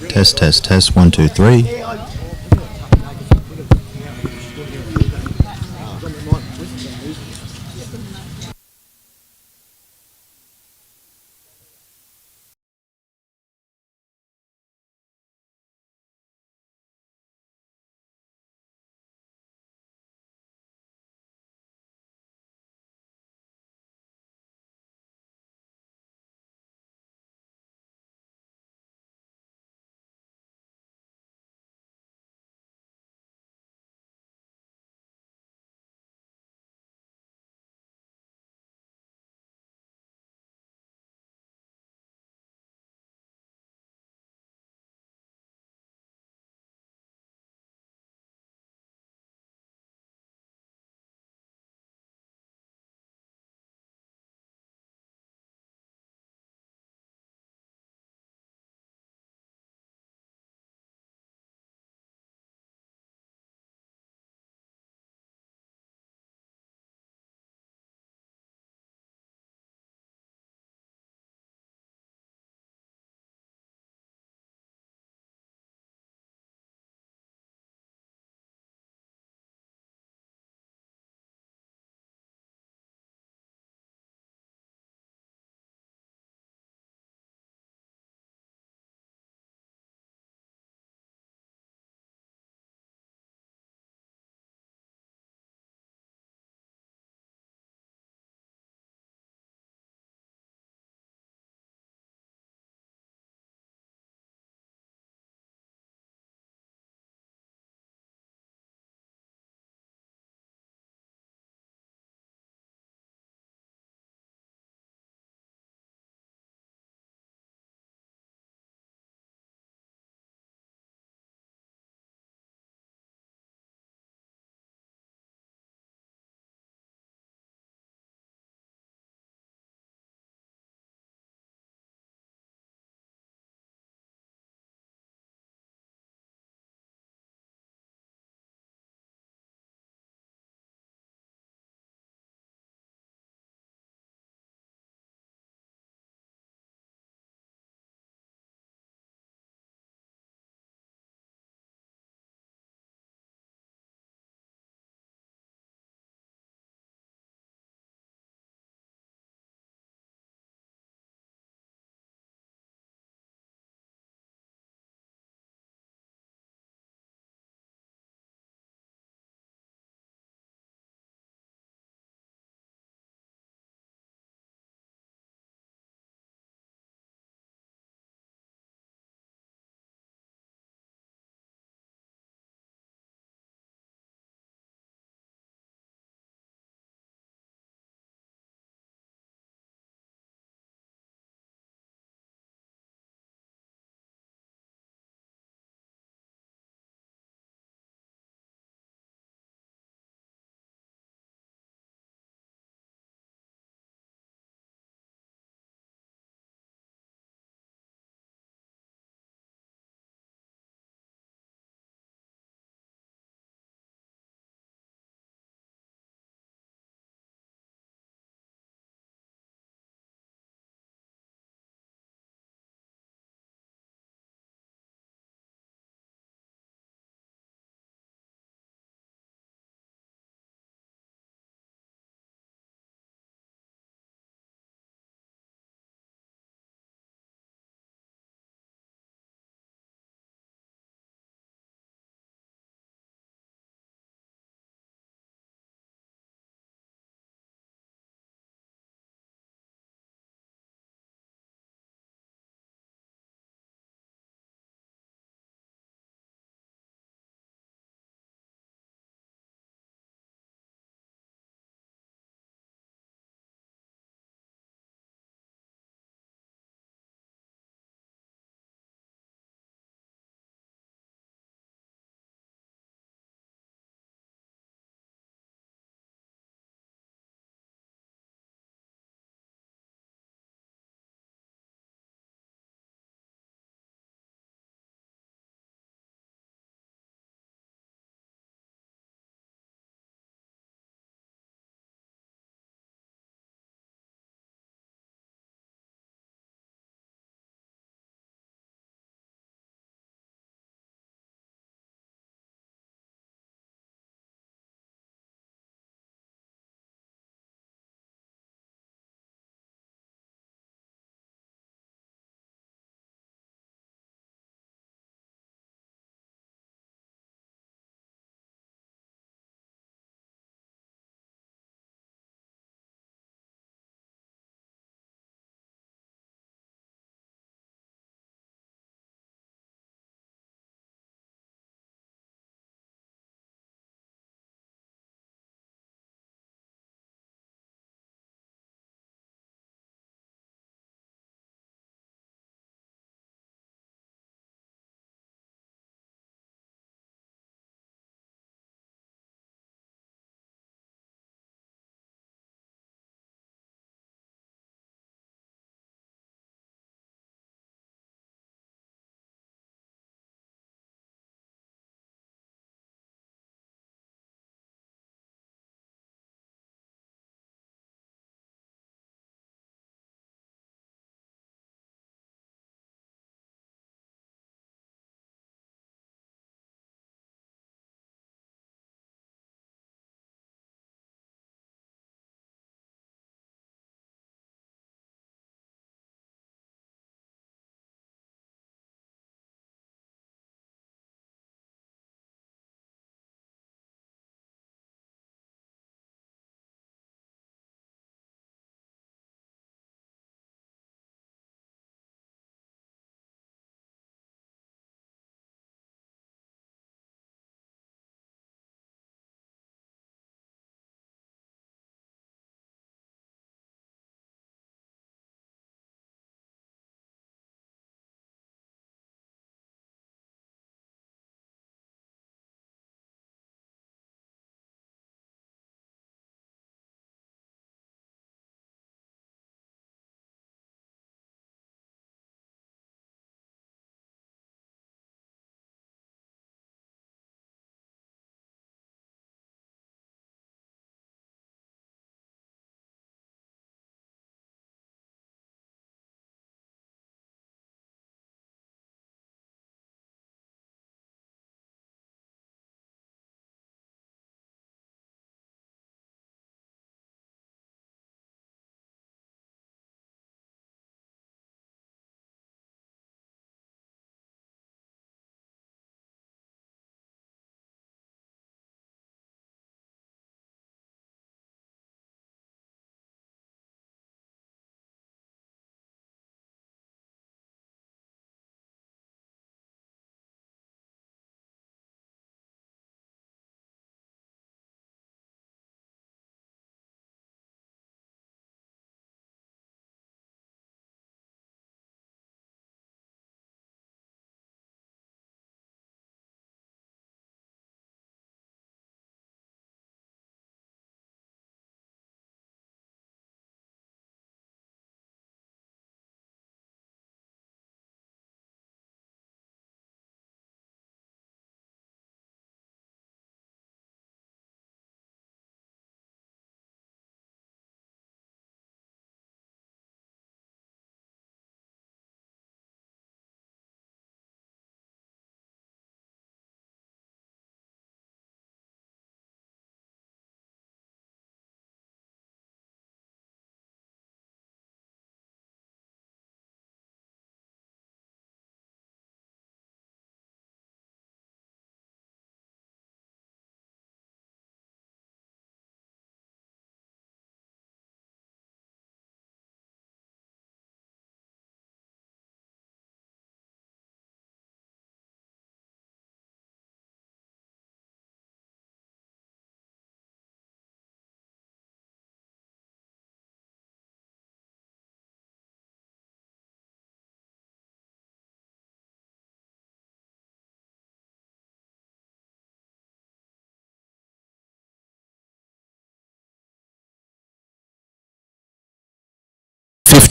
Test, test, test. 1, 2, 3.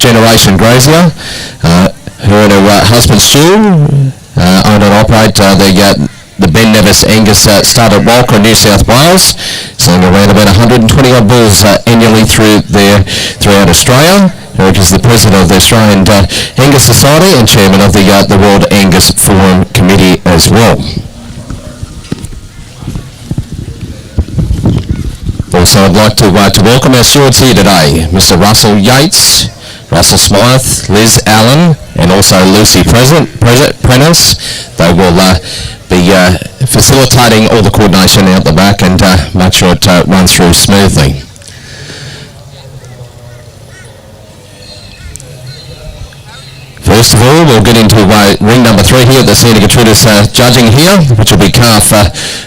fifth-generation grazier. Her and her husband Stu own and operate the Ben Nevis Angus stud at Walker in New South Wales, selling around about 120 odd bulls annually throughout Australia. Eric is the president of the Australian Angus Society and chairman of the World Angus Forum Committee as well. Also, I'd like to welcome our stewards here today, Mr. Russell Yates, Russell Smythe, Liz Allen, and also Lucy Prentice. They will be facilitating all the coordination out the back and make sure it runs through smoothly. First of all, we'll get into ring number 3 here at the Santa Gertrudis judging here, which will be calf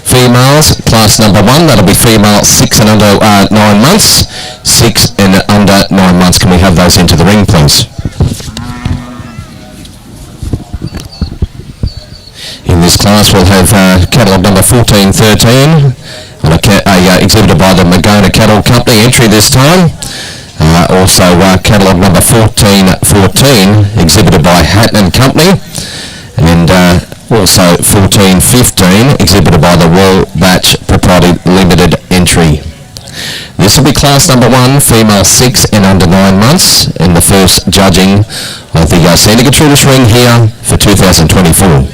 females, class number 1. That'll be female 6 and under 9 months. 6 and under 9 months. Can we have those into the ring, please? In this class, we'll have catalogue number 1413, exhibited by the Magona Cattle Company. Entry this time. Also catalogue number 1414, exhibited by Hatton and Company, and also 1415, exhibited by the Royal Batch Proprietary Limited entry. This will be class number 1, female 6 and under 9 months, in the first judging of the Santa Gertrudis ring here for 2024.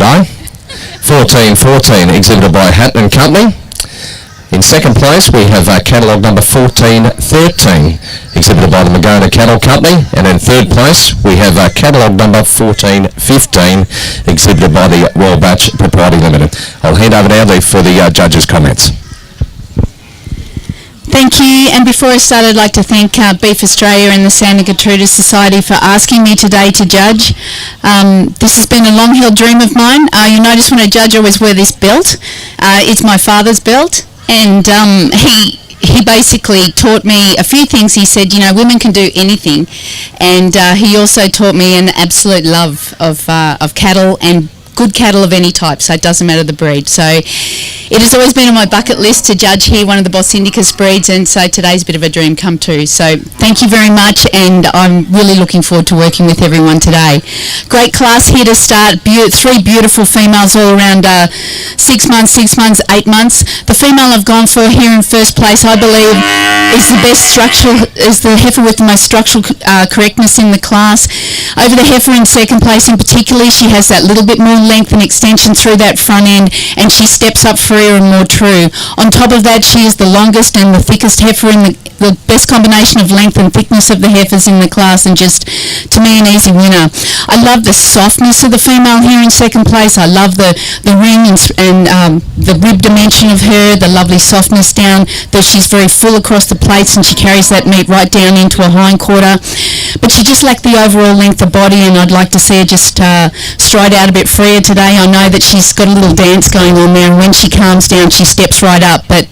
I? 1414, exhibited by Hatton and Company. In second place, we have catalogue number 1413, exhibited by the Magona Cattle Company. And in third place, we have catalogue number 1415, exhibited by the Royal Batch Proprietary Limited. I'll hand over now for the judges' comments. Thank you, and before I start, I'd like to thank Beef Australia and the Santa Gertrudis Society for asking me today to judge. This has been a long-held dream of mine. You notice when I judge, I always wear this belt. It's my father's belt, and he basically taught me a few things. He said, you know, women can do anything, and he also taught me an absolute love of cattle and good cattle of any type, so it doesn't matter the breed. So it has always been on my bucket list to judge here one of the Boss Indicus breeds, and so today's a bit of a dream come true. So thank you very much, and I'm really looking forward to working with everyone today. Great class here to start. Three beautiful females all around 6 months, 8 months. The female I've gone for here in first place, I believe, is the heifer with the most structural correctness in the class. Over the heifer in second place in particular, she has that little bit more length and extension through that front end, and she steps up freer and more true. On top of that, she is the longest and the thickest heifer in the best combination of length and thickness of the heifers in the class, and just, to me, an easy winner. I love the softness of the female here in second place. I love the ring and the rib dimension of her, the lovely softness down, though she's very full across the plates and she carries that meat right down into a hindquarter. But she just lacked the overall length of body, and I'd like to see her just stride out a bit freer today. I know that she's got a little dance going on there, and when she calms down, she steps right up, but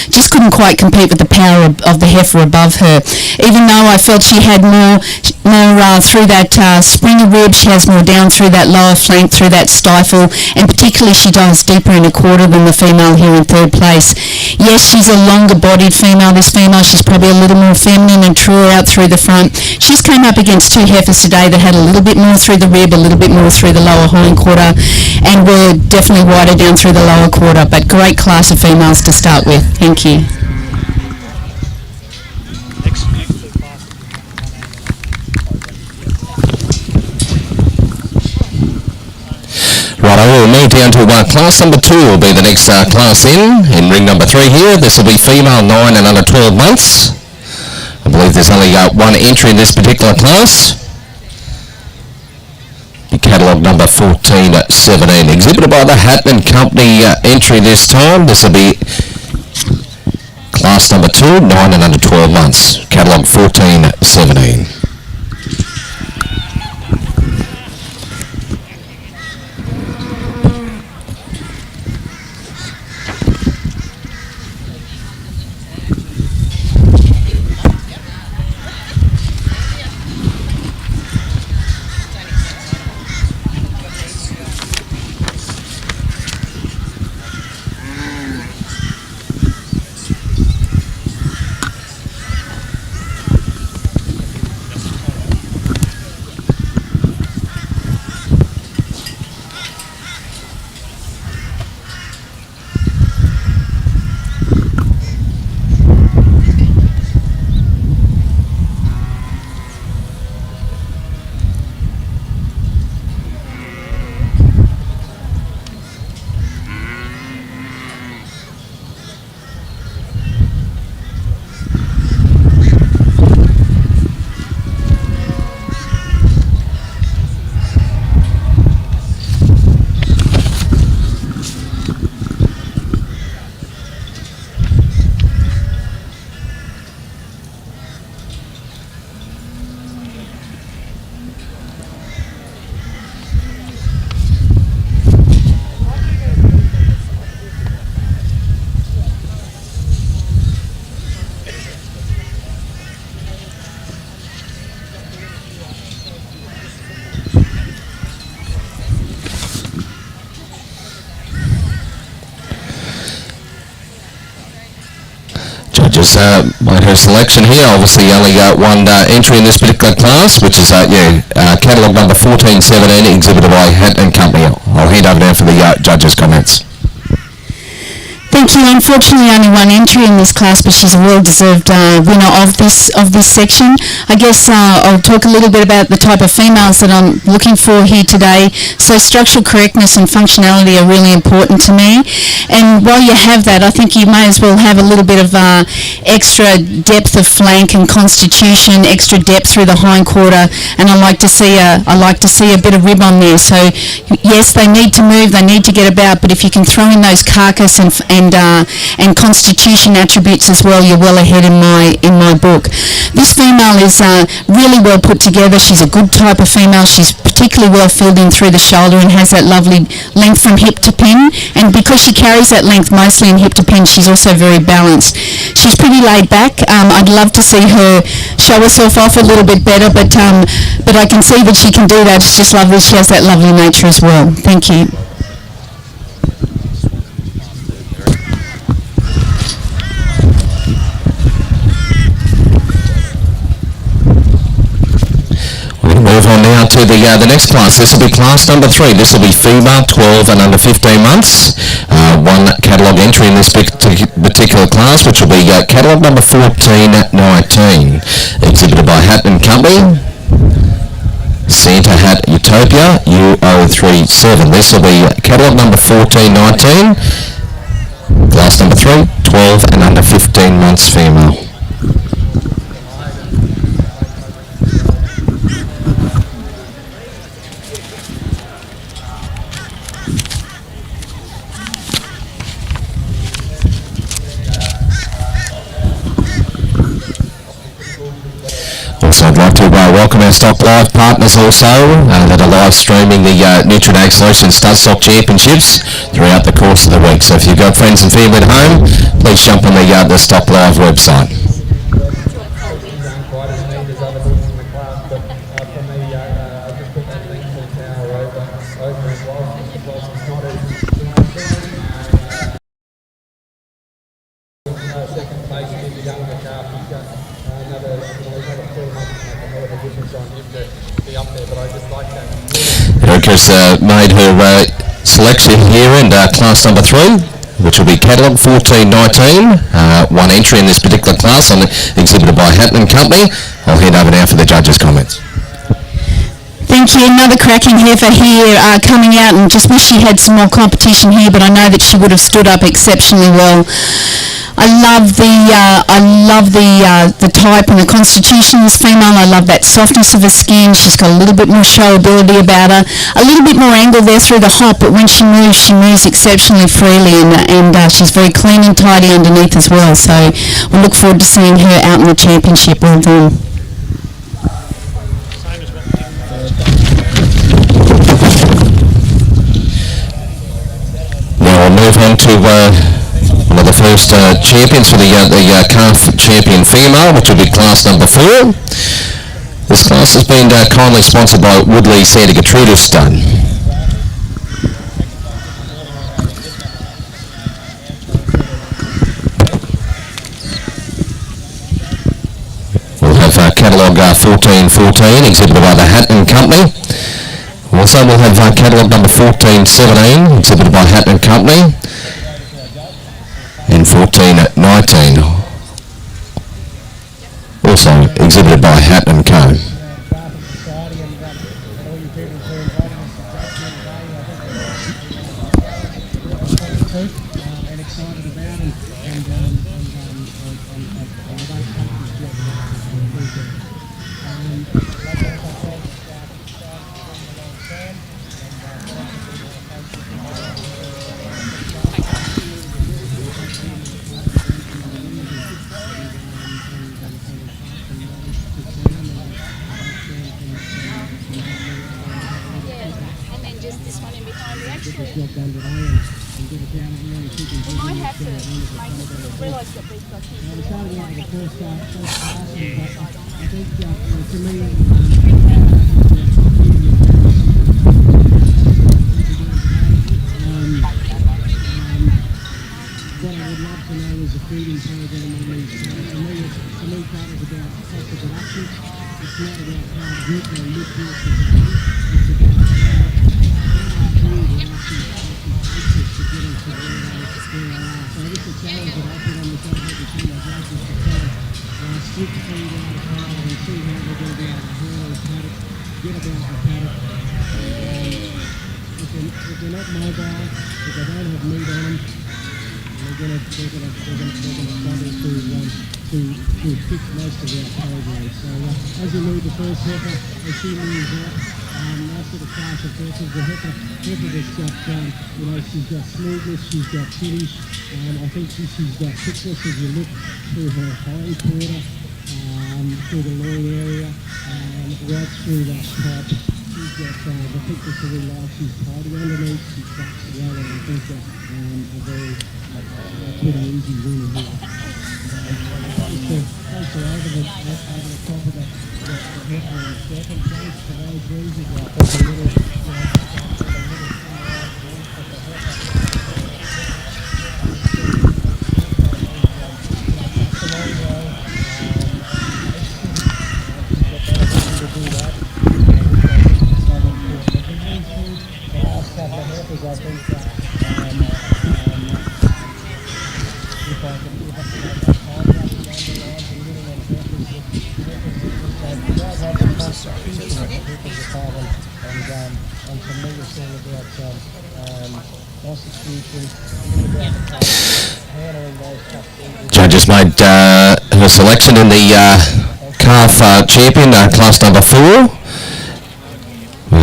just couldn't quite compete with the power of the heifer above her. Even though I felt she had more through that springer rib, she has more down through that lower flank, through that stifle, and particularly she dives deeper in a quarter than the female here in third place. Yes, she's a longer bodied female, this female. She's probably a little more feminine and truer out through the front. She's came up against two heifers today that had a little bit more through the rib, a little bit more through the lower hindquarter, and were definitely wider down through the lower quarter, but great class of females to start with. Thank you. Right, I will move down to class number 2 will be the next class in ring number 3 here. This will be female 9 and under 12 months. I believe there's only one entry in this particular class. The catalogue number 1417, exhibited by the Hatton Company entry this time. This will be class number 2, 9 and under 12 months, catalogue 1417. Judges made her selection here. Obviously only one entry in this particular class, which is catalogue number 1417, exhibited by Hatton Company. I'll hand over now for the judges' comments. Thank you. Unfortunately, only one entry in this class, but she's a well-deserved winner of this section. I guess I'll talk a little bit about the type of females that I'm looking for here today. So structural correctness and functionality are really important to me. And while you have that, I think you may as well have a little bit of extra depth of flank and constitution, extra depth through the hindquarter, and I like to see a bit of rib on there. So yes, they need to move, they need to get about, but if you can throw in those carcass and constitution attributes as well, you're well ahead in my book. This female is really well put together. She's a good type of female. She's particularly well filled in through the shoulder and has that lovely length from hip to pin. And because she carries that length mostly in hip to pin, she's also very balanced. She's pretty laid back. I'd love to see her show herself off a little bit better, but I can see that she can do that. It's just lovely. She has that lovely nature as well. Thank you. Move on now to the next class. This will be class number 3. This will be female 12 and under 15 months. One catalogue entry in this particular class, which will be catalogue number 1419, exhibited by Hatton Company. Santa Hat Utopia U037. This will be catalogue number 1419. Class number 3, 12 and under 15 months female. Also, I'd like to welcome our Stock Live partners also that are live streaming the Nutrien Solutions Stud Stock Championships throughout the course of the week. So if you've got friends and family at home, please jump on the Stock Live website. Erica's made her selection here in class number 3, which will be catalogue 1419. One entry in this particular class, and exhibited by Hatton Company. I'll head over now for the judges' comments. Thank you. Another cracking heifer here coming out, and just wish she had some more competition here, but I know that she would have stood up exceptionally well. I love the type and the constitution of this female. I love that softness of her skin. She's got a little bit more showability about her, a little bit more angle there through the hop, but when she moves exceptionally freely, and she's very clean and tidy underneath as well. So we look forward to seeing her out in the championship. Well done. Now we'll move on to one of the first champions for the calf champion female, which will be class number 4. This class has been kindly sponsored by Woodley Santa Gertrudis Stud. We'll have catalogue 1414, exhibited by the Hatton Company. Also we'll have catalogue number 1417, exhibited by Hatton Company. And 1419, also exhibited by Hatton Co. they're not mobile, but they don't have meat on them. They're going to struggle to fix most of our programs. So as you lead the first heifer, as she moves out, after the class of heifers, the heifer has got, she's got smoothness, she's got finish. I think she's got thickness as you look through her hind quarter, through the loin area, right through that top. She's got the thickness of her life. She's tidy underneath, she cuts well, and I think that's a very pretty easy win here. Also over the top of the heifer in second place for those reasons, I think a little Judges made her selection in the calf champion, class number 4.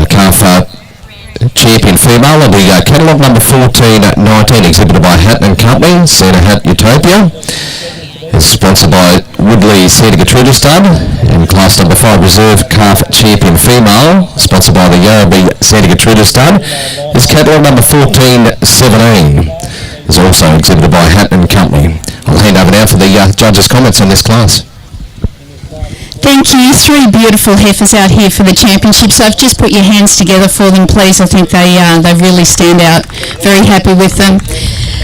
Calf champion female will be catalogue number 1419, exhibited by Hatton and Company, Santa Hat Utopia. It's sponsored by Woodley Santa Gertrudis stud, and class number 5 reserve calf champion female, sponsored by the Yarrabee Santa Gertrudis stud, is catalogue number 1417. Is also exhibited by Hatton and Company. I'll hand over now for the judges' comments on this class. Thank you. 3 beautiful heifers out here for the championship. So I've just put your hands together for them, please. I think they really stand out. Very happy with them.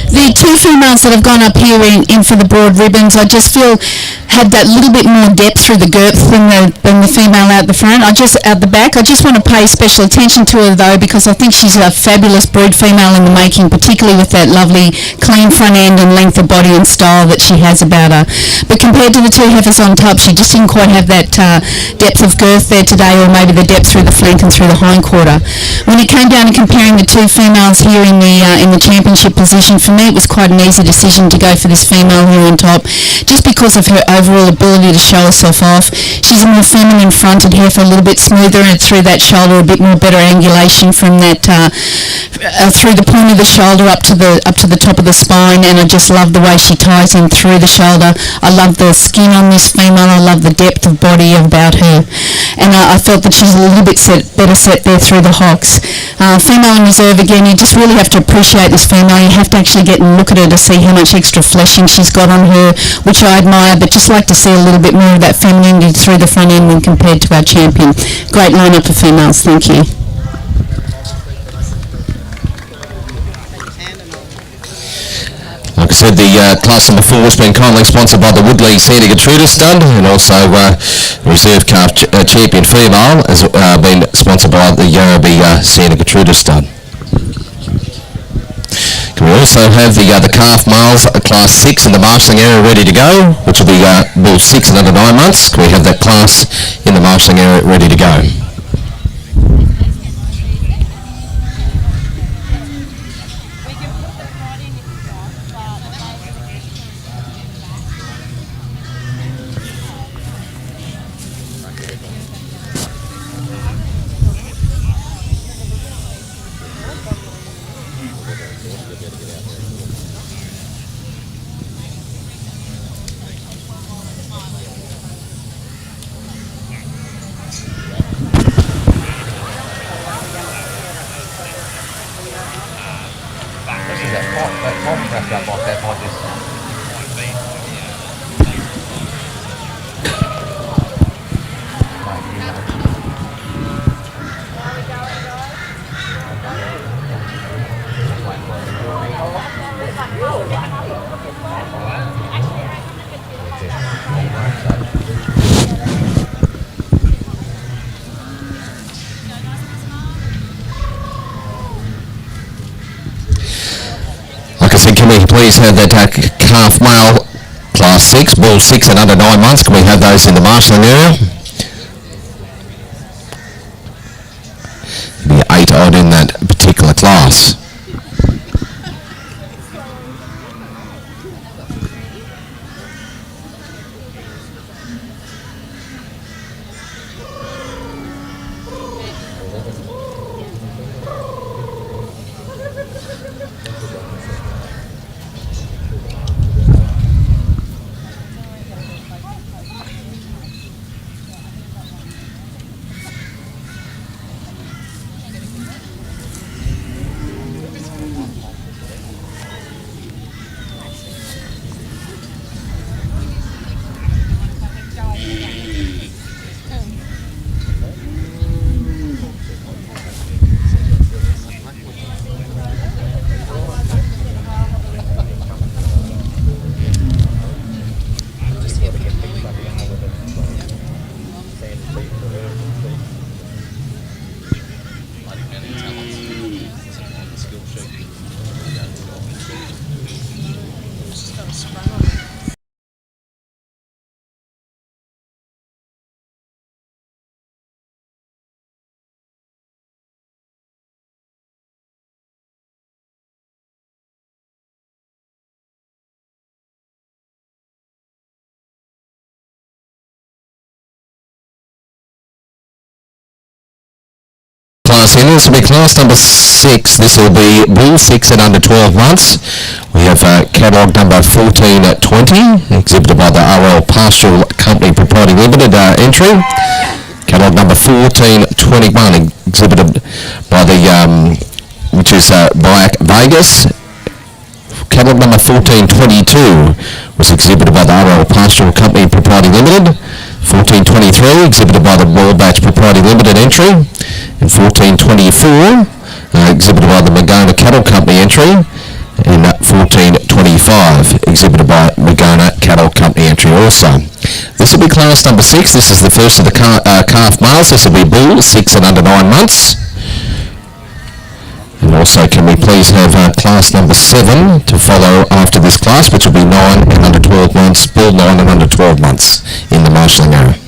The 2 females that have gone up here in for the broad ribbons, I just feel had that little bit more depth through the girth than the female out the front. Out the back. I just want to pay special attention to her though, because I think she's a fabulous brood female in the making, particularly with that lovely clean front end and length of body and style that she has about her. But compared to the 2 heifers on top, she just didn't quite have that depth of girth there today, or maybe the depth through the flank and through the hind quarter. When it came down to comparing the 2 females here in the championship position, for me it was quite an easy decision to go for this female here on top, just because of her overall ability to show herself off. She's a more feminine fronted heifer, a little bit smoother, and through that shoulder a bit more better angulation from that through the point of the shoulder up to the top of the spine, and I just love the way she ties in through the shoulder. I love the skin on this female. I love the depth of body about her, and I felt that she's a little bit better set there through the hocks. Female in reserve, again, you just really have to appreciate this female. You have to actually get and look at her to see how much extra fleshing she's got on her, which I admire, but just like to see a little bit more of that femininity through the front end when compared to our champion. Great lineup of females. Thank you. Like I said, the class number 4 has been kindly sponsored by the Woodley Santa Gertrudis stud, and also reserve calf champion female has been sponsored by the Yarrabee Santa Gertrudis stud. We also have the calf males class 6 in the marshalling area ready to go, which will be bull 6 and under 9 months. Can we have that class in the marshalling area ready to go? Can we please have that calf male class 6, bull 6 and under 9 months? Can we have those in the marshalling area? There'll be 8 odd in that particular class. Class in. This will be class number 6. This will be bull 6 at under 12 months. We have catalogue number 1420, exhibited by the RL Pastoral Company Proprietary Limited entry. Catalogue number 1421, exhibited by the, which is Black Vegas. Catalogue number 1422 was exhibited by the RL Pastoral Company Proprietary Limited. 1423, exhibited by the Royal Batch Proprietary Limited entry. And 1424, exhibited by the Magona Cattle Company entry. And 1425, exhibited by Magona Cattle Company entry also. This will be class number 6. This is the first of the calf males. This will be bull 6 and under 9 months. And also, can we please have class number 7 to follow after this class, which will be 9 and under 12 months, bull 9 and under 12 months in the marshalling area.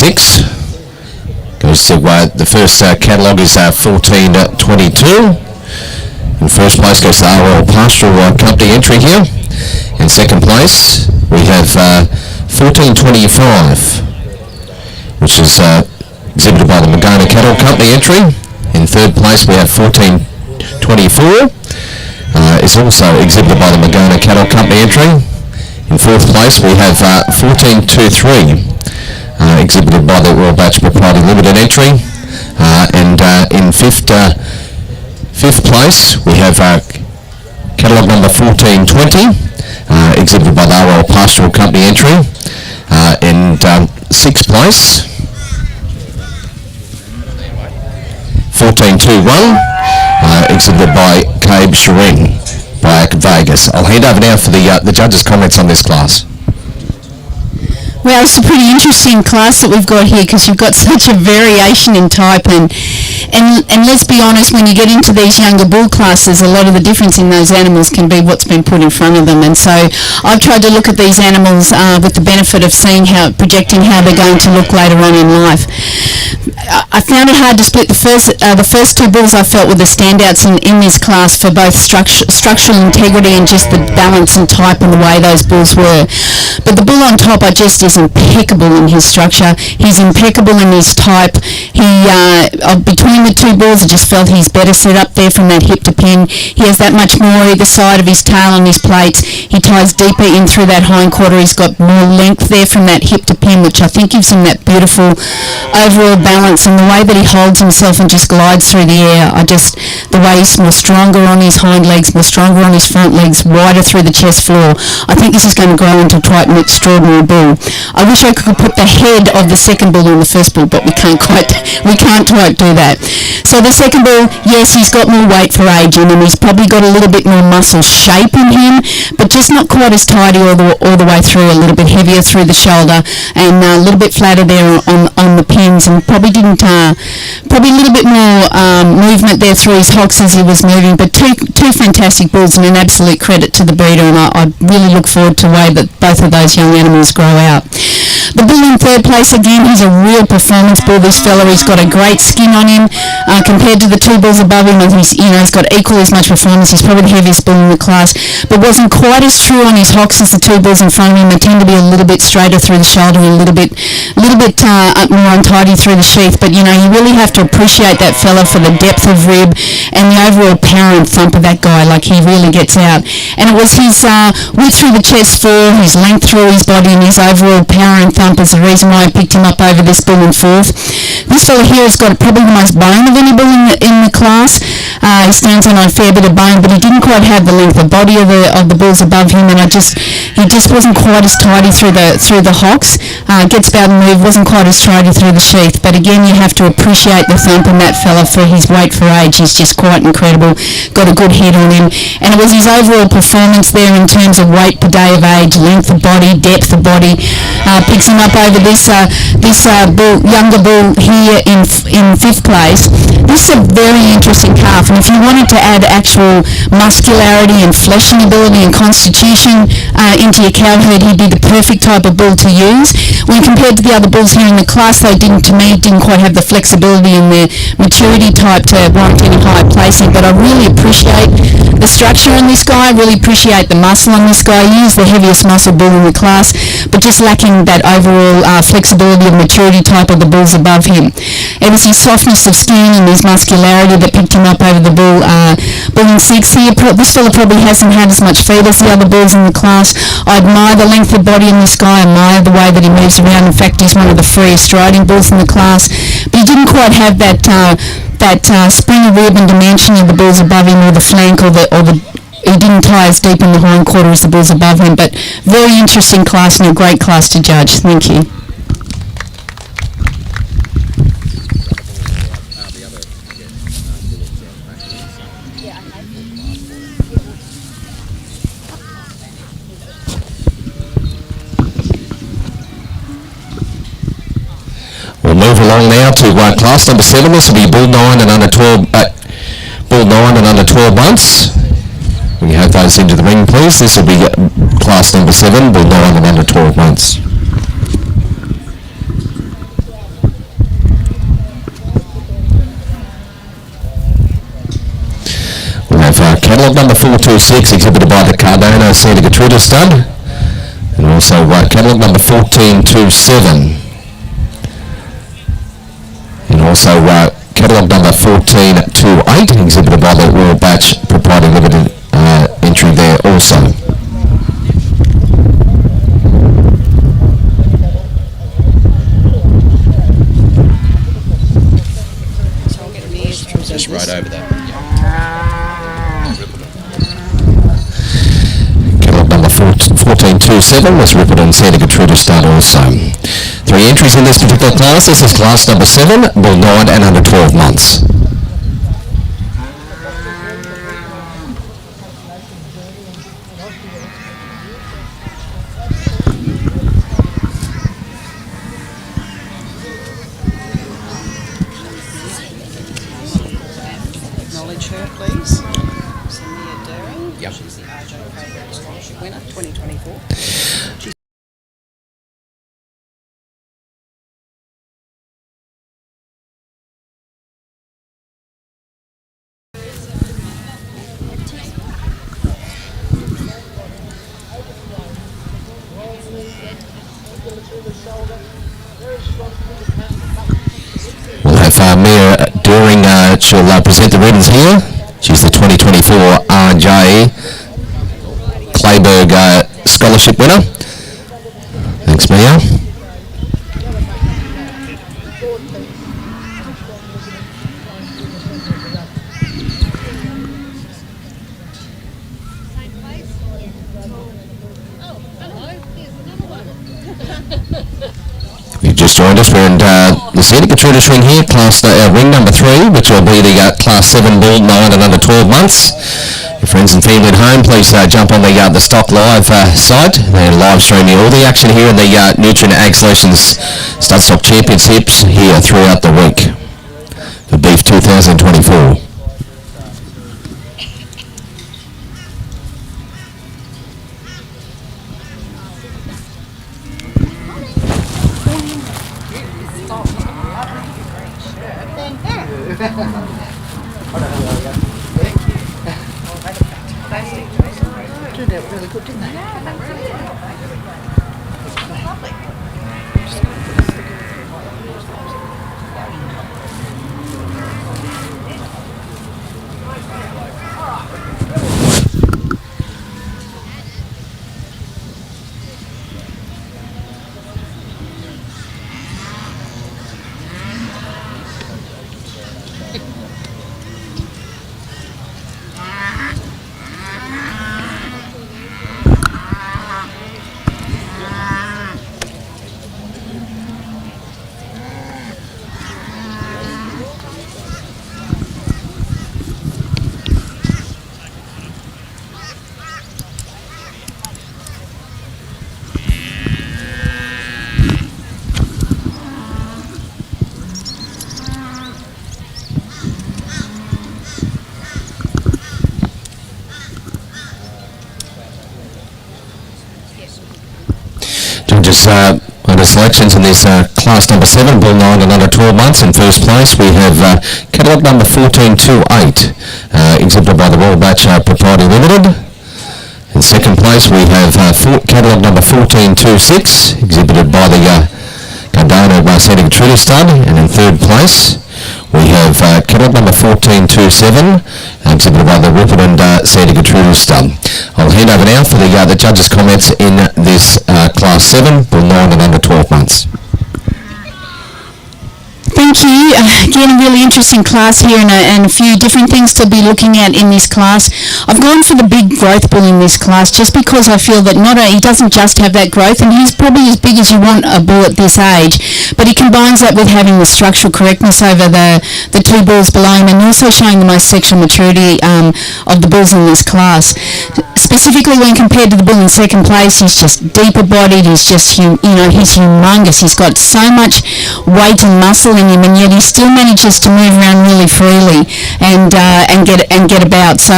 6. Goes to the first catalogue is 1422. In first place goes the RL Pastoral Company entry here. In second place we have 1425, which is exhibited by the Magona Cattle Company entry. In third place we have 1424. It's also exhibited by the Magona Cattle Company entry. In fourth place we have 1423, exhibited by the Royal Batch Proprietary Limited entry. And in fifth place we have catalogue number 1420, exhibited by the RL Pastoral Company entry. In sixth place 1421, exhibited by Cabe Shireen by Vegas. I'll hand over now for the judges' comments on this class. Well, it's a pretty interesting class that we've got here because you've got such a variation in type and let's be honest, when you get into these younger bull classes, a lot of the difference in those animals can be what's been put in front of them. And so I've tried to look at these animals with the benefit of seeing projecting how they're going to look later on in life. I found it hard to split the first two bulls I felt were the standouts in this class for both structural integrity and just the balance and type and the way those bulls were. But the bull on top is impeccable in his structure. He's impeccable in his type. Between the two bulls, I just felt he's better set up there from that hip to pin. He has that much more either side of his tail on his plates. He ties deeper in through that hindquarter. He's got more length there from that hip to pin, which I think gives him that beautiful overall balance, and the way that he holds himself and just glides through the air. The way he's more stronger on his hind legs, more stronger on his front legs, wider through the chest floor. I think this is going to grow into quite an extraordinary bull. I wish I could put the head of the second bull on the first bull, but we can't quite do that. So the second bull, yes, he's got more weight for age in him. He's probably got a little bit more muscle shape in him, but just not quite as tidy all the way through. A little bit heavier through the shoulder and a little bit flatter there on the pins, and probably a little bit more movement there through his hocks as he was moving. But two fantastic bulls and an absolute credit to the breeder, and I really look forward to the way that both of those young animals grow out. The bull in third place, again, he's a real performance bull. This fella, he's got a great skin on him compared to the two bulls above him. And he's got equally as much performance. He's probably the heaviest bull in the class, but wasn't quite as true on his hocks as the two bulls in front of him. They tend to be a little bit straighter through the shoulder and a little bit more untidy through the sheath. But you really have to appreciate that fella for the depth of rib and the overall power and thump of that guy. Like, he really gets out. And it was his width through the chest floor, his length through his body, and his overall power and thump is the reason why I picked him up over this bull in fourth. This fella here has got probably the most bone of any bull in the class. He stands on a fair bit of bone, but he didn't quite have the length of body of the bulls above him, and he just wasn't quite as tidy through the hocks. Gets about and move, wasn't quite as tidy through the sheath. But again, you have to appreciate the thump in that fella for his weight for age. He's just quite incredible. Got a good head on him, and it was his overall performance there in terms of weight per day of age, length of body, depth of body. Picks him up over this younger bull here in fifth place. This is a very interesting calf, and if you wanted to add actual muscularity and fleshing ability and constitution into your cow herd, he'd be the perfect type of bull to use. When compared to the other bulls here in the class, they didn't quite have the flexibility and the maturity type to warrant any higher placing. But I really appreciate the structure in this guy. I really appreciate the muscle on this guy. He is the heaviest muscle bull in the class, but just lacking that overall flexibility and maturity type of the bulls above him. It was his softness of skin and his muscularity that picked him up over the bull in six here. This fella probably hasn't had as much feed as the other bulls in the class. I admire the length of body in this guy. I admire the way that he moves around. In fact, he's one of the freest riding bulls in the class, but he didn't quite have that spring of rib and dimension of the bulls above him, or the flank, he didn't tie as deep in the hindquarter as the bulls above him. But very interesting class and a great class to judge. Thank you. We'll move along now to class number 7. This will be bull 9 and under 12. Bull 9 and under 12 months. Will you have those into the ring, please? This will be class number 7, bull 9 and under 12 months. catalogue number 426, exhibited by the Cardano Santa Gertrudis stud. And also catalogue number 1427. And also catalogue number 1428, exhibited by the Royal Batch Proprietary Limited entry there also. Just right over there. Catalogue number 1427 was Rippled and Santa Gertrudis stud also. 3 entries in this particular class. This is class number 7, bull 9 and under 12 months. Acknowledge her, please. Samia Daring. Yep. She's the RJ Scholarship winner, 2024. She's We'll have Mia Doring, she'll present the ribbons here. She's the 2024 RJ Clayburg Scholarship winner. Thanks, Mia. You've just joined us. We're in the Santa Gertrudis ring here, class ring number 3, which will be the class 7 bull 9 and under 12 months. Your friends and family at home, please jump on the Stock Live site. They're live streaming all the action here in the Nutrient Ag Solutions Stud Stock Championships here throughout the week for Beef 2024. Judges under selections in this class number 7, bull 9 and under 12 months. In first place we have catalogue number 1428, exhibited by the Royal Batch Proprietary Limited. In second place we have catalogue number 1426, exhibited by the Cardano Santa Gertrudis stud. And in third place we have catalogue number 1427, exhibited by the Rippled and Santa Gertrudis stud. I'll hand over now for the judges' comments in this class 7, bull 9 and under 12 months. Thank you. Again, a really interesting class here and a few different things to be looking at in this class. I've gone for the big growth bull in this class just because I feel that he doesn't just have that growth, and he's probably as big as you want a bull at this age, but he combines that with having the structural correctness over the two bulls below him, and also showing the most sexual maturity of the bulls in this class. Specifically when compared to the bull in second place, he's just deeper bodied, he's just, he's humongous. He's got so much weight and muscle in him, and yet he still manages to move around really freely and get about. So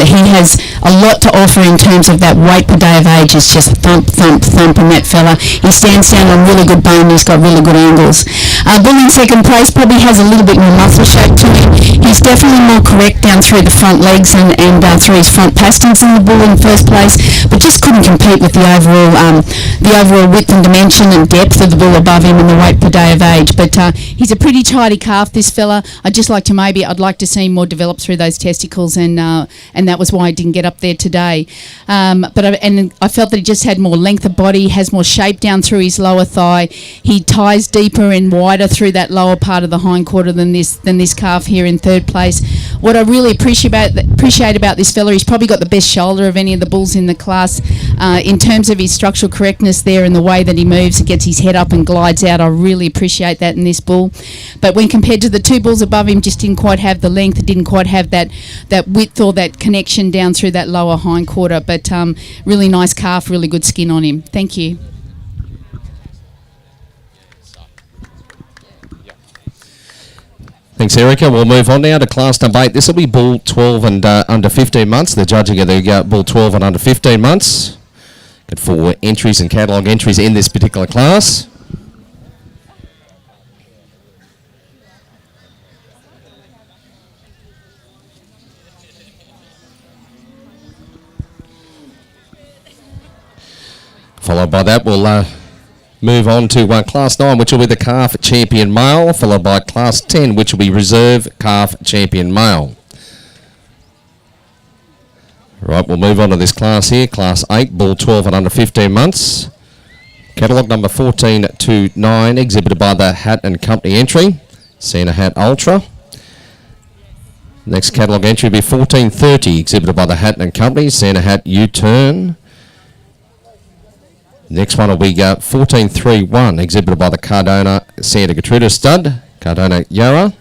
he has a lot to offer in terms of that weight per day of age. Is just thump, thump, thump on that fella. He stands down on really good bone. He's got really good angles. Bull in second place probably has a little bit more muscle shape to him. He's definitely more correct down through the front legs and through his front pasterns than the bull in first place, but just couldn't compete with the overall width and dimension and depth of the bull above him and the weight per day of age. But he's a pretty tidy calf, this fella. I'd like to see him more developed through those testicles, and that was why I didn't get up there today. But I felt that he just had more length of body, has more shape down through his lower thigh. He ties deeper and wider through that lower part of the hindquarter than this calf here in third place. What I really appreciate about this fella, he's probably got the best shoulder of any of the bulls in the class. In terms of his structural correctness there and the way that he moves, he gets his head up and glides out. I really appreciate that in this bull. But when compared to the two bulls above him, just didn't quite have the length, didn't quite have that width or that connection down through that lower hindquarter. But really nice calf, really good skin on him. Thank you. Thanks, Erica. We'll move on now to class number 8. This will be bull 12 and under 15 months. The judging of the bull 12 and under 15 months. Got 4 entries and catalogue entries in this particular class. Followed by that, we'll move on to class 9, which will be the calf champion male, followed by class 10, which will be reserve calf champion male. Right, we'll move on to this class here, class 8, bull 12 and under 15 months. Catalogue number 14 to 9, exhibited by the Hat and Company entry, Santa Hat Ultra. Next catalogue entry will be 1430, exhibited by the Hat and Company, Santa Hat U-Turn. Next one will be 1431, exhibited by the Cardona Santa Gertrudis stud, Cardona Yarra.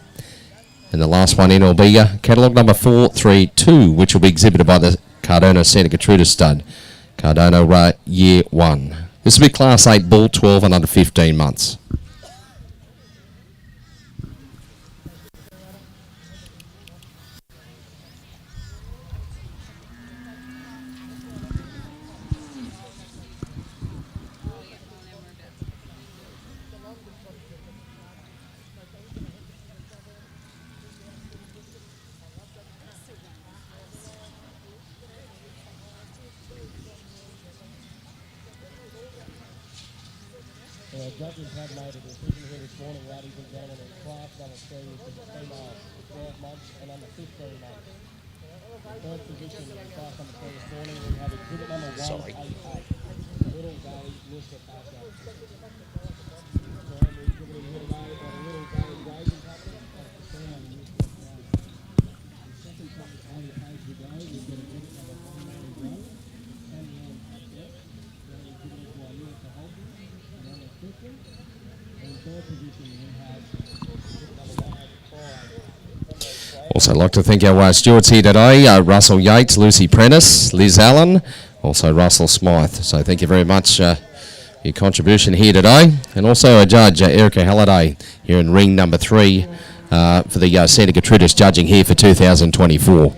And the last one in will be catalogue number 432, which will be exhibited by the Cardona Santa Gertrudis stud, Cardona Year 1. This will be class 8 bull 12 and under 15 months. Judges have made a decision here this morning, ladies and gentlemen, in class number 3, which is the females, 12 months and under 15 months. The third position in class number 3 this morning, we have exhibit number 188, Little Valley Mr. Pasha. We're exhibiting here today by the Little Valley Grazing Company. The second place on the page we go, we get exhibit number 191, and exhibited by Lisa Holden. Also, I'd like to thank our stewards here today, Russell Yates, Lucy Prentice, Liz Allen, also Russell Smythe. So thank you very much for your contribution here today. And also our judge, Erica Halliday, here in ring number 3 for the Santa Gertrudis judging here for 2024.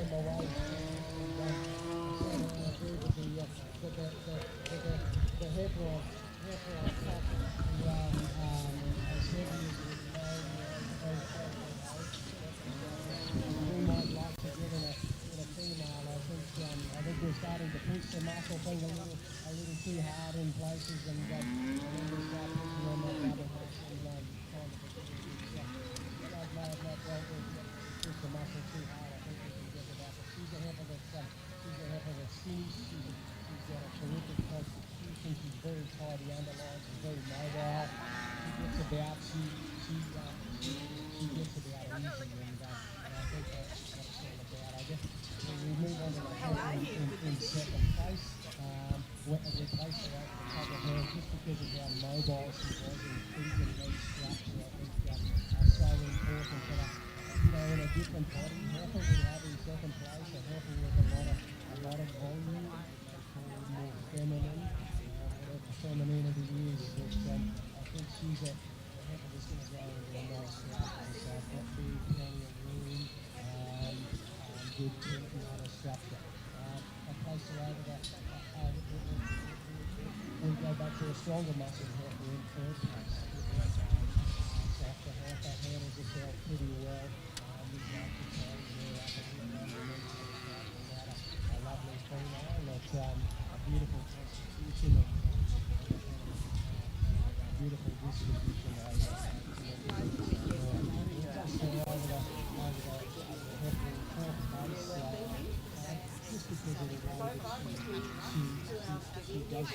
closer over we'll go back to a stronger muscle heifer in third place. Softer heifer handles herself pretty well. We'd like to say we're up at a lovely female that's a beautiful constitution and beautiful distribution over just over the heifer in fourth place. Just because of the way that she does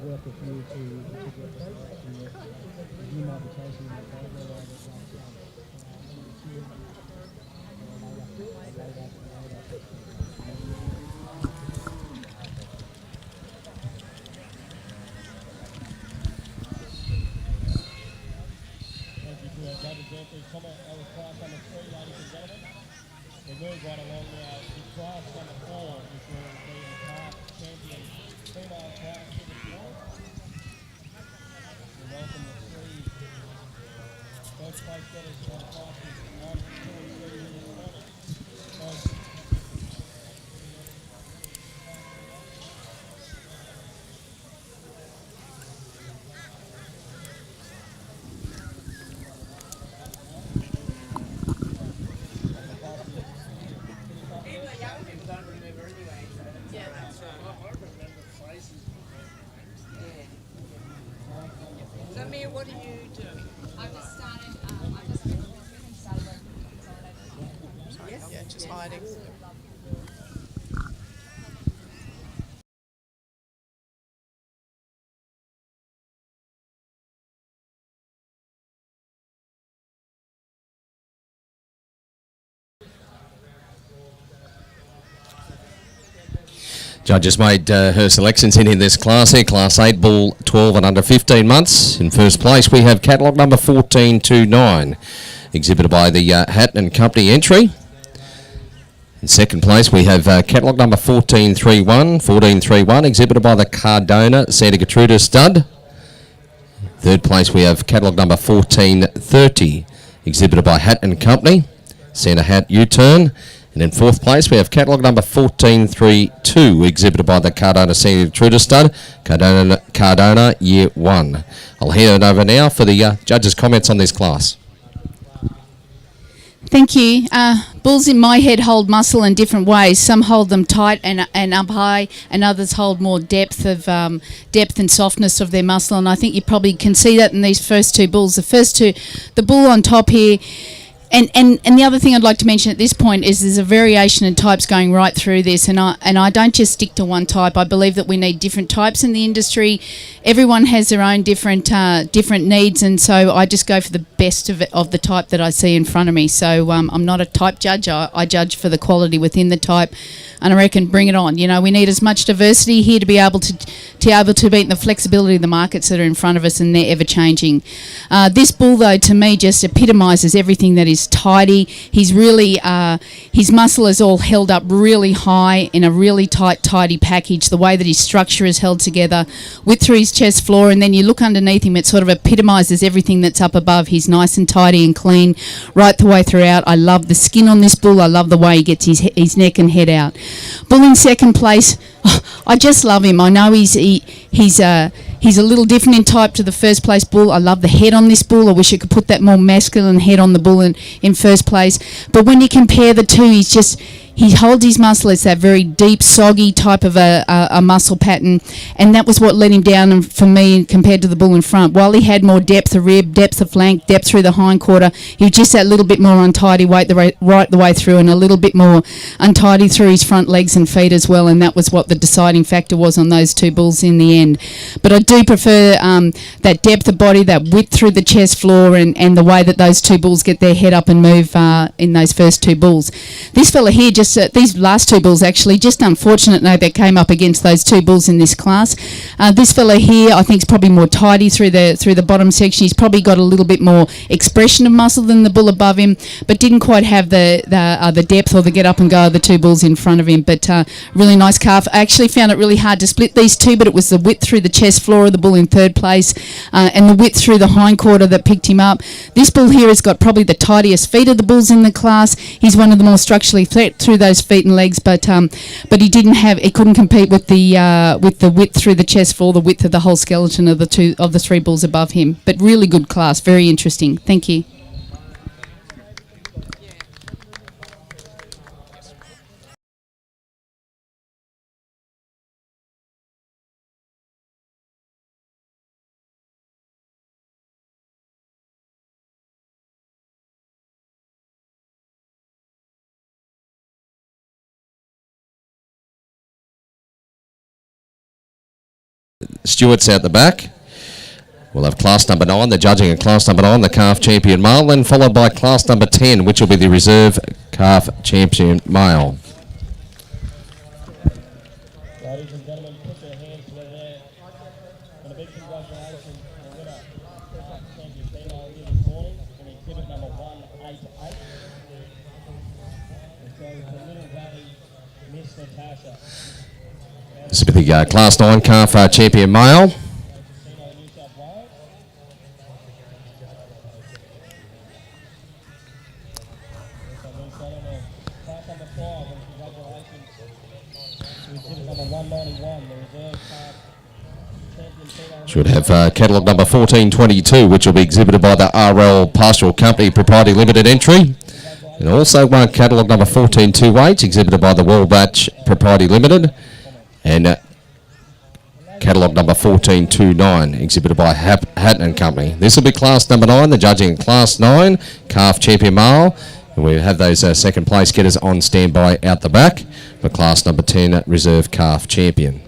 work with you to get the selection. You might be chasing the family or Thank you for that, Gertrudis. Come on, that was class number 3, ladies and gentlemen. We move right along now to class number 4, which will be the class champion female class to the floor. We welcome the 3 first place getters from classes 1, 2, and 3 in this morning. So Mia, what do you do? I've just started, everything started working. Yes. Yeah, just hiding. Judges made her selections in this class here. Class 8 bull 12 and under 15 months. In first place we have catalogue number 1429, exhibited by the Hatton and Company entry. In second place we have catalogue number 1431, exhibited by the Cardona Santa Gertrudis stud. Third place we have catalogue number 1430, exhibited by Hatton and Company, Santa Hat U-turn. And in fourth place, we have catalogue number 1432, exhibited by the Cardona Santa Gertrudis stud, Cardona Year 1. I'll hand it over now for the judges' comments on this class. Thank you. Bulls in my head hold muscle in different ways. Some hold them tight and up high, and others hold more depth and softness of their muscle. And I think you probably can see that in these first 2 bulls. The bull on top here. And the other thing I'd like to mention at this point is there's a variation in types going right through this, and I don't just stick to one type. I believe that we need different types in the industry. Everyone has their own different needs, and so I just go for the best of the type that I see in front of me. So I'm not a type judge. I judge for the quality within the type, and I reckon bring it on. You know, we need as much diversity here to be able to beat the flexibility of the markets that are in front of us, and they're ever changing. This bull, though, to me just epitomises everything that is tidy. He's really his muscle is all held up really high in a really tidy package. The way that his structure is held together, width through his chest floor, and then you look underneath him, it sort of epitomises everything that's up above. He's nice and tidy and clean right the way throughout. I love the skin on this bull. I love the way he gets his neck and head out. Bull in second place, I just love him. I know he's a little different in type to the first place bull. I love the head on this bull. I wish I could put that more masculine head on the bull in first place. But when you compare the two, he's just, he holds his muscle. It's that very deep, soggy type of a muscle pattern, and that was what let him down for me compared to the bull in front. While he had more depth of rib, depth of flank, depth through the hind quarter, he was just that little bit more untidy right the way through, and a little bit more untidy through his front legs and feet as well, and that was what the deciding factor was on those two bulls in the end. But I do prefer that depth of body, that width through the chest floor, and the way that those two bulls get their head up and move in those first two bulls. This fella here, these last two bulls actually, just unfortunate note that came up against those two bulls in this class. This fella here, I think, is probably more tidy through the bottom section. He's probably got a little bit more expression of muscle than the bull above him, but didn't quite have the depth or the get up and go of the two bulls in front of him. But really nice calf. I actually found it really hard to split these two, but it was the width through the chest floor of the bull in third place and the width through the hind quarter that picked him up. This bull here has got probably the tidiest feet of the bulls in the class. He's one of the more structurally flat through those feet and legs, but he couldn't compete with the width through the chest floor, the width of the whole skeleton of the three bulls above him. But really good class, very interesting. Thank you. Stewart's out the back. We'll have class number 9, the judging in class number 9, the calf champion male, then followed by class number 10, which will be the reserve calf champion male. Ladies and gentlemen, put your hands together and a big congratulations to the winner of champion female here this morning in exhibit number 188. It goes to Little Valley, Miss Natasha. This will be the class 9 calf champion male. Should have catalogue number 1422, which will be exhibited by the RL Pastoral Company Proprietary Limited entry. And also catalogue number 1428, exhibited by the Wallbatch Proprietary Limited. And catalogue number 1429, exhibited by Hatton and Company. This will be class number 9, the judging in class 9, calf champion male. And we have those second place getters on standby out the back for class number 10, reserve calf champion.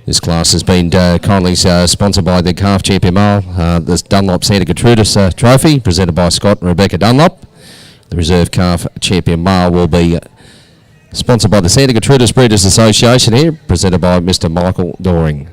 This class has been kindly sponsored by the calf champion male, this Dunlop Santa Gertrudis trophy, presented by Scott and Rebecca Dunlop. The reserve calf champion male will be sponsored by the Santa Gertrudis Breeders Association here, presented by Mr. Michael Doring.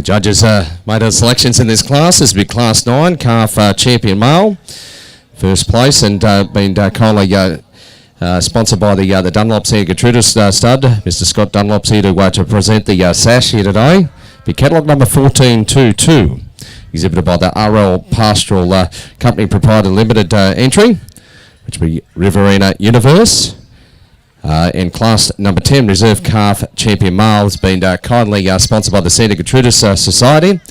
Judges made their selections in this class. This will be Class 9, Calf Champion Male. First place and been kindly sponsored by the Dunlops here, Gertrudis stud. Mr. Scott Dunlop's here to present the sash here today. Be catalogue number 1422, exhibited by the RL Pastoral Company Proprietary Limited entry, which will be Riverina Universe. In class number 10, Reserve Calf Champion Male has been kindly sponsored by the Santa Gertrudis Society.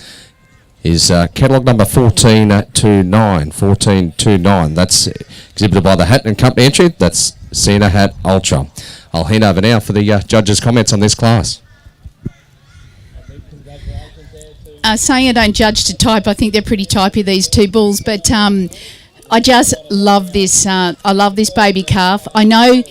Is catalogue number 1429. That's exhibited by the Hatton Company entry. That's Santa Hat Ultra. I'll hand over now for the judges' comments on this class. Saying I don't judge to type, I think they're pretty typey, these two bulls, but I just love this. I love this baby calf. I know,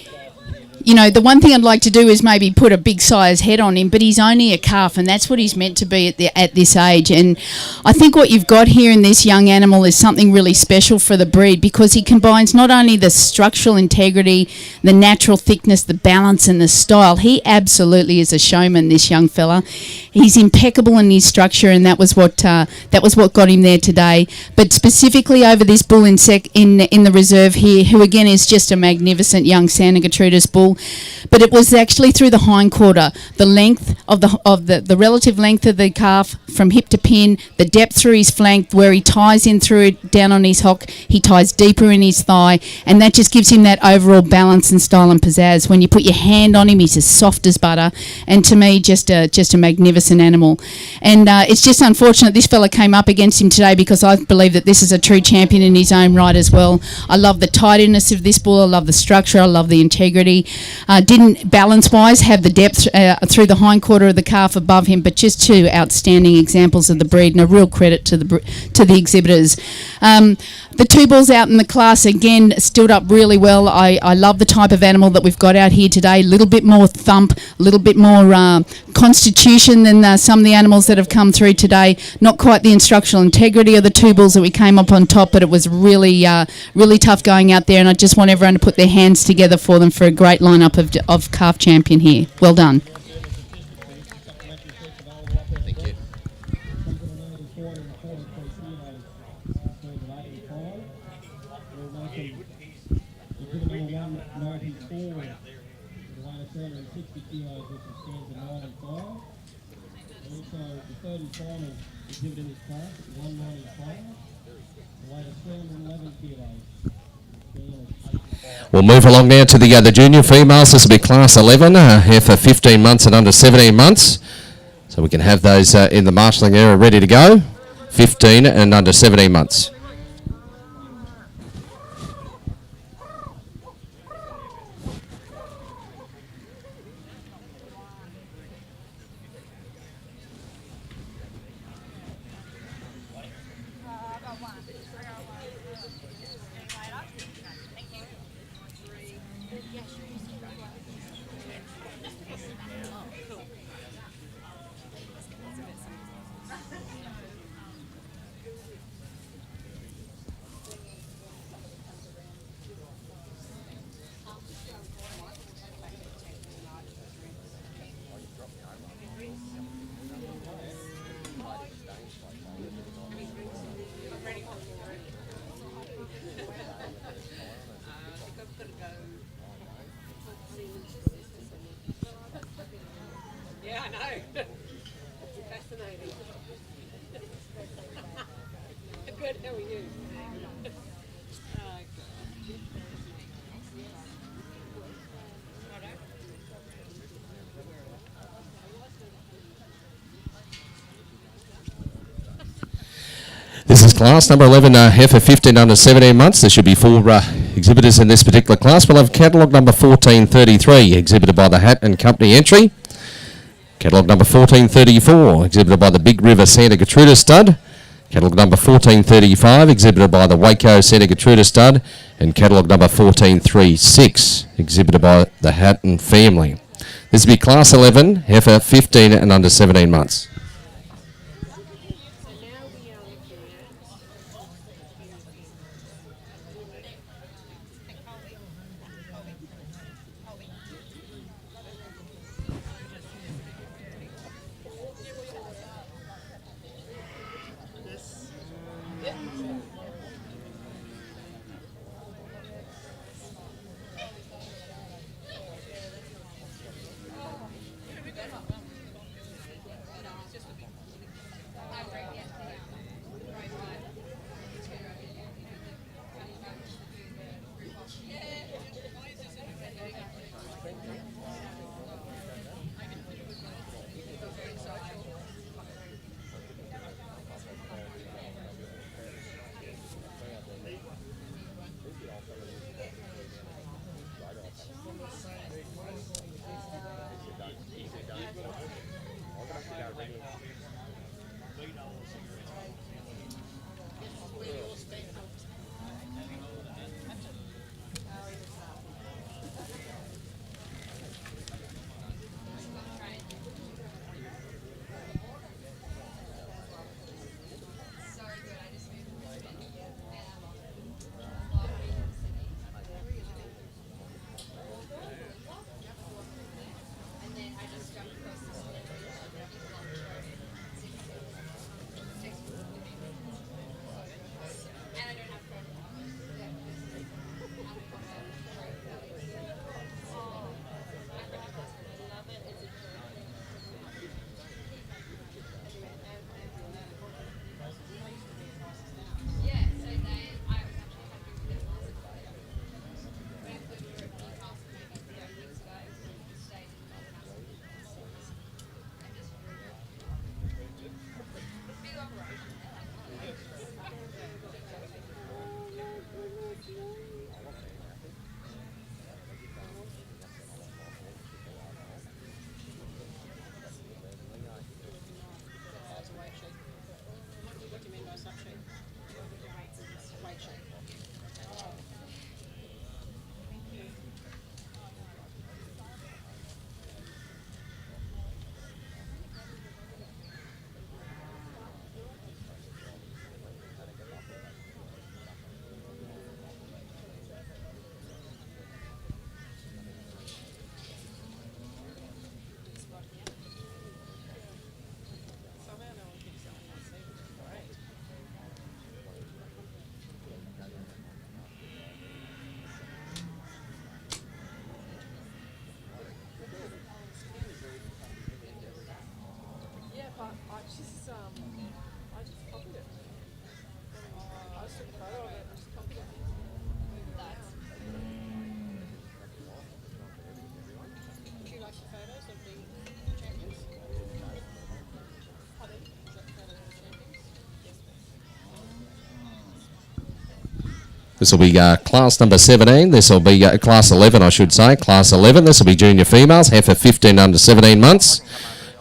you know, the one thing I'd like to do is maybe put a big size head on him, but he's only a calf, and that's what he's meant to be at this age. And I think what you've got here in this young animal is something really special for the breed, because he combines not only the structural integrity, the natural thickness, the balance, and the style. He absolutely is a showman, this young fella. He's impeccable in his structure, and that was what got him there today. But specifically over this bull in the reserve here, who again is just a magnificent young Santa Gertrudis bull. But it was actually through the hindquarter, the length of the relative length of the calf from hip to pin, the depth through his flank, where he ties in through it down on his hock, he ties deeper in his thigh, and that just gives him that overall balance and style and pizzazz. When you put your hand on him, he's as soft as butter, and to me, just a magnificent animal. And it's just unfortunate this fella came up against him today, because I believe that this is a true champion in his own right as well. I love the tidiness of this bull, I love the structure, I love the integrity. Didn't balance-wise have the depth through the hindquarter of the calf above him, but just two outstanding examples of the breed, and a real credit to the exhibitors. The two bulls out in the class again stood up really well. I love the type of animal that we've got out here today. A little bit more thump, a little bit more constitution than some of the animals that have come through today. Not quite the instructional integrity of the two bulls that we came up on top, but it was really tough going out there, and I just want everyone to put their hands together for them for a great lineup of calf champion here. Well done. We'll move along now to the junior females. This will be class 11, here for 15 months and under 17 months. So we can have those in the marshalling area ready to go. 15 and under 17 months. Yeah, I know. Fascinating. Good, how are you? Oh, This is class number 11, here for 15 under 17 months. There should be four exhibitors in this particular class. We'll have catalogue number 1433, exhibited by the Hatton Company entry. Catalogue number 1434, exhibited by the Big River Santa Gertrudis stud. Catalogue number 1435, exhibited by the Waco Santa Gertrudis stud. And catalogue number 1436, exhibited by the Hatton family. This will be class 11, here for 15 and under 17 months. She's, I just copied it. I just took a photo of it and just copied it. Do you like the photos of the champions? Pardon? Do you like the photos of the champions? Yes, This will be class number 17. This will be class 11, I should say. Class 11. This will be junior females, heifer 15 under 17 months.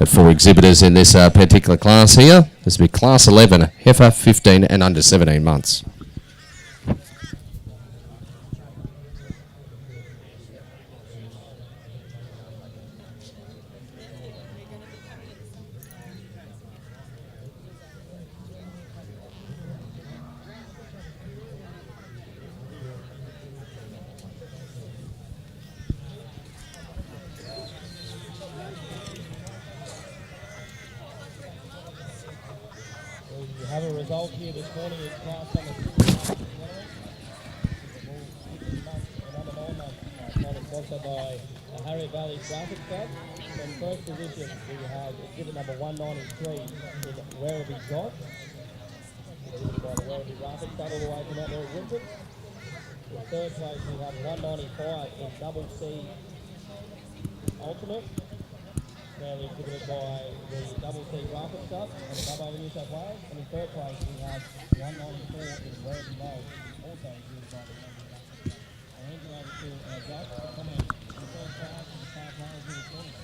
Got 4 exhibitors in this particular class here. This will be class 11, heifer 15 and under 17 months. We have a result here this morning in class number 6. Number 9 month, sponsored by Harriet Valley Graphic Club. In first position, we have exhibit number 193 in Werribee Golf. Exhibited by the Werribee Graphic Club all the way from out there at Winford. In third place, we have 195 in Double C Ultimate. Proudly exhibited by the Double C Graphic Club and above over New South Wales. And in third place we have 194 in Werribee Bowl, also exhibited by the Werribee Graphic Club. I'll hand you over to our judge to comment on the third class and the car players here this morning.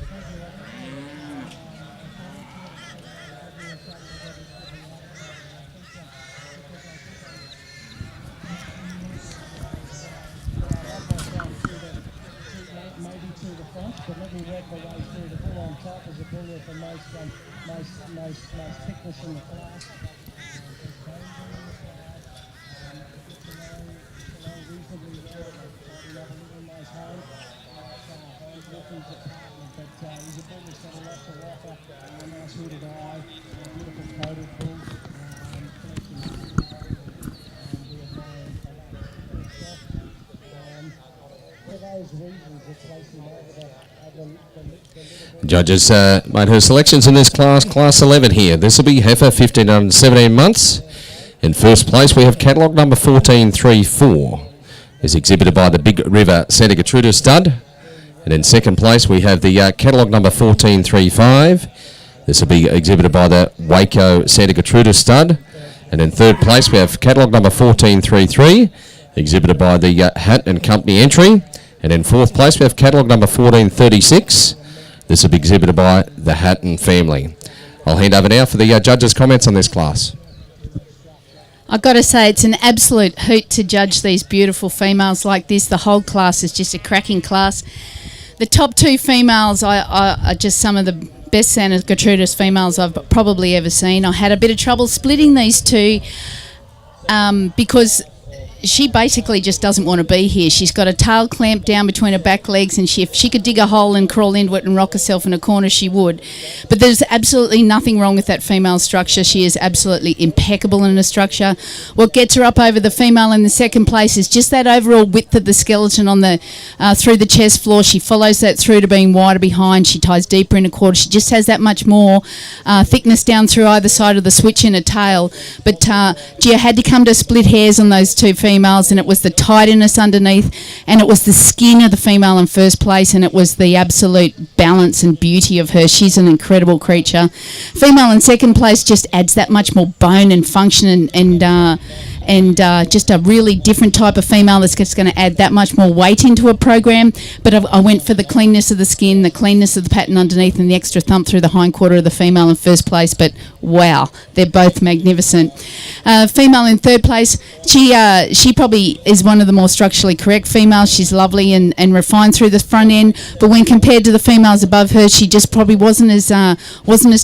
Thank you, maybe to the front, but let me work my way through. The bull on top is a bull with the most thickness in the class. Reasonably well, probably not a little nice home. Walking department, but he's a bull that's got a lot to offer. Nice hooded eye, beautiful coated bull. For those reasons, it's placing over the Judges made her selections in this class, class 11 here. This will be heifer 15 under 17 months. In first place, we have catalogue number 1434. Is exhibited by the Big River Santa Gertrudis stud. And in second place, we have the catalogue number 1435. This will be exhibited by the Waco Santa Gertrudis stud. And in third place, we have catalogue number 1433, exhibited by the Hat and Company entry. And in fourth place, we have catalogue number 1436. This will be exhibited by the Hatton family. I'll hand over now for the judges' comments on this class. I've got to say, it's an absolute hoot to judge these beautiful females like this. The whole class is just a cracking class. The top 2 females are just some of the best Santa Gertrudis females I've probably ever seen. I had a bit of trouble splitting these two because she basically just doesn't want to be here. She's got a tail clamped down between her back legs, and if she could dig a hole and crawl into it and rock herself in a corner, she would. But there's absolutely nothing wrong with that female structure. She is absolutely impeccable in the structure. What gets her up over the female in the second place is just that overall width of the skeleton on the through the chest floor. She follows that through to being wider behind. She ties deeper in a quarter. She just has that much more thickness down through either side of the switch in her tail. But Gia had to come to split hairs on those two females, and it was the tidiness underneath, and it was the skin of the female in first place, and it was the absolute balance and beauty of her. She's an incredible creature. Female in second place just adds that much more bone and function and just a really different type of female that's just going to add that much more weight into a program. But I went for the cleanness of the skin, the cleanness of the pattern underneath, and the extra thump through the hind quarter of the female in first place. But wow, they're both magnificent. Female in third place, she probably is one of the more structurally correct females. She's lovely and refined through the front end, but when compared to the females above her, she just probably wasn't as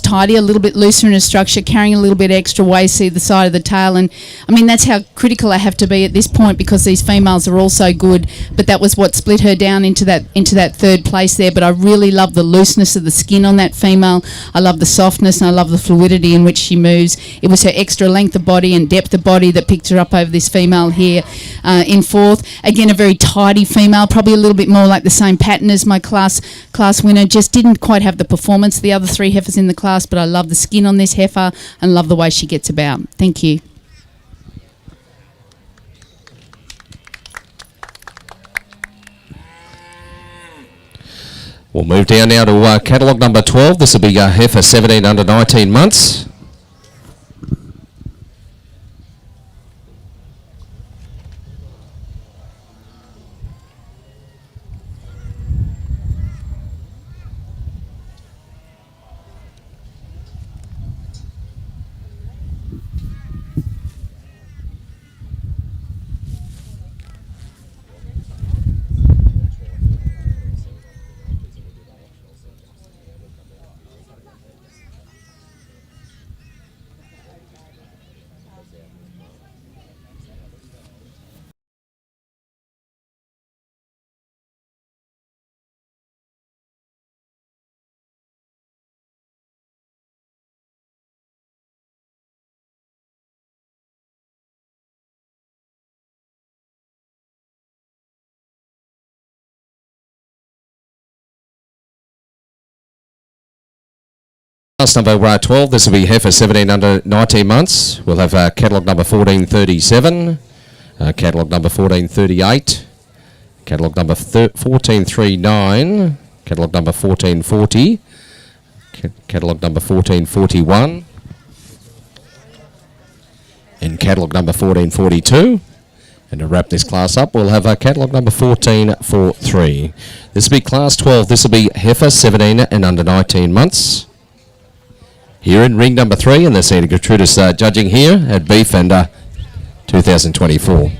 tidy, a little bit looser in her structure, carrying a little bit extra weight, see the side of the tail. And I mean, that's how how critical I have to be at this point because these females are all so good, but that was what split her down into that third place there. But I really love the looseness of the skin on that female. I love the softness and I love the fluidity in which she moves. It was her extra length of body and depth of body that picked her up over this female here in fourth. Again, a very tidy female, probably a little bit more like the same pattern as my class winner. Just didn't quite have the performance of the other three heifers in the class, but I love the skin on this heifer and love the way she gets about. Thank you. We'll move down now to catalogue number 12. This will be heifer 17 under 19 months. Class number 12, this will be heifer 17 under 19 months. We'll have catalogue number 1437, catalogue number 1438, catalogue number 1439, catalogue number 1440, catalogue number 1441, and catalogue number 1442. And to wrap this class up, we'll have catalogue number 1443. This will be class 12. This will be heifer 17 and under 19 months. Here in ring number 3, and they're seeing Gertrudis judging here at Beef and 2024.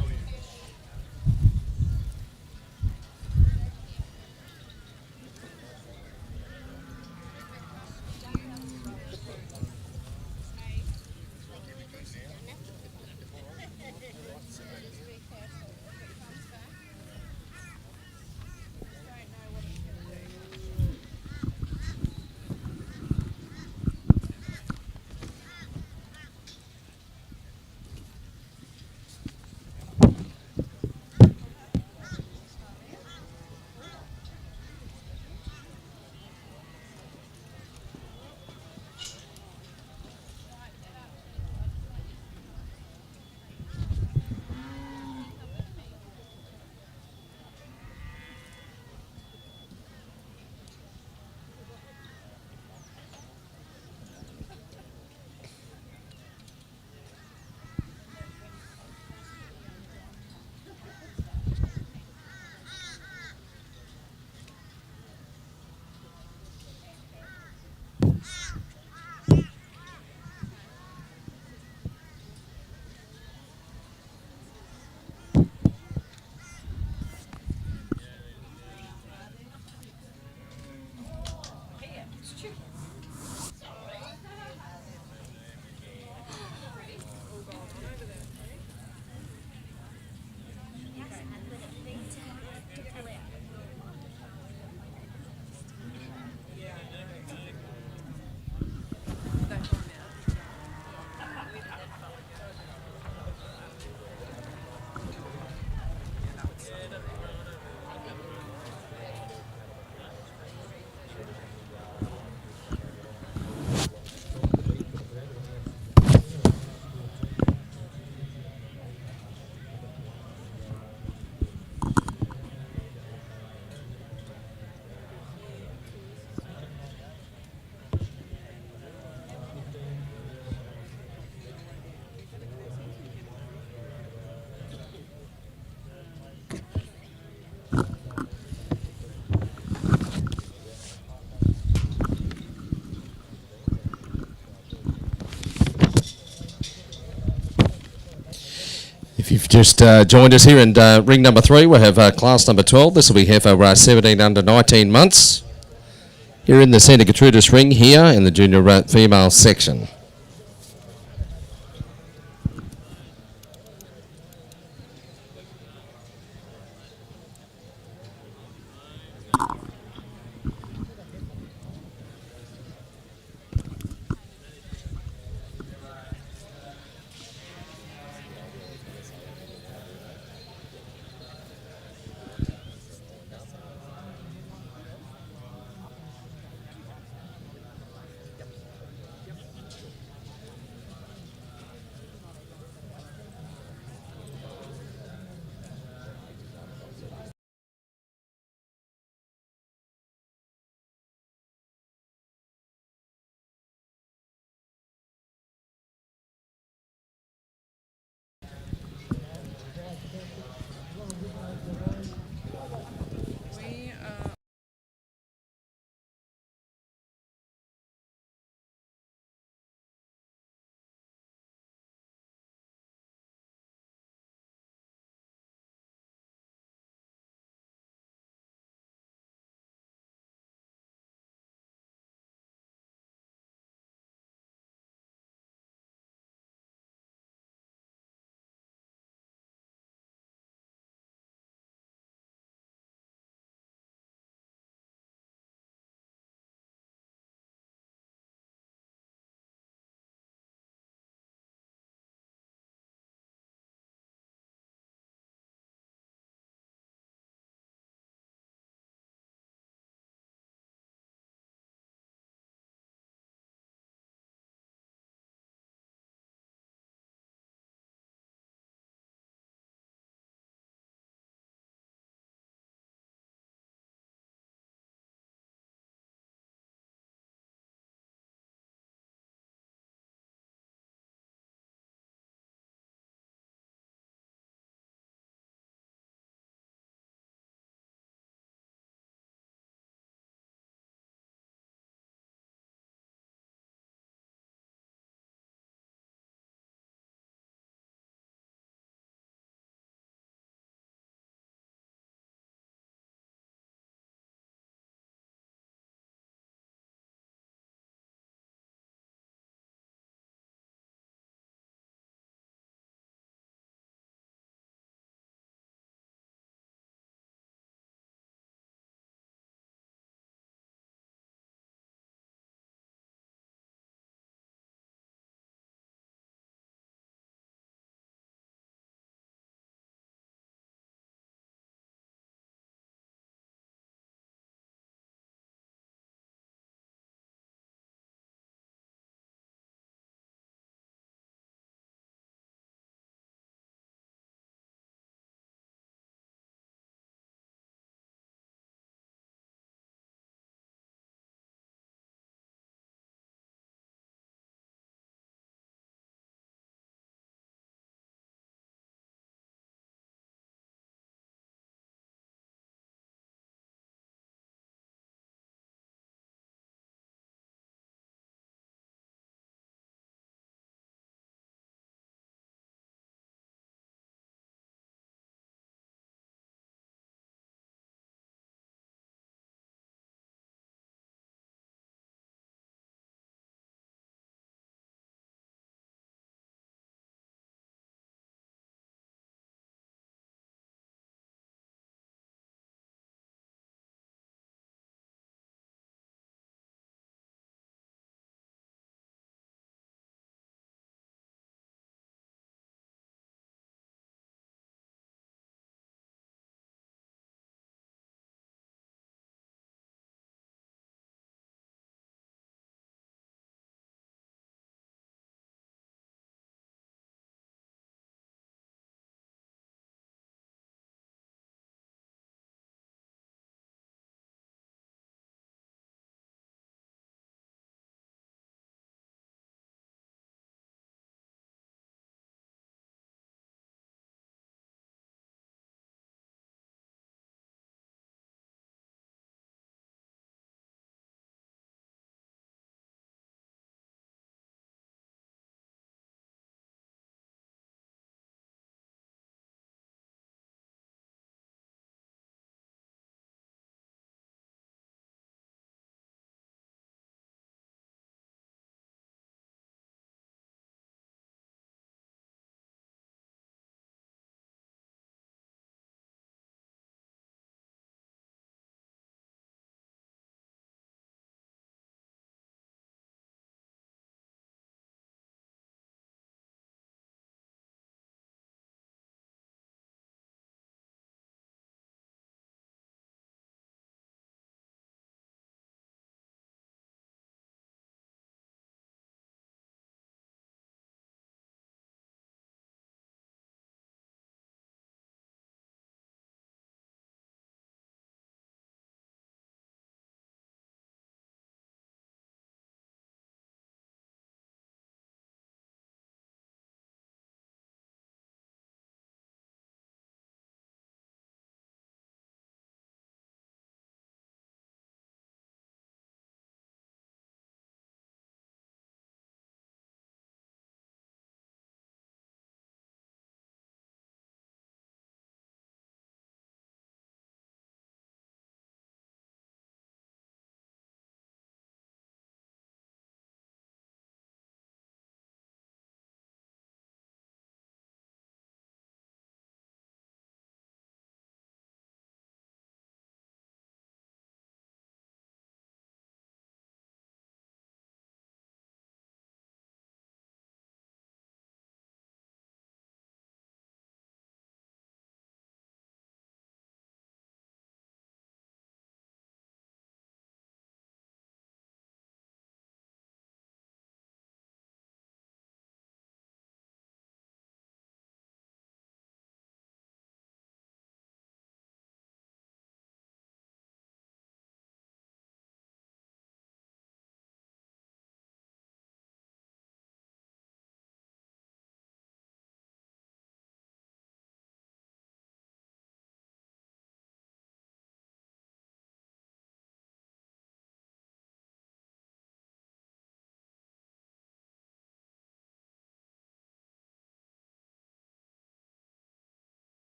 If you've just joined us here in ring number 3, we have class number 12. This will be heifer 17 under 19 months. Here in the Santa Gertrudis ring here in the junior female section.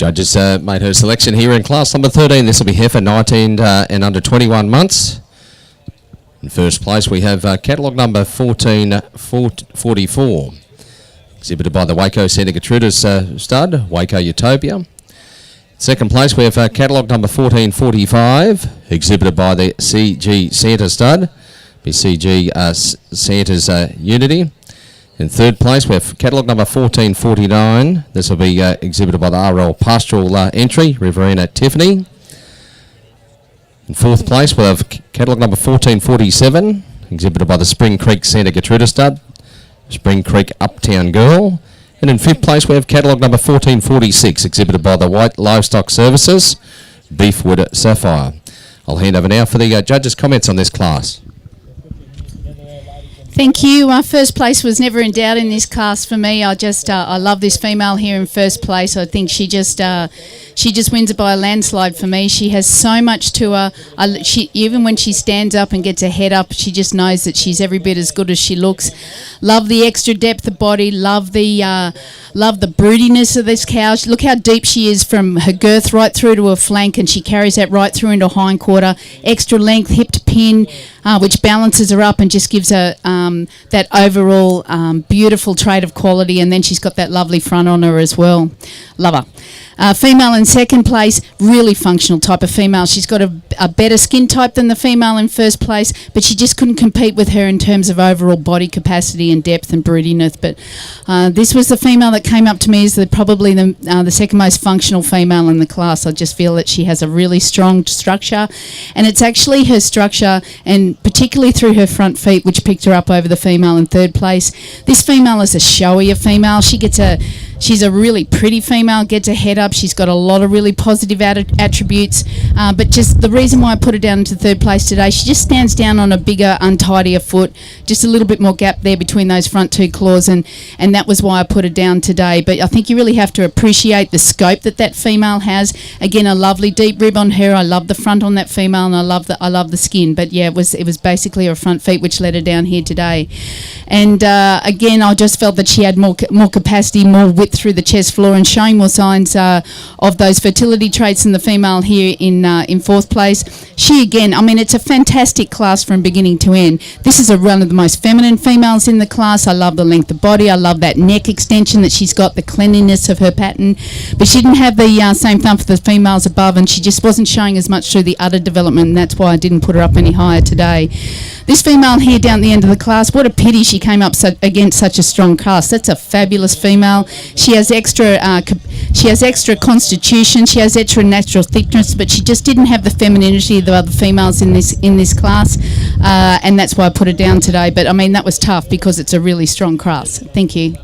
Judges made her selection here in class number 13. This will be heifer 19 and under 21 months. In first place we have catalogue number 1444, exhibited by the Waco Santa Gertrudis stud, Waco Utopia. Second place we have catalogue number 1445, exhibited by the CG Santa stud, be CG Santa's Unity. In third place we have catalogue number 1449. This will be exhibited by the RL Pastoral entry, Riverina Tiffany. In fourth place we have catalogue number 1447, exhibited by the Spring Creek Santa Gertrudis stud, Spring Creek Uptown Girl. And in fifth place we have catalogue number 1446, exhibited by the White Livestock Services, Beefwood Sapphire. I'll hand over now for the judges' comments on this class. Thank you. First place was never in doubt in this class for me. I love this female here in first place. I think she just wins it by a landslide for me. She has so much to her. Even when she stands up and gets her head up, she just knows that she's every bit as good as she looks. Love the extra depth of body. Love the broodiness of this cow. Look how deep she is from her girth right through to her flank, and she carries that right through into hindquarter. Extra length, hip to pin, which balances her up and just gives her that overall beautiful trait of quality. And then she's got that lovely front on her as well. Love her. Female in second place, really functional type of female. She's got a better skin type than the female in first place, but she just couldn't compete with her in terms of overall body capacity and depth and broodiness. But this was the female that came up to me as probably the second most functional female in the class. I just feel that she has a really strong structure, and it's actually her structure, and particularly through her front feet, which picked her up over the female in third place. This female is a showier female. She's a really pretty female, gets her head up. She's got a lot of really positive attributes. But just the reason why I put her down into third place today, she just stands down on a bigger, untidier foot. Just a little bit more gap there between those front two claws, and that was why I put her down today. But I think you really have to appreciate the scope that female has. Again, a lovely deep rib on her. I love the front on that female, and I love the skin. But yeah, it was basically her front feet which led her down here today. And again, I just felt that she had more capacity, more width through the chest floor, and showing more signs of those fertility traits in the female here in fourth place. She again, I mean, it's a fantastic class from beginning to end. This is one of the most feminine females in the class. I love the length of body. I love that neck extension that she's got, the cleanliness of her pattern. But she didn't have the same thump for the females above, and she just wasn't showing as much through the udder development, and that's why I didn't put her up any higher today. This female here down at the end of the class, what a pity she came up against such a strong class. That's a fabulous female. She has extra constitution. She has extra natural thickness, but she just didn't have the femininity of the other females in this class, and that's why I put her down today. But I mean, that was tough because it's a really strong class. Thank you.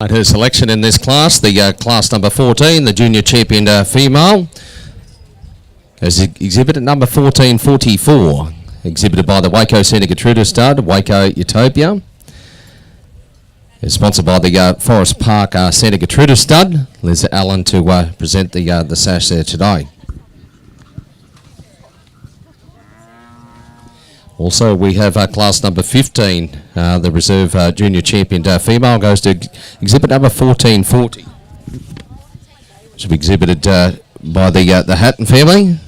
At her selection in this class, the class number 14, the junior champion female, is exhibit number 1444, exhibited by the Waco Santa Gertrudis stud, Waco Utopia. It's sponsored by the Forest Park Santa Gertrudis stud, Liz Allen, to present the sash there today. Also, we have class number 15, the reserve junior champion female, goes to exhibit number 1440. Which will be exhibited by the Hatton family,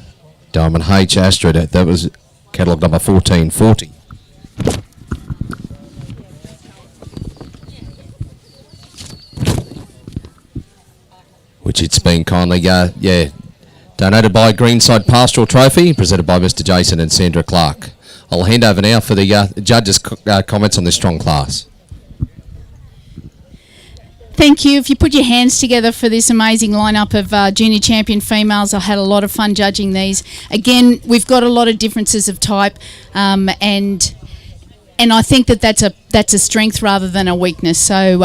Diamond H. Astrid. That was catalogue number 1440. Which it's been kindly, donated by Greenside Pastoral Trophy, presented by Mr. Jason and Sandra Clark. I'll hand over now for the judges' comments on this strong class. Thank you. If you put your hands together for this amazing lineup of junior champion females, I had a lot of fun judging these. Again, we've got a lot of differences of type, and I think that's a strength rather than a weakness. So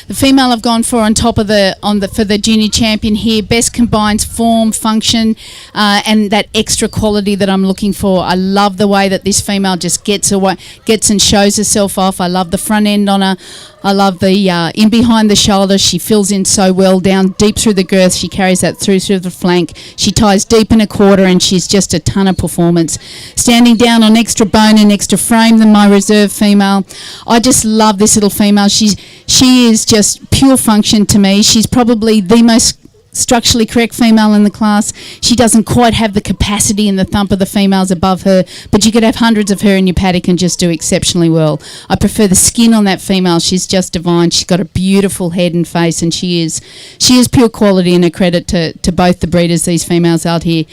the female I've gone for on top of for the junior champion here best combines form, function, and that extra quality that I'm looking for. I love the way that this female just gets and shows herself off. I love the front end on her. I love the in behind the shoulder. She fills in so well down deep through the girth. She carries that through the flank. She ties deep in a quarter, and she's just a ton of performance. Standing down on extra bone and extra frame than my reserve female. I just love this little female. She is just pure function to me. She's probably the most structurally correct female in the class. She doesn't quite have the capacity and the thump of the females above her, but you could have hundreds of her in your paddock and just do exceptionally well. I prefer the skin on that female. She's just divine. She's got a beautiful head and face, and she is pure quality, and a credit to both the breeders, these females out here.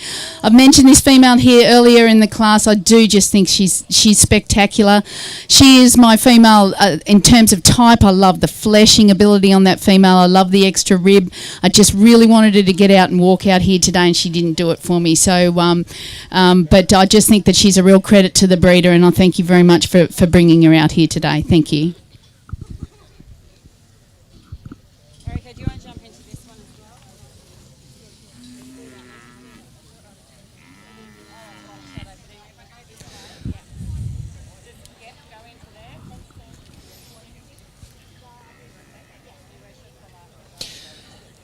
I've mentioned this female here earlier in the class. I do just think she's spectacular. She is my female in terms of type. I love the fleshing ability on that female. I love the extra rib. I just really wanted her to get out and walk out here today, and she didn't do it for me. So, but I just think that she's a real credit to the breeder, and I thank you very much for bringing her out here today. Thank you. Erica, do you want to jump into this one as well? Go into there.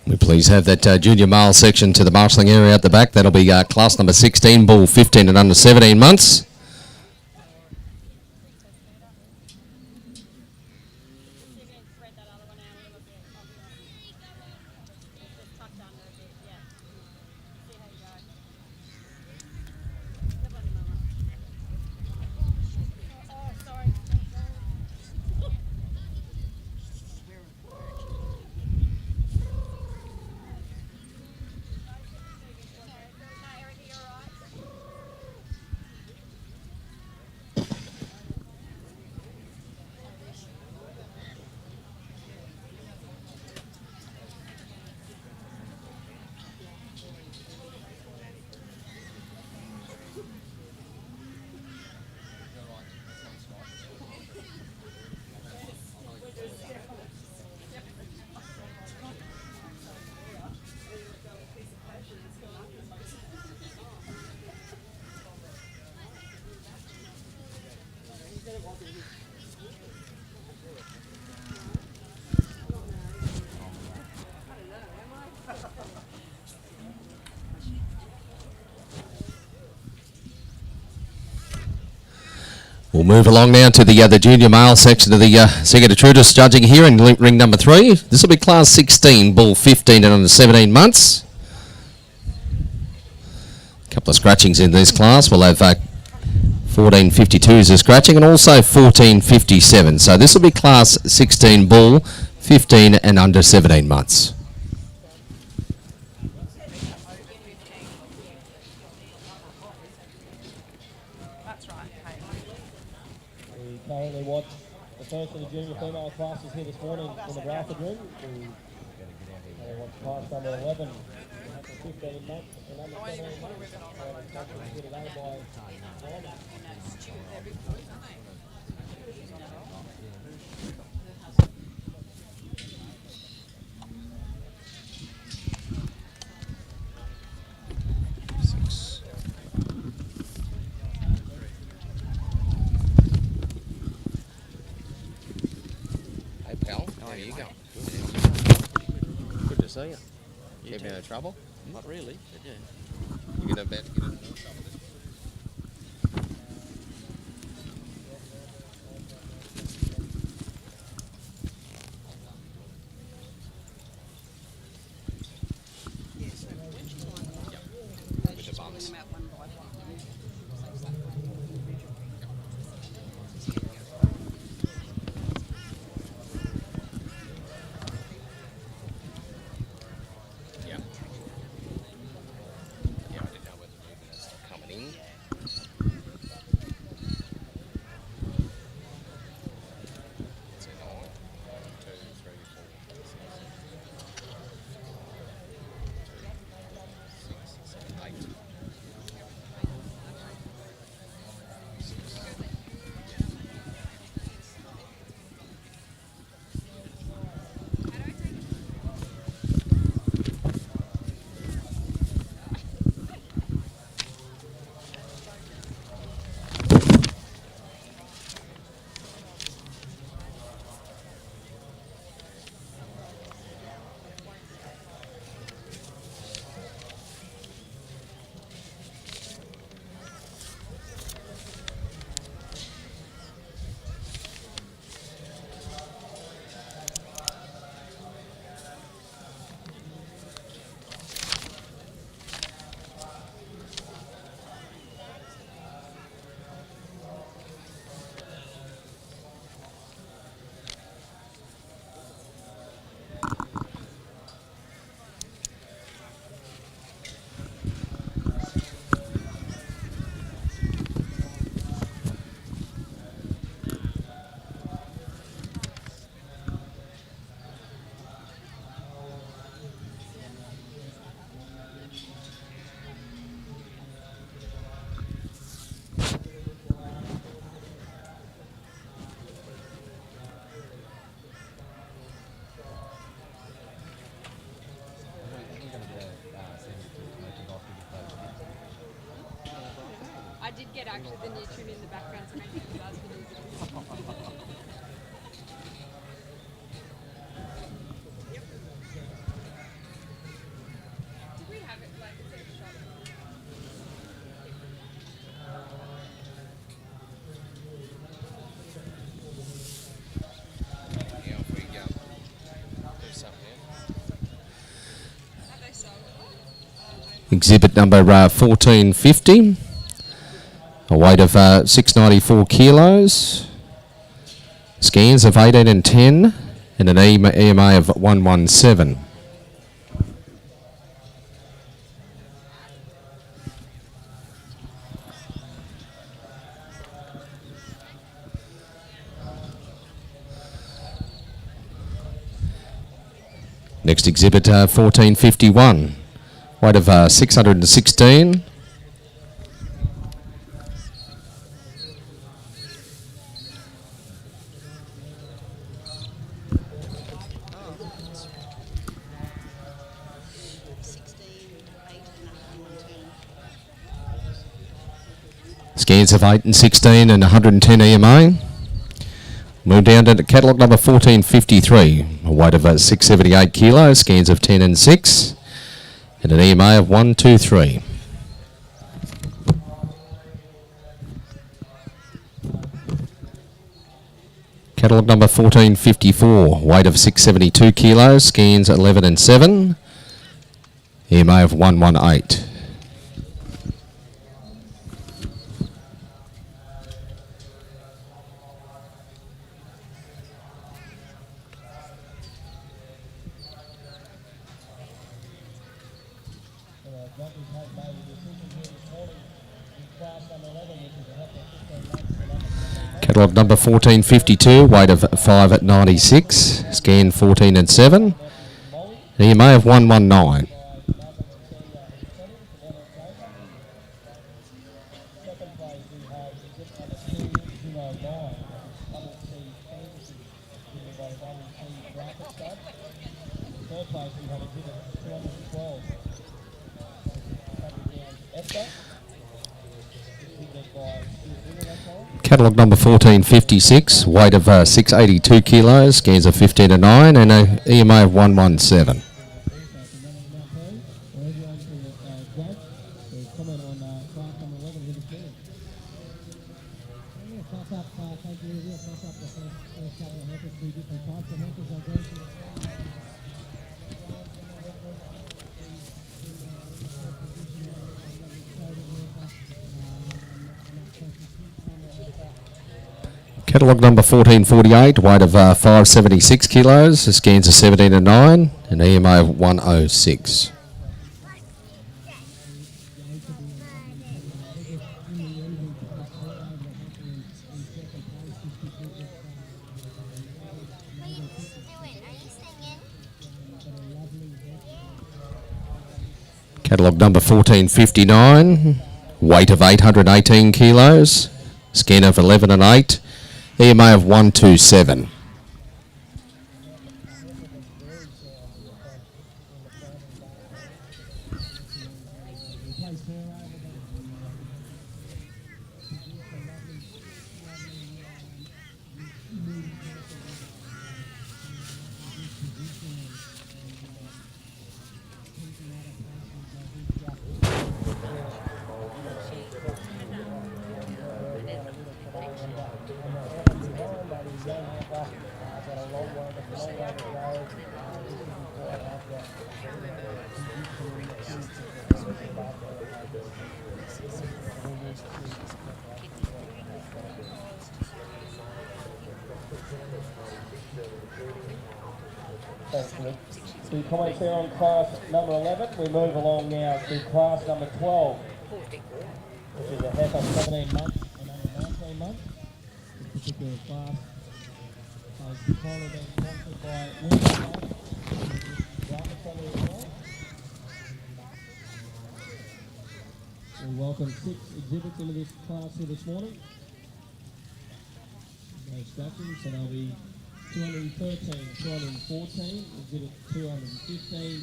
We please have that junior male section to the marshalling area at the back. That'll be class number 16, bull 15 and under 17 months. We'll move along now to the junior male section of the Santa Gertrudis judging here in ring number 3. This will be class 16, bull 15 and under 17 months. A couple of scratchings in this class. We'll have 1452 is a scratching, and also 1457. So this will be class 16 bull, 15 and under 17 months. We currently watch the first of the junior female classes here this morning in the Bradford room. We watch class number 11, 15 months, and under 17 months. Here today by you go. Good to see you. Keeping out of trouble? Not really, but yeah. You're about to get into more trouble. Yeah, so when she's lined them up, she's pulling them out one by one. So it's that way individually. Yeah. Yeah, I didn't know whether you were coming in. It's in on 1, 2, 3, 4, 5, 6, 7, 8. I did get actually the new tune in the background, so maybe you guys can use it. Did we have it like a bit of shot? Yeah, if we do something here. Have they sold it? Exhibit number 1450. A weight of 694 kilos. Scans of 18 and 10. And an EMA of 117. Next exhibit 1451. Weight of 616. Scans of 8 and 16 and 110 EMA. Move down to catalogue number 1453. A weight of 678 kilos. Scans of 10 and 6. And an EMA of 123. Catalogue number 1454. Weight of 672 kilos. Scans 11 and 7. EMA of 118. Catalogue number 1452, weight of 5 at 96, scan 14 and 7, EMA of 119. Catalogue number 1456, weight of 682 kilos, scans of 15 to 9, and a EMA of 117. Catalogue number 1448, weight of 576 kilos, scans of 17 to 9, and EMA of 106. Catalogue number 1459, weight of 818 kilos, scan of 11 and 8, EMA of 127. The comments there on class number 11. We move along now to class number 12, which is a heifer 17 months and under 19 months. This particular class has finally been sponsored by we welcome 6 exhibits into this class here this morning. No scratching, so they'll be 213, 214, exhibit 215,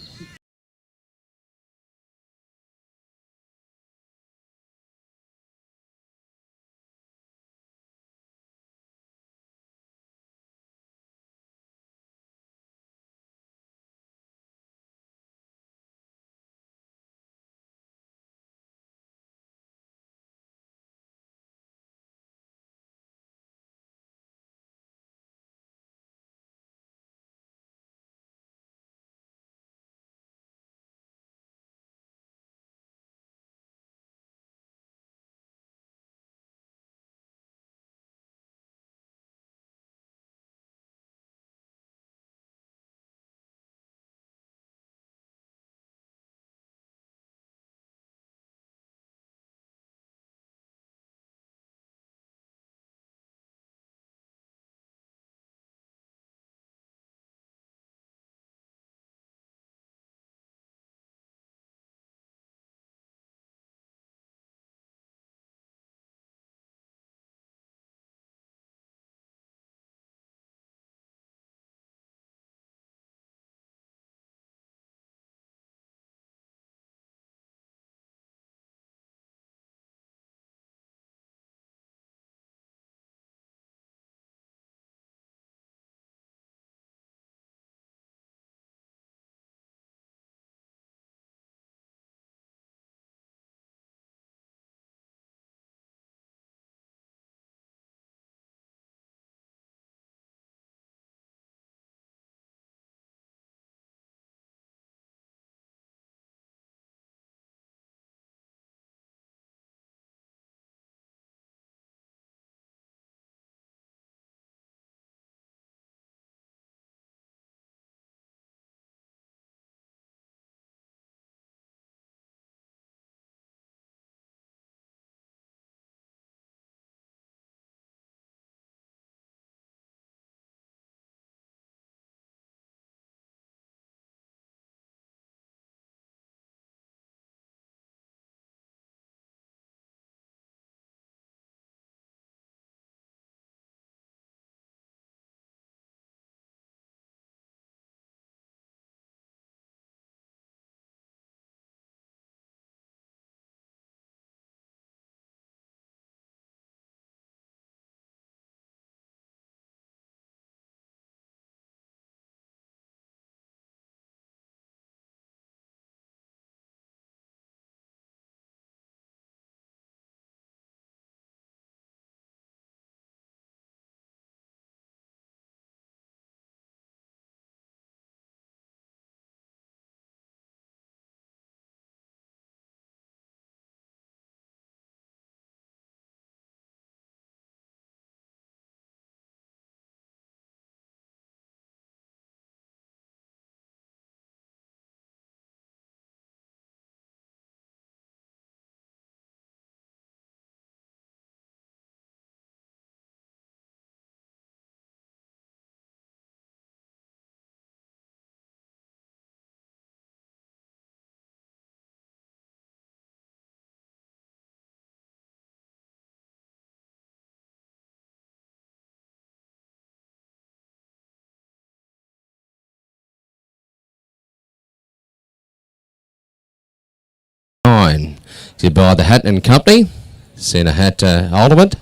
exhibited by the Hatton and Company, Centre Hat Ultimate.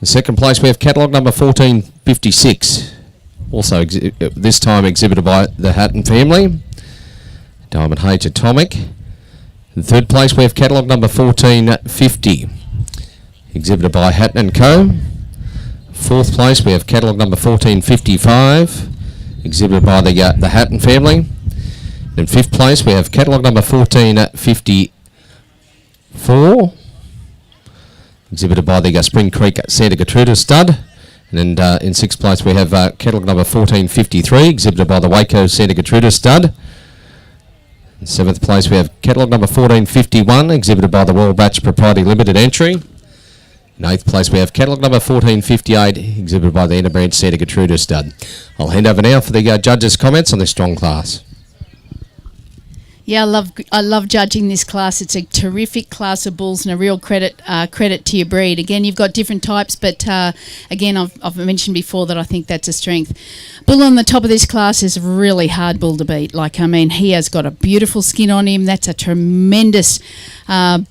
In second place, we have catalogue number 1456, also this time exhibited by the Hatton family, Diamond H Atomic. In third place, we have catalogue number 1450, exhibited by Hatton and Co. Fourth place, we have catalogue number 1455, exhibited by the Hatton family. In fifth place, we have catalogue number 1454, exhibited by the Spring Creek Santa Gertrudis stud. And in sixth place, we have catalogue number 1453, exhibited by the Waco Santa Gertrudis stud. In seventh place, we have catalogue number 1451, exhibited by the Royal Batch Proprietary Limited entry. In eighth place, we have catalogue number 1458, exhibited by the Inner Branch Santa Gertrudis stud. I'll hand over now for the judges' comments on this strong class. Yeah, I love judging this class. It's a terrific class of bulls and a real credit to your breed. Again, you've got different types, but again, I've mentioned before that I think that's a strength. Bull on the top of this class is a really hard bull to beat. He has got a beautiful skin on him. That's a tremendous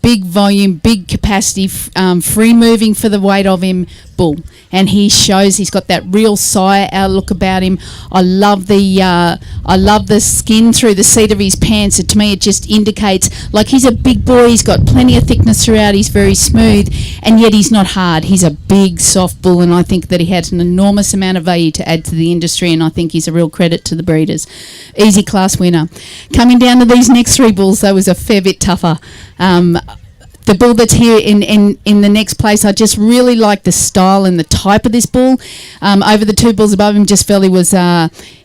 big volume, big capacity, free moving for the weight of him bull. And he shows he's got that real sire outlook about him. I love the skin through the seat of his pants. To me, it just indicates he's a big boy. He's got plenty of thickness throughout. He's very smooth, and yet he's not hard. He's a big, soft bull, and I think that he has an enormous amount of value to add to the industry, and I think he's a real credit to the breeders. Easy class winner. Coming down to these next three bulls, though, was a fair bit tougher. The bull that's here in the next place, I just really like the style and the type of this bull. Over the two bulls above him, just felt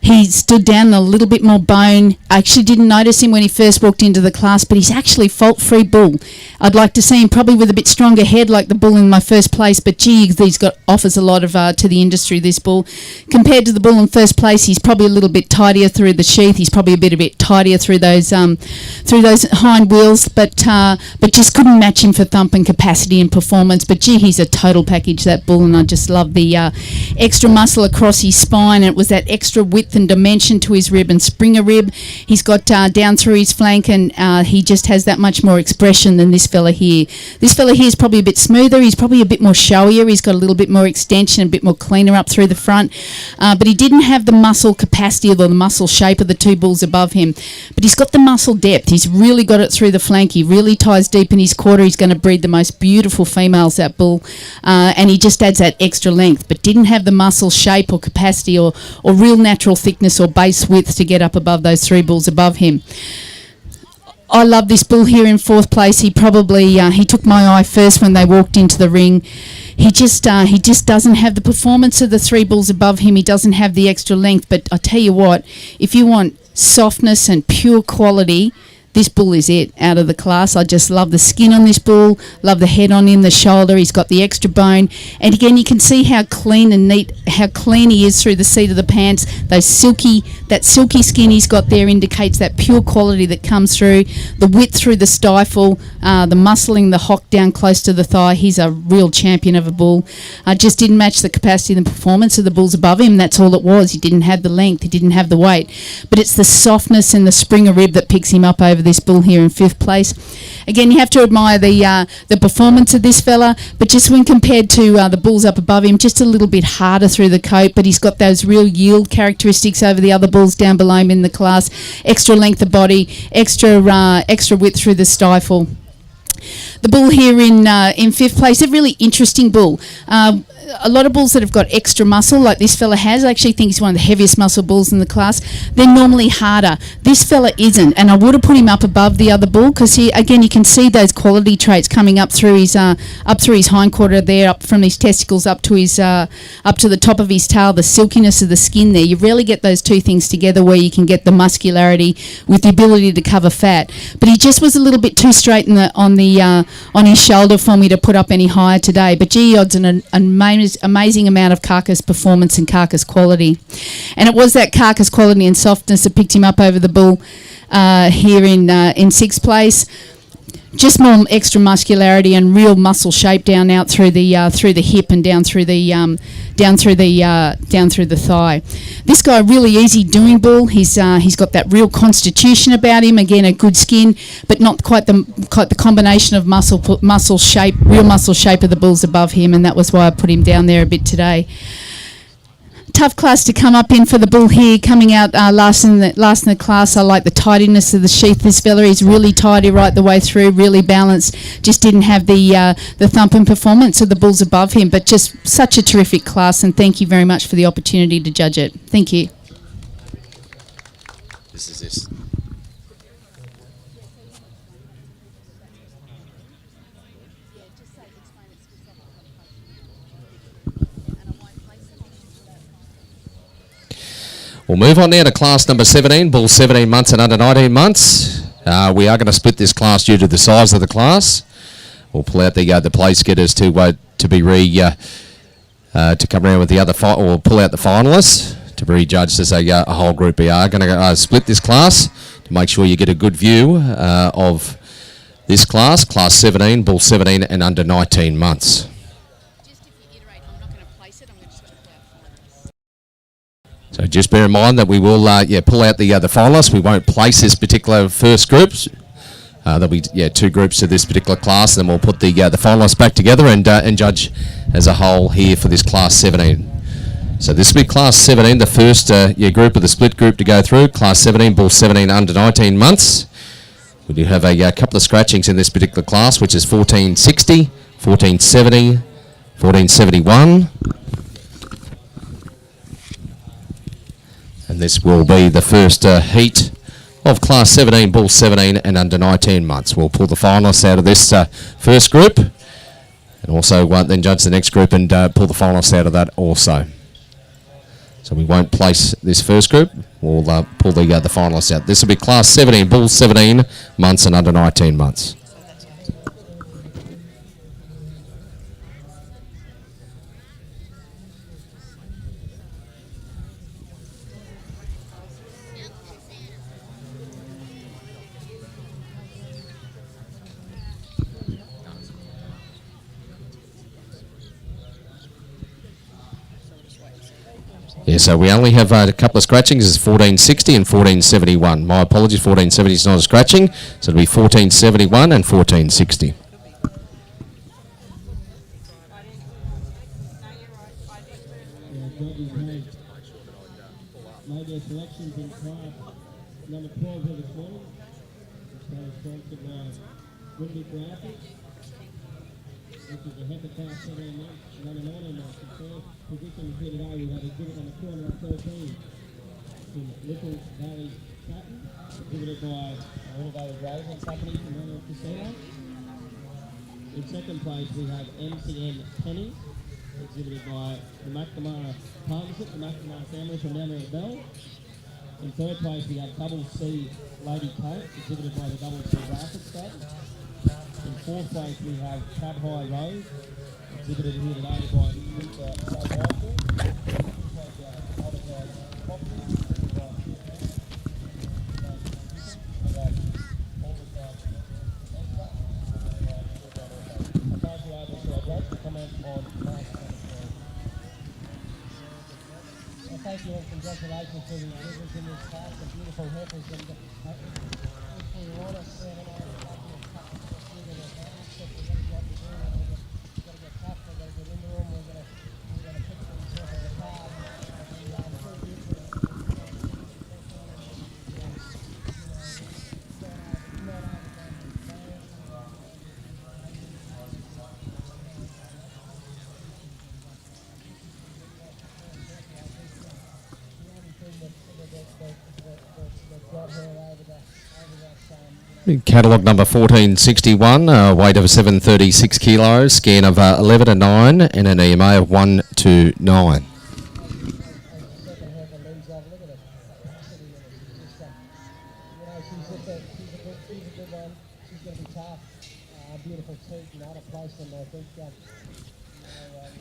he stood down a little bit more bone. I actually didn't notice him when he first walked into the class, but he's actually fault-free bull. I'd like to see him probably with a bit stronger head like the bull in my first place, but gee, offers a lot of to the industry, this bull. Compared to the bull in first place, he's probably a little bit tidier through the sheath. He's probably a bit tidier through those hind wheels, but just couldn't match him for thump and capacity and performance. But gee, he's a total package, that bull, and I just love the extra muscle across his spine. And it was that extra width and dimension to his rib and springer rib. He's got down through his flank, and he just has that much more expression than this fella here. This fella here is probably a bit smoother. He's probably a bit more showier. He's got a little bit more extension, a bit more cleaner up through the front. But he didn't have the muscle capacity or the muscle shape of the two bulls above him. But he's got the muscle depth. He's really got it through the flank. He really ties deep in his quarter. He's going to breed the most beautiful females, that bull. And he just adds that extra length, but didn't have the muscle shape or capacity or real natural thickness or base width to get up above those three bulls above him. I love this bull here in fourth place. He probably he took my eye first when they walked into the ring. He just doesn't have the performance of the three bulls above him. He doesn't have the extra length. But I tell you what, if you want softness and pure quality, this bull is it out of the class. I just love the skin on this bull, love the head on him, the shoulder. He's got the extra bone. And again, you can see how clean and neat, how clean he is through the seat of the pants. That silky skin he's got there indicates that pure quality that comes through. The width through the stifle, the muscling, the hock down close to the thigh. He's a real champion of a bull. Just didn't match the capacity and the performance of the bulls above him. That's all it was. He didn't have the length. He didn't have the weight. But it's the softness and the springer rib that picks him up over this bull here in fifth place. Again, you have to admire the performance of this fella, but just when compared to the bulls up above him, just a little bit harder through the coat, but he's got those real yield characteristics over the other bulls down below him in the class. Extra length of body, extra width through the stifle. The bull here in fifth place, a really interesting bull. A lot of bulls that have got extra muscle, like this fella has, I actually think he's one of the heaviest muscle bulls in the class. They're normally harder. This fella isn't, and I would have put him up above the other bull because he, again, you can see those quality traits coming up through his hindquarter there, up from his testicles up to the top of his tail, the silkiness of the skin there. You rarely get those two things together where you can get the muscularity with the ability to cover fat. But he just was a little bit too straight on his shoulder for me to put up any higher today. But gee, odds an amazing amount of carcass performance and carcass quality. And it was that carcass quality and softness that picked him up over the bull here in sixth place. just more extra muscularity and real muscle shape down out through the hip and down through the thigh. This guy, really easy doing bull. He's got that real constitution about him. Again, a good skin, but not quite the combination of muscle shape, real muscle shape of the bulls above him, and that was why I put him down there a bit today. Tough class to come up in for the bull here, coming out last in the class. I like the tidiness of the sheath. This fella is really tidy right the way through, really balanced. Just didn't have the thumping performance of the bulls above him, but just such a terrific class, and thank you very much for the opportunity to judge it. Thank you. This is this. We'll move on now to class number 17, bulls 17 months and under 19 months. We are going to split this class due to the size of the class. We'll pull out the place getters to come around with the other. We'll pull out the finalists to be judged as a whole group. We are going to split this class to make sure you get a good view of this class, class 17, bulls 17 and under 19 months. So just bear in mind that we will pull out the finalists. We won't place this particular first groups. There'll be two groups to this particular class, and then we'll put the finalists back together and judge as a whole here for this class 17. So this will be class 17, the first group of the split group to go through. Class 17, bulls 17 under 19 months. We do have a couple of scratchings in this particular class, which is 1460, 1470, 1471. And this will be the first heat of class 17, bulls 17 and under 19 months. We'll pull the finalists out of this first group, and also then judge the next group and pull the finalists out of that also. So we won't place this first group. We'll pull the finalists out. This will be class 17, bulls 17 months and under 19 months. Yeah, so we only have a couple of scratchings. It's 1460 and 1471. My apologies, 1470 is not a scratching, so it'll be 1471 and 1460. Made their selections in class number 12 here this morning. It's sponsored by Windy Graphics, which is a heifer class 17 months, number 19 months. The first position here today, we have exhibit number 213 in Little Valley Satin, exhibited by Little Valley Grazing Company from Manuel Casino. In second place, we have MCN Penny, exhibited by the McNamara Partnership, the McNamara family from down there at Bell. In third place, we have Double C Lady Coat, exhibited by the Double C Graphics State. In fourth place, we have Cab High Rose, exhibited here today by South Africa. Thank you and congratulations to the winners in this class, the beautiful heifers and Catalogue number 1461, weight of 736 kilos, scan of 11 to 9, and an EMA of 1 to 9.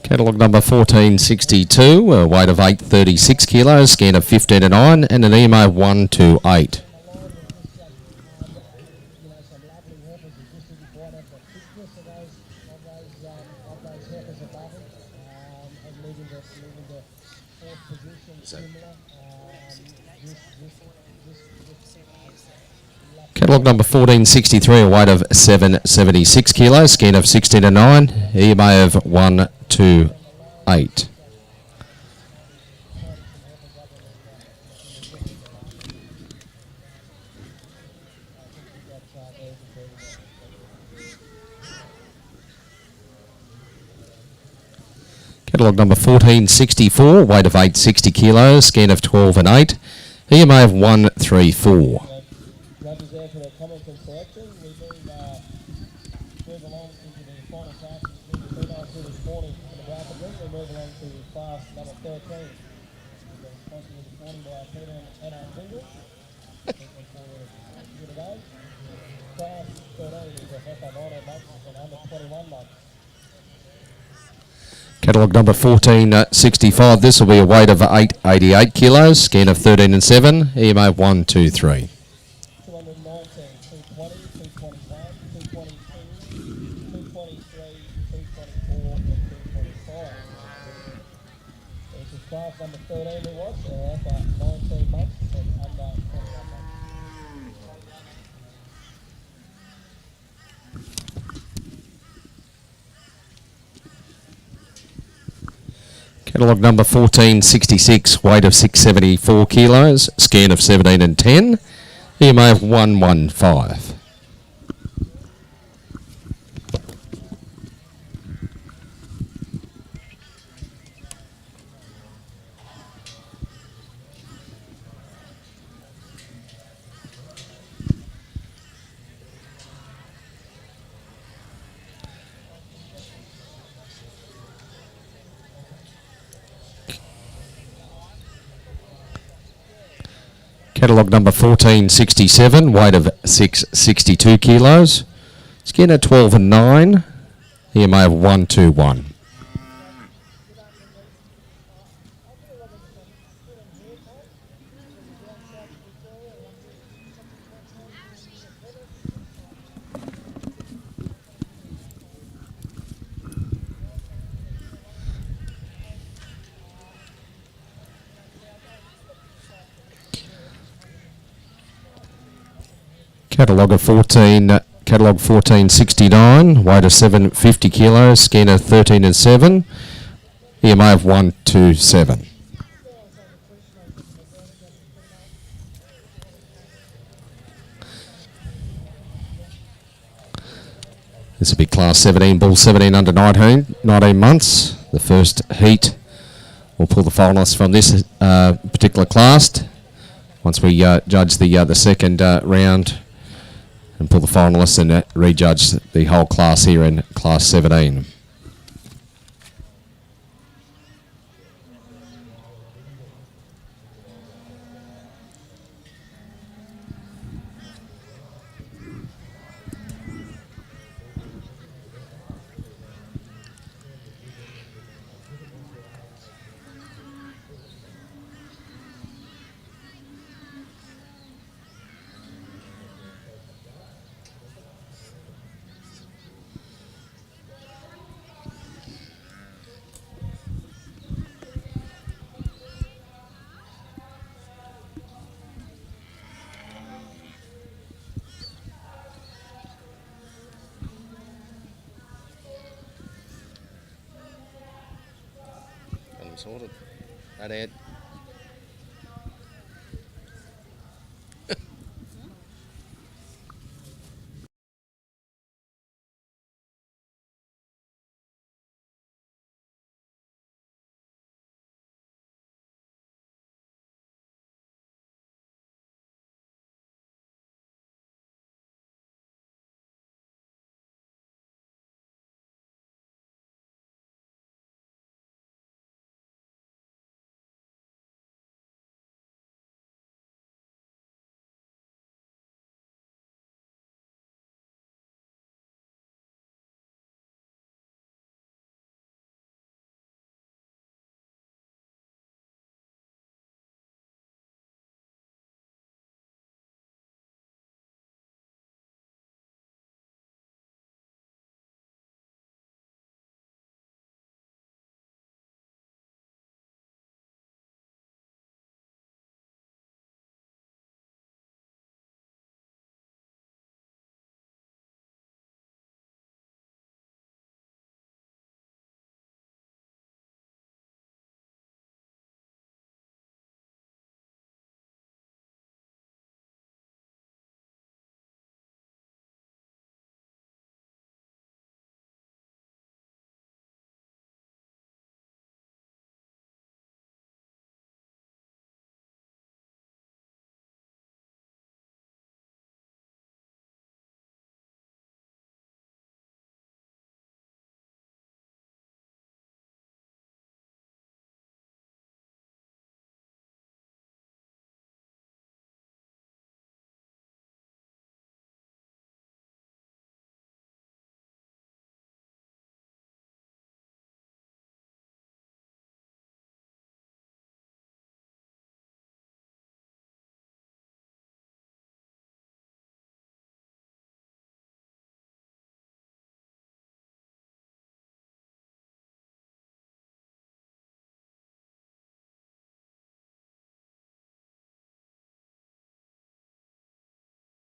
Catalogue number 1462, weight of 836 kilos, scan of 15 to 9, and an EMA of 1 to 8. of those heifers above him, and leaving the fourth position similar. Catalogue number 1463, a weight of 776 kilos, skin of 16 to 9, EMA of 128. Catalogue number 1464, weight of 860 kilos, skin of 12 and 8, EMA of 134. Judges there for their comments and selection. We move along into the final class. We move on to this morning in the bracket ring. We move along to class number 13. We've been sponsored this morning by Peter and our Jingle. Here today. Class 13 is a heifer 19 months and under 21 months. Catalogue number 1465, this will be a weight of 888 kilos, skin of 13 and 7, EMA 123. 219, 220, 221, 222, 223, 224, and 225. This is class number 13 it was, for 19 months and under 21 months. Catalogue number 1466, weight of 674 kilos, skin of 17 and 10, EMA of 115. Catalogue number 1467, weight of 662 kilos, skin at 12 and 9, EMA of 121. Catalogue 1469, weight of 750 kilos, skin of 13 and 7, EMA of 127. This will be class 17, bull 17 under 19 months. The first heat will pull the finalists from this particular class. Once we judge the second round and pull the finalists and rejudge the whole class here in class 17. Sorted. That it.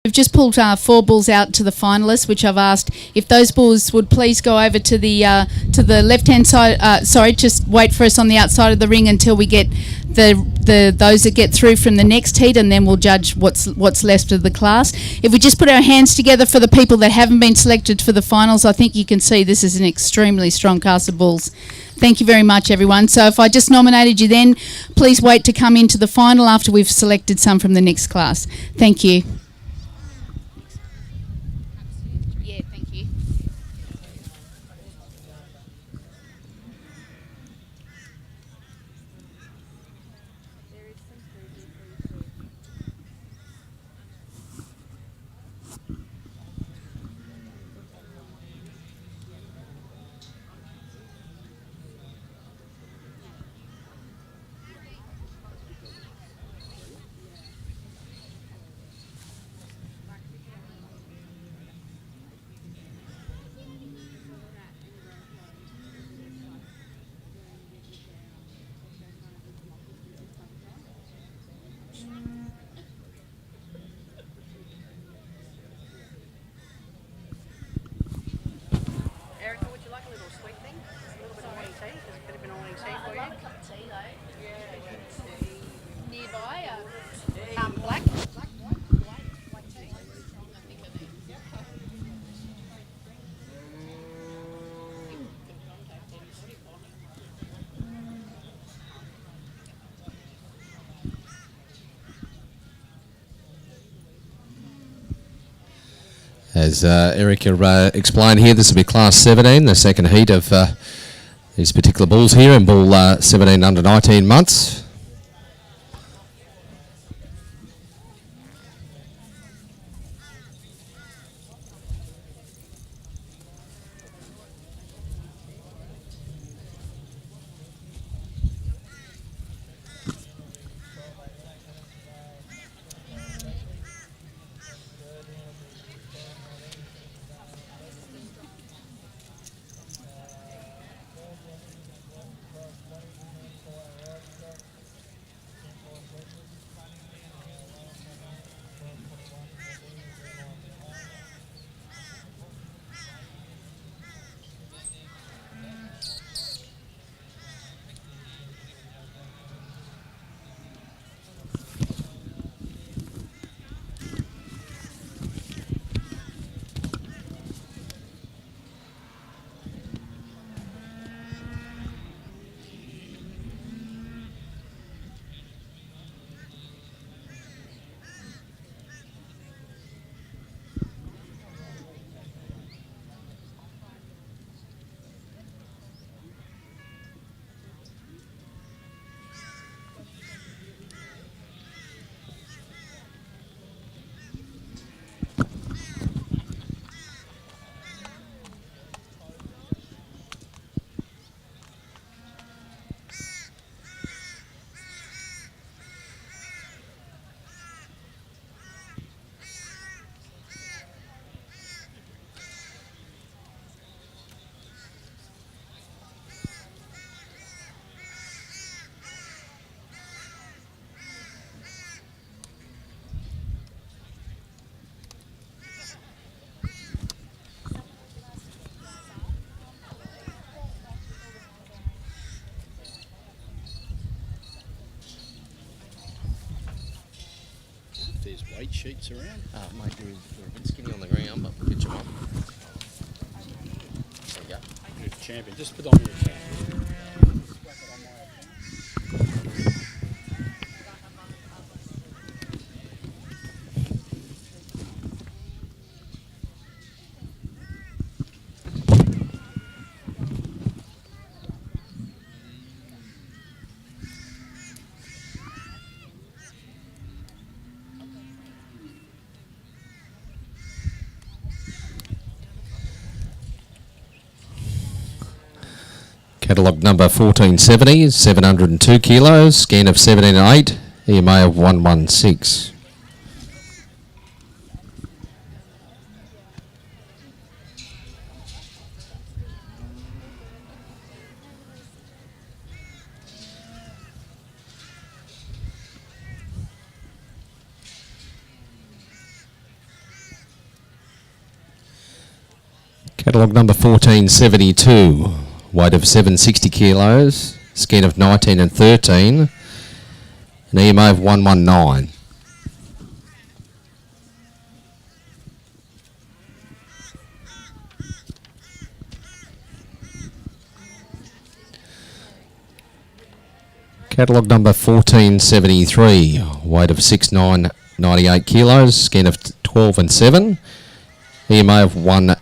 We've just pulled 4 bulls out to the finalists, which I've asked if those bulls would please go over to the left-hand side. Just wait for us on the outside of the ring until we get those that get through from the next heat, and then we'll judge what's left of the class. If we just put our hands together for the people that haven't been selected for the finals, I think you can see this is an extremely strong cast of bulls. Thank you very much, everyone. So if I just nominated you then, please wait to come into the final after we've selected some from the next class. Thank you. Yeah, thank you. Erica, would you like a little sweet thing? Just a little bit of morning tea? There's a bit of a morning tea for you. Nearby, Black? As Erica explained here, this will be Class 17, the second heat of these particular bulls here, and bull 17 under 19 months. There's weight sheets around. Mate, they're a bit skinny on the ground, but we'll get you one. There you go. You're a champion. Just put on your champion. Catalogue number 1470, 702 kilos, scan of 17 and 8, EMA of 116. Catalogue number 1472, weight of 760 kilos, scan of 19 and 13, an EMA of 119. Catalogue number 1473, weight of 6,998 kilos, scan of 12 and 7, EMA of 120.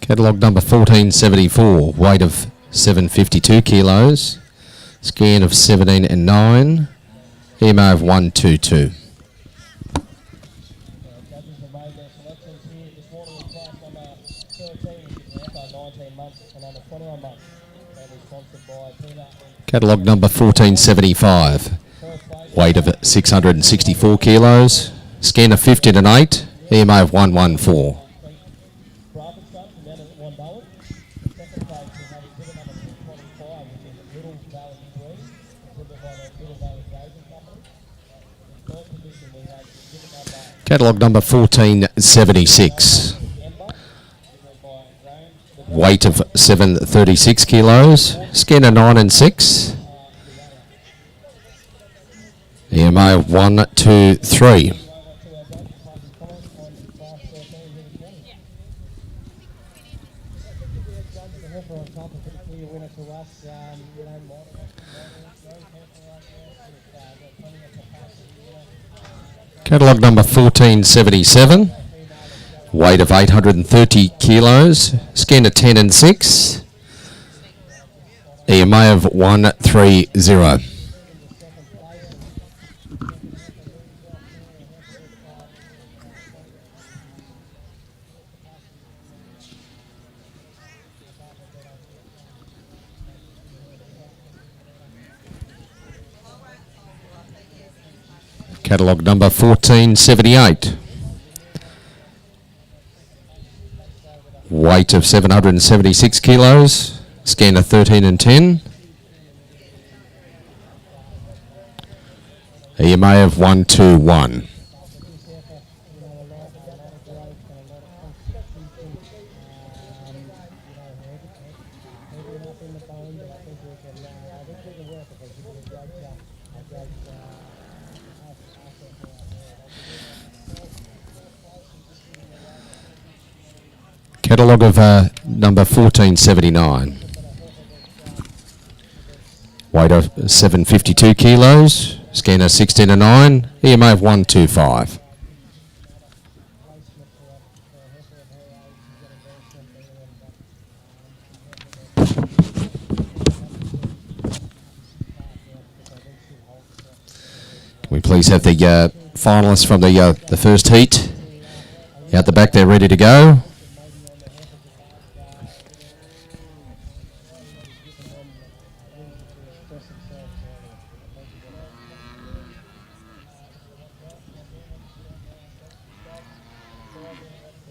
Catalogue number 1474, weight of 752 kilos, scan of 17 and 9, EMA of 122. Judges have made their selections here this morning in class number 13, which is also 19 months and under 21 months. That is sponsored by Tina. Catalogue number 1475, weight of 664 kilos, scan of 15 and 8, EMA of 114. Graphic stuff from down at $1. The second place we have exhibit number 225, which is Little Valley 3, exhibited by the Little Valley Grazing Company. In third position we have exhibit number Catalogue number 1476, Ember, exhibited by Graham. weight of 736 kilos, scan of 9 and 6, EMA of 123. Catalogue number 1477, weight of 830 kilos, scan of 10 and 6, EMA of 130. Catalogue number 1478, weight of 776 kilos, scan of 13 and 10, EMA of 121. Catalogue of number 1479, weight of 752 kilos, scanner 16 and 9, EMA of 125. Can we please have the finalists from the first heat out the back there ready to go?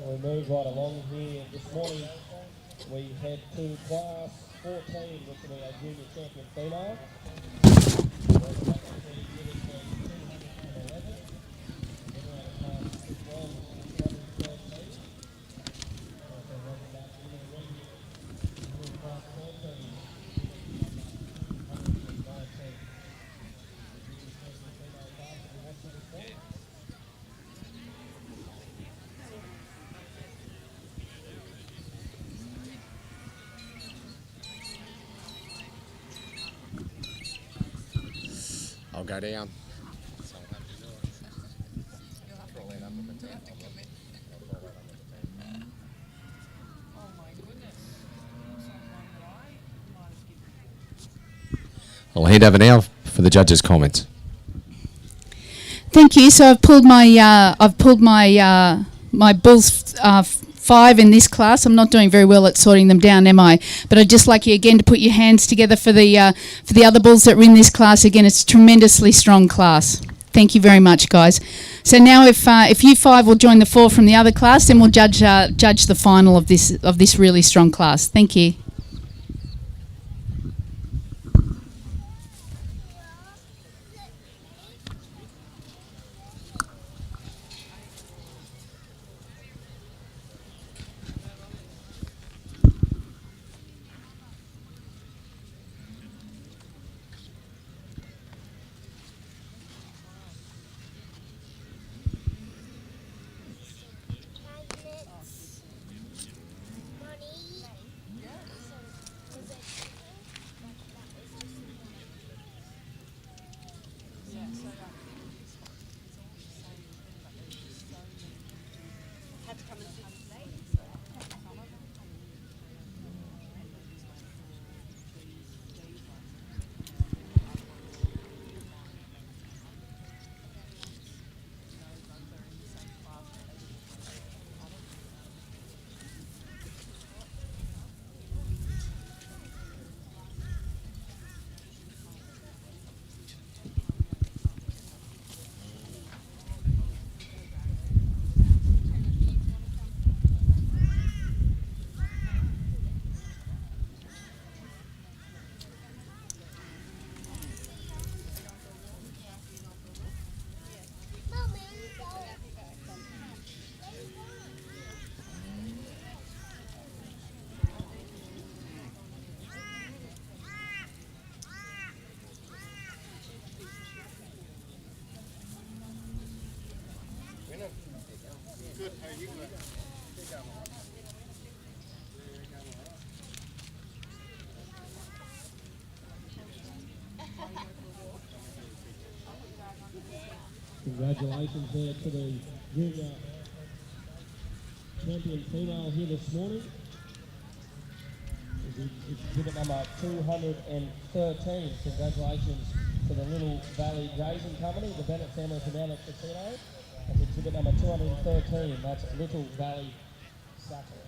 We move right along here. This morning we head to class 14, which will be our junior champion female. I'll go down. I'll hand over now for the judges' comments. Thank you. So I've pulled my my bulls 5 in this class. I'm not doing very well at sorting them down, am I? But I'd just like you again to put your hands together for the other bulls that are in this class. Again, it's a tremendously strong class. Thank you very much, guys. So now, if you 5 will join the 4 from the other class, then we'll judge the final of this really strong class. Thank you. Congratulations there to the junior champion female here this morning. Exhibit number 213. Congratulations to the Little Valley Grazing Company, the Bennett family from down at Casino. That's exhibit number 213. That's Little Valley Saddle.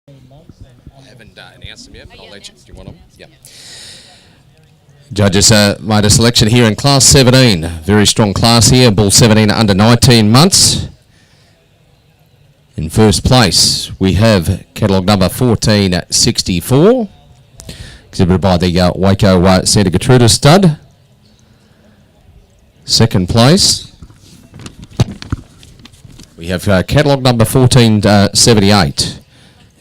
I haven't announced them yet, but I'll let you. Do you want them? Yep. Judges made a selection here in Class 17. Very strong class here. Bull 17 under 19 months. In first place, we have catalogue number 1464, exhibited by the Waco Santa Gertrudis stud. Second place, we have catalogue number 1478,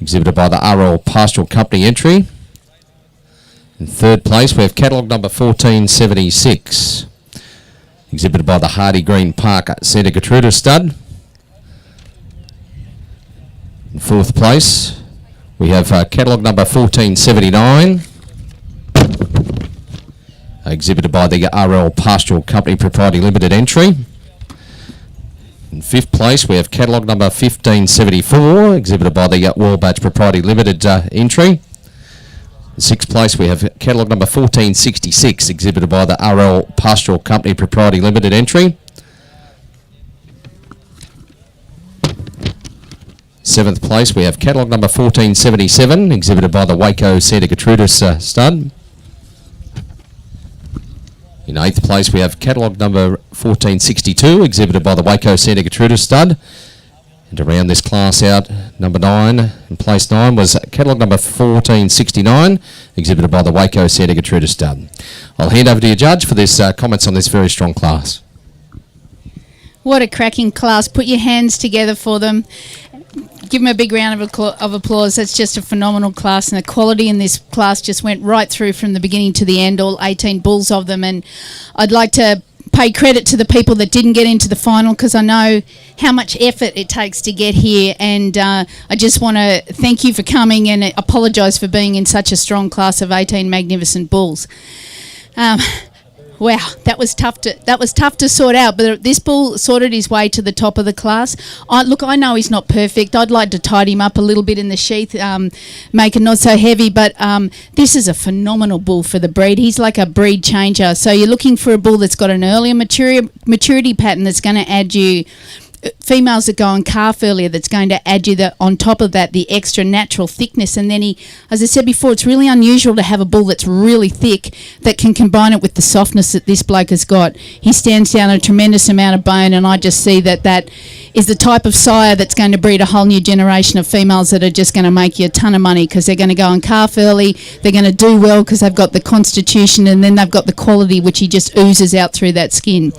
exhibited by the RL Pastoral Company entry. In third place, we have catalogue number 1476, exhibited by the Hardy Green Park Santa Gertrudis stud. In fourth place, we have catalogue number 1479, exhibited by the RL Pastoral Company Proprietary Limited entry. In fifth place, we have catalogue number 1574, exhibited by the Wallbatch Proprietary Limited entry. In sixth place, we have catalogue number 1466, exhibited by the RL Pastoral Company Proprietary Limited entry. Seventh place, we have catalogue number 1477, exhibited by the Waco Santa Gertrudis stud. In eighth place, we have catalogue number 1462, exhibited by the Waco Santa Gertrudis stud. And to round this class out, number 9, in place 9, was catalogue number 1469, exhibited by the Waco Santa Gertrudis stud. I'll hand over to your judge for this comments on this very strong class. What a cracking class. Put your hands together for them. Give them a big round of applause. That's just a phenomenal class, and the quality in this class just went right through from the beginning to the end, all 18 bulls of them. And I'd like to pay credit to the people that didn't get into the final, because I know how much effort it takes to get here, and I just want to thank you for coming and apologise for being in such a strong class of 18 magnificent bulls. Wow, that was tough to sort out, but this bull sorted his way to the top of the class. I know he's not perfect. I'd like to tidy him up a little bit in the sheath, make it not so heavy, but this is a phenomenal bull for the breed. He's like a breed changer. So you're looking for a bull that's got an earlier maturity pattern that's going to add you females that go on calf earlier, that's going to add you on top of that the extra natural thickness. And then as I said before, it's really unusual to have a bull that's really thick that can combine it with the softness that this bloke has got. He stands down a tremendous amount of bone, and I just see that is the type of sire that's going to breed a whole new generation of females that are just going to make you a ton of money, because they're going to go on calf early, they're going to do well because they've got the constitution, and then they've got the quality which he just oozes out through that skin.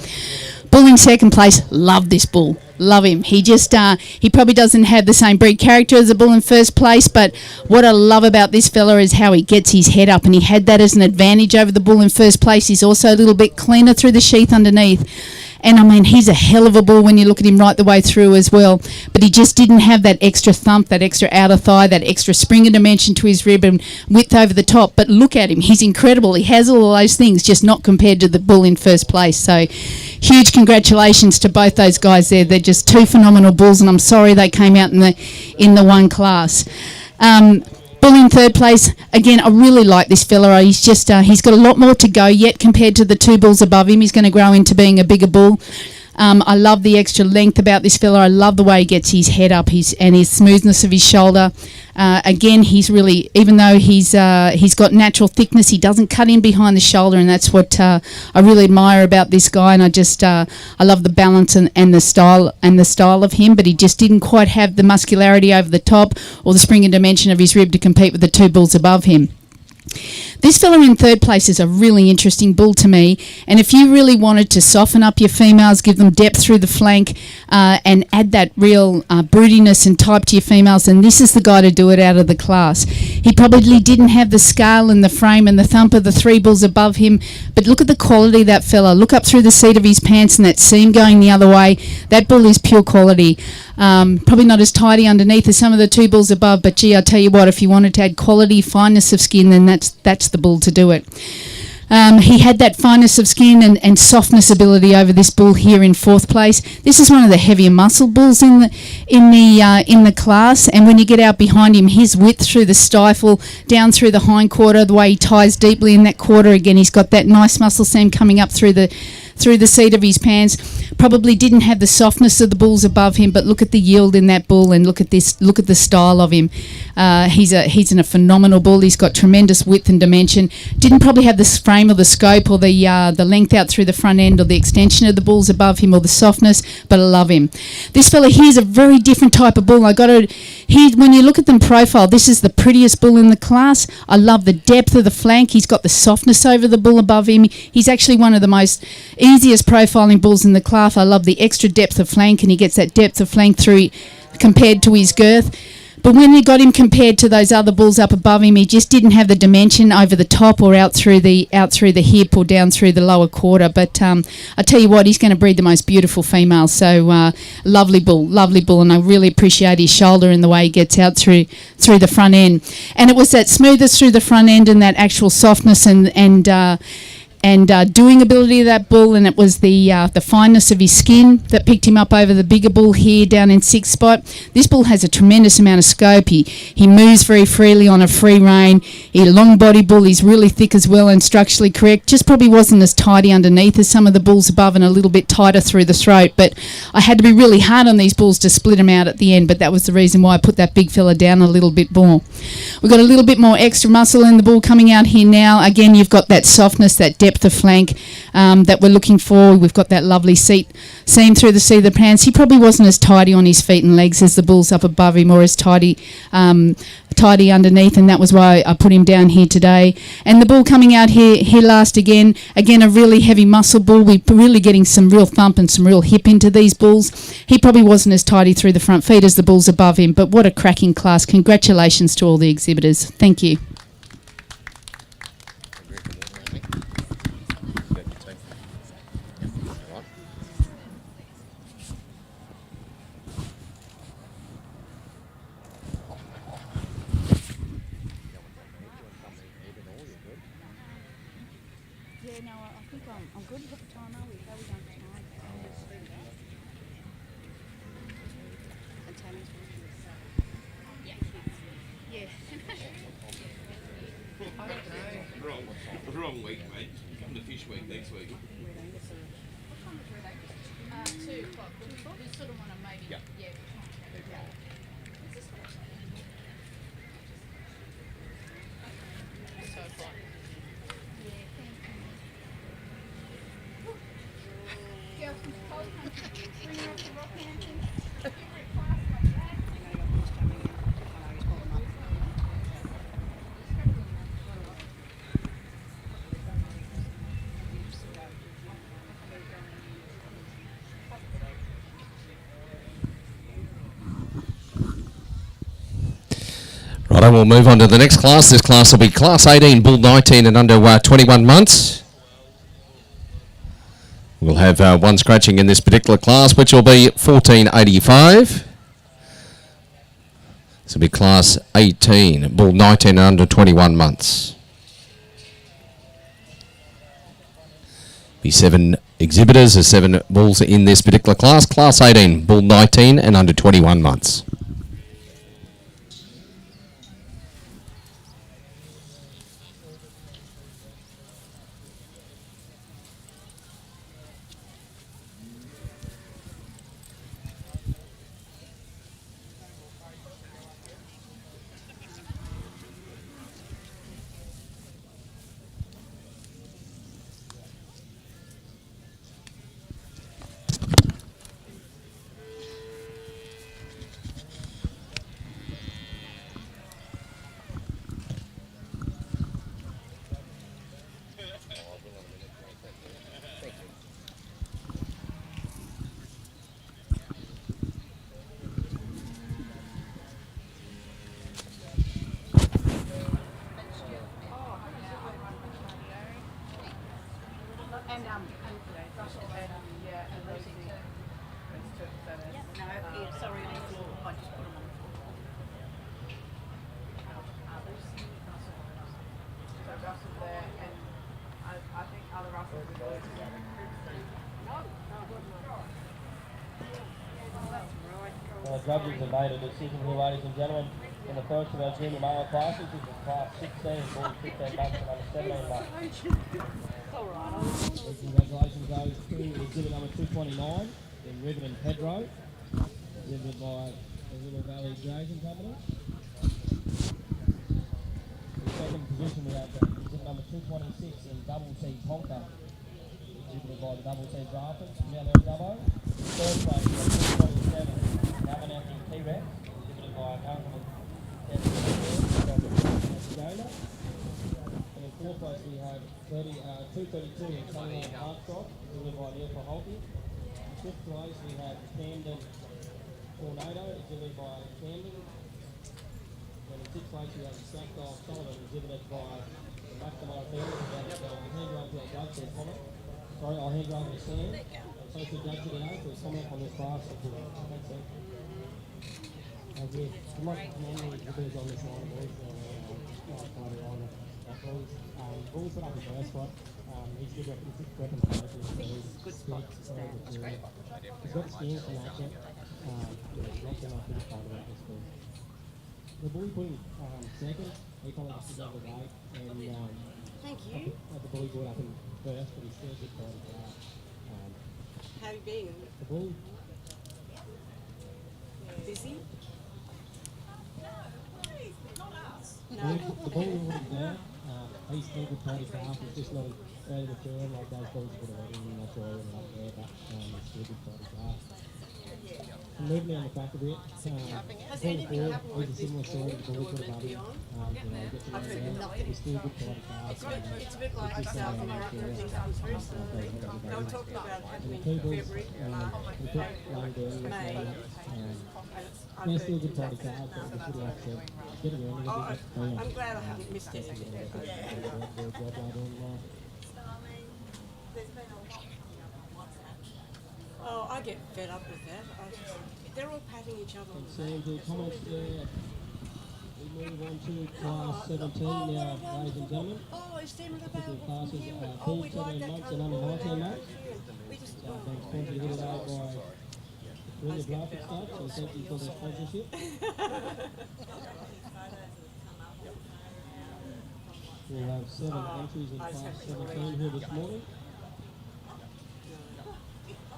Bull in second place, love this bull. Love him. He just, he probably doesn't have the same breed character as the bull in first place, but what I love about this fella is how he gets his head up, and he had that as an advantage over the bull in first place. He's also a little bit cleaner through the sheath underneath. And I mean, he's a hell of a bull when you look at him right the way through as well. But he just didn't have that extra thump, that extra outer thigh, that extra springer dimension to his rib and width over the top. But look at him. He's incredible. He has all of those things, just not compared to the bull in first place. So huge congratulations to both those guys there. They're just two phenomenal bulls, and I'm sorry they came out in the one class. Bull in third place, again, I really like this fella. He's just, he's got a lot more to go yet compared to the two bulls above him. He's going to grow into being a bigger bull. I love the extra length about this fella. I love the way he gets his head up and his smoothness of his shoulder. Again, he's really, even though he's got natural thickness, he doesn't cut in behind the shoulder, and that's what I really admire about this guy. And I just I love the balance and the style of him, but he just didn't quite have the muscularity over the top or the spring and dimension of his rib to compete with the two bulls above him. This fella in third place is a really interesting bull to me, and if you really wanted to soften up your females, give them depth through the flank, and add that real broodiness and type to your females, then this is the guy to do it out of the class. He probably didn't have the scale and the frame and the thump of the three bulls above him, but look at the quality of that fella. Look up through the seat of his pants and that seam going the other way. That bull is pure quality. Probably not as tidy underneath as some of the two bulls above, but gee, I tell you what, if you wanted to add quality, fineness of skin, then that's the bull to do it. He had that fineness of skin and softness ability over this bull here in fourth place. This is one of the heavier muscle bulls in the class, and when you get out behind him, his width through the stifle, down through the hind quarter, the way he ties deeply in that quarter, again, he's got that nice muscle seam coming up through the through the seat of his pants. Probably didn't have the softness of the bulls above him, but look at the yield in that bull, and look at this. Look at the style of him. He's in a phenomenal bull. He's got tremendous width and dimension. Didn't probably have the frame or the scope or the length out through the front end or the extension of the bulls above him or the softness, but I love him. This fella here's a very different type of bull. When you look at them profile, this is the prettiest bull in the class. I love the depth of the flank. He's got the softness over the bull above him. He's actually one of the most easiest profiling bulls in the class. I love the extra depth of flank, and he gets that depth of flank through compared to his girth. But when you got him compared to those other bulls up above him, he just didn't have the dimension over the top or out through the hip or down through the lower quarter. But I tell you what, he's going to breed the most beautiful females. So lovely bull, and I really appreciate his shoulder and the way he gets out through the front end. And it was that smoothness through the front end and that actual softness and doing ability of that bull, and it was the fineness of his skin that picked him up over the bigger bull here down in 6th spot. This bull has a tremendous amount of scope. He moves very freely on a free rein. He's a long body bull. He's really thick as well and structurally correct. Just probably wasn't as tidy underneath as some of the bulls above, and a little bit tighter through the throat. But I had to be really hard on these bulls to split them out at the end, but that was the reason why I put that big fella down a little bit more. We've got a little bit more extra muscle in the bull coming out here now. Again, you've got that softness, that depth of flank that we're looking for. We've got that lovely seam through the seat of the pants. He probably wasn't as tidy on his feet and legs as the bulls up above him, or as tidy underneath, and that was why I put him down here today. And the bull coming out here last again a really heavy muscle bull. We're really getting some real thump and some real hip into these bulls. He probably wasn't as tidy through the front feet as the bulls above him, but what a cracking class. Congratulations to all the exhibitors. Thank you. Yeah, no, I think I'm good. What time are we? How are we going for time? And Tammy's yeah. Wrong week, mate. Come to fish week next week. 2 o'clock. We sort of want to maybe, yeah. Righto, we'll move on to the next class. This class will be Class 18, Bull 19 and under 21 months. We'll have one scratching in this particular class, which will be 1485. This will be Class 18, Bull 19 and under 21 months. Be 7 exhibitors, there's 7 bulls in this particular class. Class 18, Bull 19 and under 21 months. Judges have made a decision here, ladies and gentlemen, in the first of our junior male classes. This is Class 16, Bull 15 months and under 17 months. all right. Congratulations goes to exhibit number 229 in Ribbon and Pedro, exhibited by the River Valley Grazing Company. In second position we have exhibit number 226 in Double C Tonka, exhibited by the Double C Drafters, now there Dubbo. Third place we have 227 Abenaki T-Rex, exhibited by Uncle Australia. And in fourth place we have 232 in Sunderland Heartthrob, exhibited by Neil Paholke. Fifth place we have Camden Tornado, exhibited by Camden. And in sixth place we have Slackdog Sullivan, exhibited by the Mastermind family. I'll hand you over to our judge for a comment. Sorry, I'll hand you over to Sam, associate judge today, for a comment on this class. Thanks, Sam. I'd like to commend the exhibitors on this line, boys. Bulls put up his first spot. He's good representation. Good spot to stand. It's great. He's got skills from that set. Not going off this part about this ball. The bully put him second. He probably has to go the way. And Thank you. the bully brought up in first, but he's still a good fighter for that. How you been? The bull, Busy? the bull wasn't there. He's still a good fighter for half. He's just not ready to turn like those bulls would have been. I'm not sure he ended up there, but he's still a good fighter for half. Moving down the back a bit, Has anything happened with a similar story to the bully put above him. I've heard nothing. He's still a good fighter for half. It's a bit like yourself and everything comes through. So they were talking about it happening in February, we put Larry down with May. he's still a good fighter for half, but we should have to get around a little bit. I'm glad I haven't missed it. Oh, I get fed up with that. They're all patting each other on the back. Sam, do comments there. We move on to class 17 now, ladies and gentlemen. Oh, is Sam The available? classes Oh, full we'd like 17 that months kind and of under 19 months. We just, Being sponsored here today by Ring of Graphic Stuff, so thank you for the sponsorship. We'll have 7 entries in class 17 here this morning.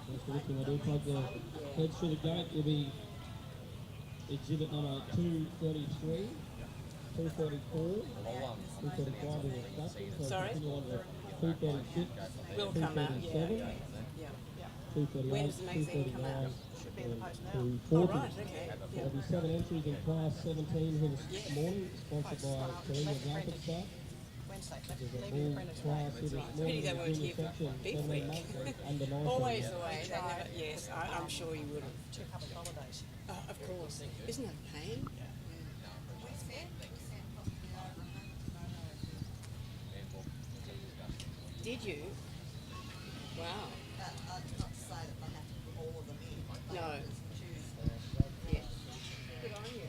Thanks for looking. I do plug the heads through the gate. Will be exhibit number 233, 234, 235 in the discussion. So Sorry? continue on to 236, Will come out, yeah. 237, Yeah. 238, When's the magazine come out? 239, Should be in the post now. and Oh, 240. right, okay. There'll be 7 entries in class 17 here this morning, sponsored by Ring of Graphic Stuff. Wednesday. There's a Leave your full apprentice class here this Pity morning they in weren't the here for section, Beef 17 Week. months and under 19. Always the way. They never, yes, I'm sure you would have. 2 public holidays. Of course. Isn't that a pain? Did you? Wow. That's not to say that they have to put all of them in. No. Yeah. Good on you.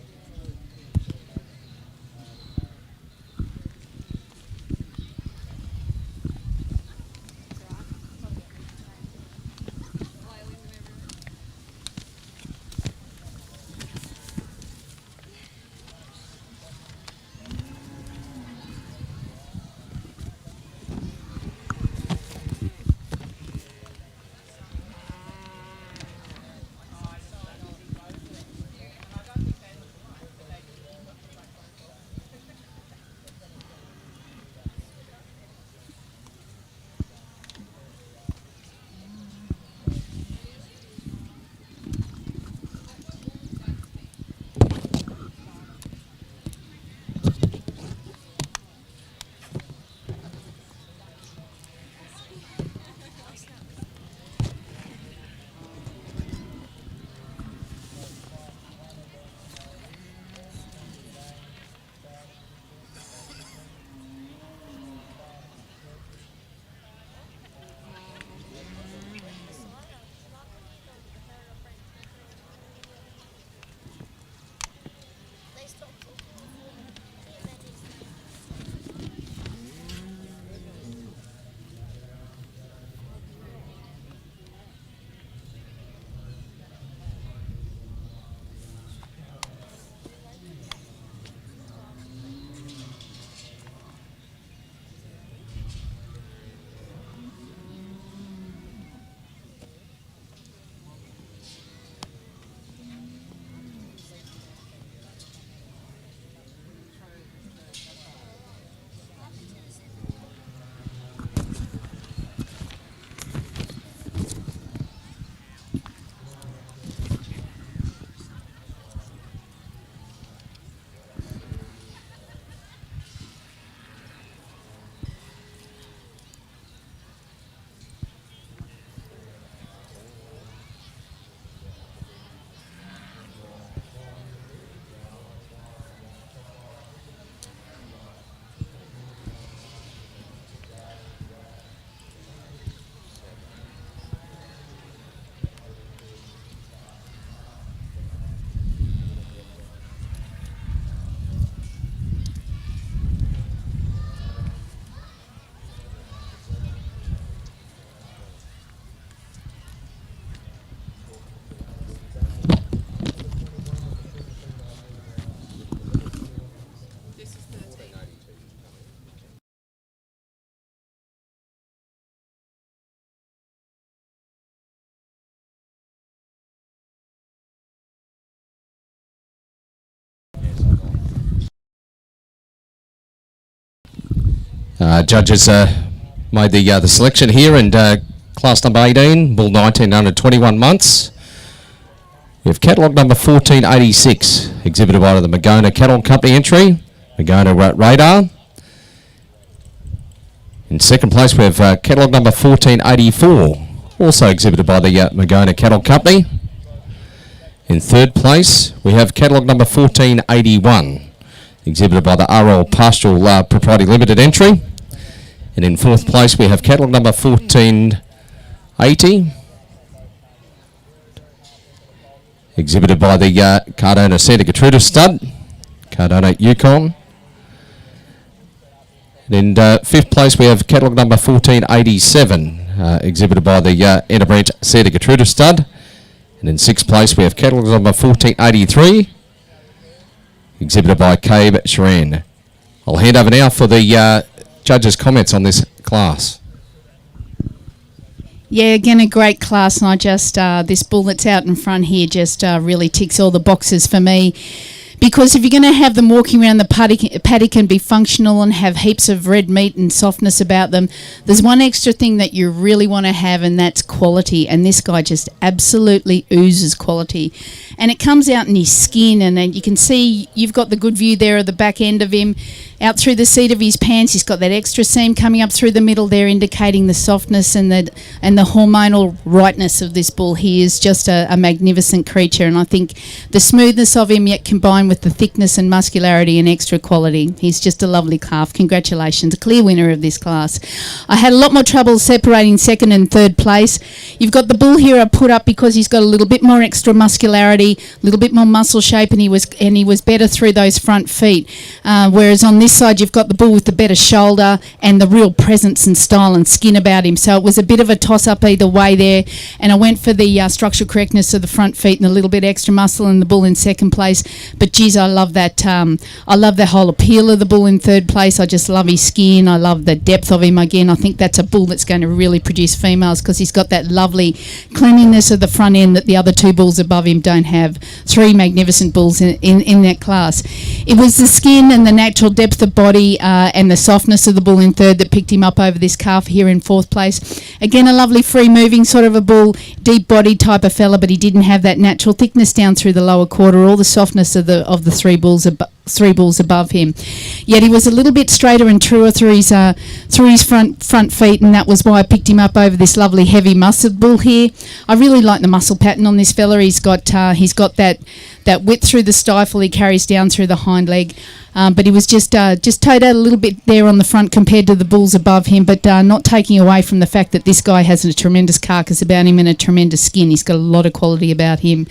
Judges made the selection here, and class number 18, bull 19 under 21 months. We have catalogue number 1486, exhibited by the Magona Cattle Company entry, Magona Radar. In second place, we have catalogue number 1484, also exhibited by the Magona Cattle Company. In third place, we have catalogue number 1481, exhibited by the RL Pastoral Proprietary Limited entry. And in fourth place, we have catalogue number 1480, exhibited by the Cardona Santa Gertrudis stud, Cardona Yukon. And in fifth place, we have catalogue number 1487, exhibited by the Interbranch Santa Gertrudis stud. And in sixth place, we have catalogue number 1483, exhibited by Cabe Sharan. I'll hand over now for the judges' comments on this class. Yeah, again, a great class, and I just, this bull that's out in front here just really ticks all the boxes for me. Because if you're going to have them walking around the paddock and be functional and have heaps of red meat and softness about them, there's one extra thing that you really want to have, and that's quality. And this guy just absolutely oozes quality. And it comes out in his skin, and then you can see you've got the good view there of the back end of him. Out through the seat of his pants, he's got that extra seam coming up through the middle there, indicating the softness and the hormonal rightness of this bull. He is just a magnificent creature, and I think the smoothness of him yet combined with the thickness and muscularity and extra quality. He's just a lovely calf. Congratulations, a clear winner of this class. I had a lot more trouble separating second and third place. You've got the bull here I put up because he's got a little bit more extra muscularity, a little bit more muscle shape, and he was better through those front feet. Whereas on this side, you've got the bull with the better shoulder and the real presence and style and skin about him. So it was a bit of a toss-up either way there. And I went for the structural correctness of the front feet and a little bit extra muscle in the bull in second place. But geez, I love that. I love the whole appeal of the bull in third place. I just love his skin. I love the depth of him. Again, I think that's a bull that's going to really produce females because he's got that lovely cleanliness of the front end that the other two bulls above him don't have. Three magnificent bulls in that class. It was the skin and the natural depth of body and the softness of the bull in third that picked him up over this calf here in fourth place. Again, a lovely free moving sort of a bull, deep body type of fella, but he didn't have that natural thickness down through the lower quarter or the softness of the three bulls above him. Yet he was a little bit straighter and truer through his front feet, and that was why I picked him up over this lovely heavy muscled bull here. I really like the muscle pattern on this fella. He's got that width through the stifle he carries down through the hind leg. But he was just toed out a little bit there on the front compared to the bulls above him, but not taking away from the fact that this guy has a tremendous carcass about him and a tremendous skin. He's got a lot of quality about him.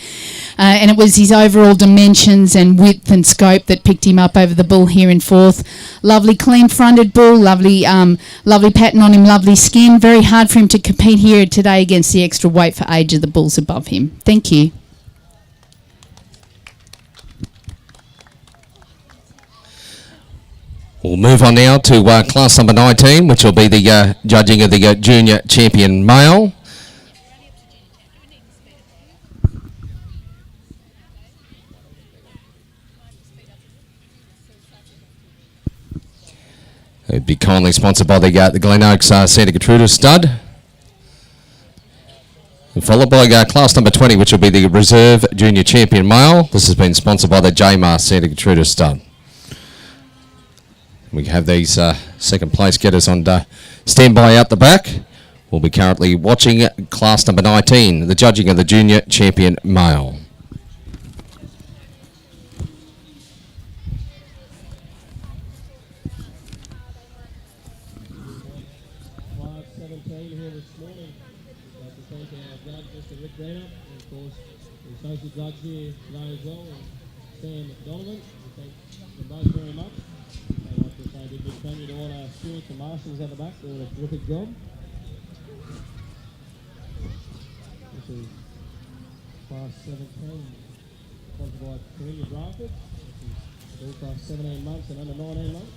And it was his overall dimensions and width and scope that picked him up over the bull here in fourth. Lovely clean-fronted bull, lovely pattern on him, lovely skin. Very hard for him to compete here today against the extra weight for age of the bulls above him. Thank you. We'll move on now to class number 19, which will be the judging of the junior champion male. It'd be kindly sponsored by the Glen Oaks Santa Gertrudis stud. And followed by class number 20, which will be the reserve junior champion male. This has been sponsored by the JMar Santa Gertrudis stud. We have these second place getters on standby out the back. We'll be currently watching class number 19, the judging of the junior champion male. Class 17 here this morning. I'd like to thank our judge, Mr. Rick Greenup, and of course the associate judge here today as well, and Sam Donovan. We thank them both very much. I'd like to say a big thank you to all our stewards and marshals at the back doing a terrific job. This is class 17, sponsored by Korea Drafted. This is all class 17 months and under 19 months.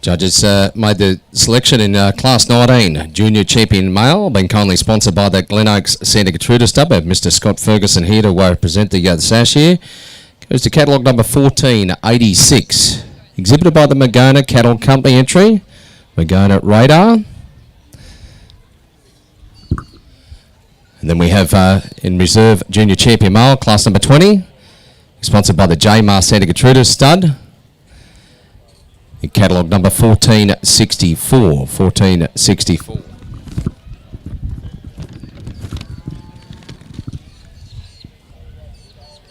Judges made the selection in Class 19, Junior Champion Male, being kindly sponsored by the Glen Oaks Santa Gertrudis Stub. Mr. Scott Ferguson here to present the sash here. Goes to catalogue number 1486, exhibited by the Magona Cattle Company entry, Magona Radar. And then we have in reserve Junior Champion Male, Class number 20, sponsored by the J Mar Santa Gertrudis Stud. In catalogue number 1464. 1464.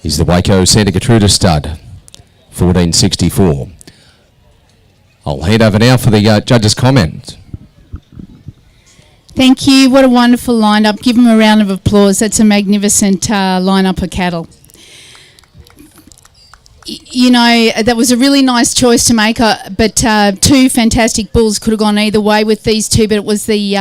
Is the Waco Santa Gertrudis Stud. 1464. I'll head over now for the judges' comment. Thank you. What a wonderful lineup. Give them a round of applause. That's a magnificent lineup of cattle. You know, that was a really nice choice to make, but two fantastic bulls could have gone either way with these two, but it was the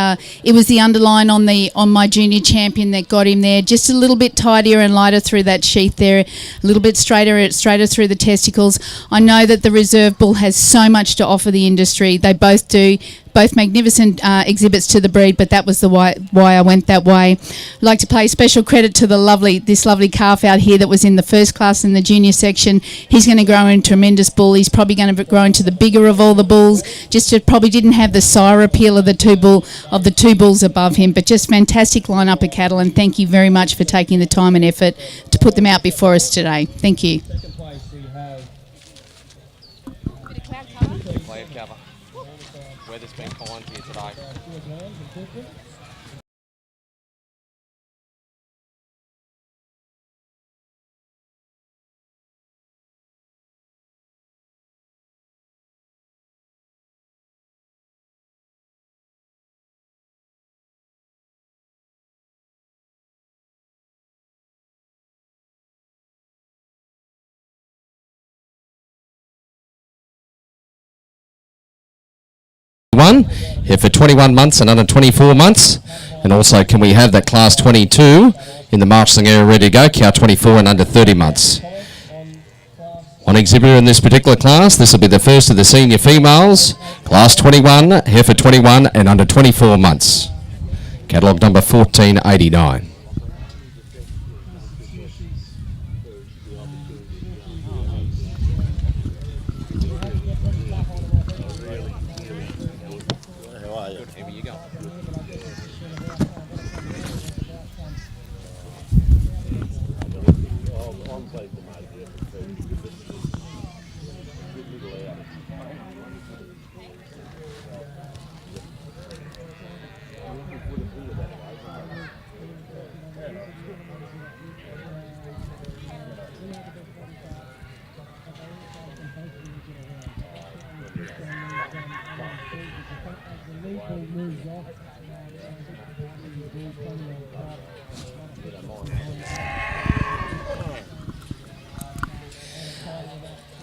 underline on my junior champion that got him there. Just a little bit tidier and lighter through that sheath there, a little bit straighter through the testicles. I know that the reserve bull has so much to offer the industry. They both do. Both magnificent exhibits to the breed, but that was the why I went that way. I'd like to pay special credit to this lovely calf out here that was in the first class in the junior section. He's going to grow into a tremendous bull. He's probably going to grow into the bigger of all the bulls. Probably didn't have the sire appeal of the two bulls above him, but just fantastic lineup of cattle. And thank you very much for taking the time and effort to put them out before us today. Thank you. Second place we have Cloud cover. Weather's been kind here today. Here for 21 months and under 24 months. And also, can we have that class 22 in the marshalling area ready to go, cow 24 and under 30 months. One exhibitor in this particular class. This will be the first of the senior females, class 21, here for 21 and under 24 months. Catalogue number 1489.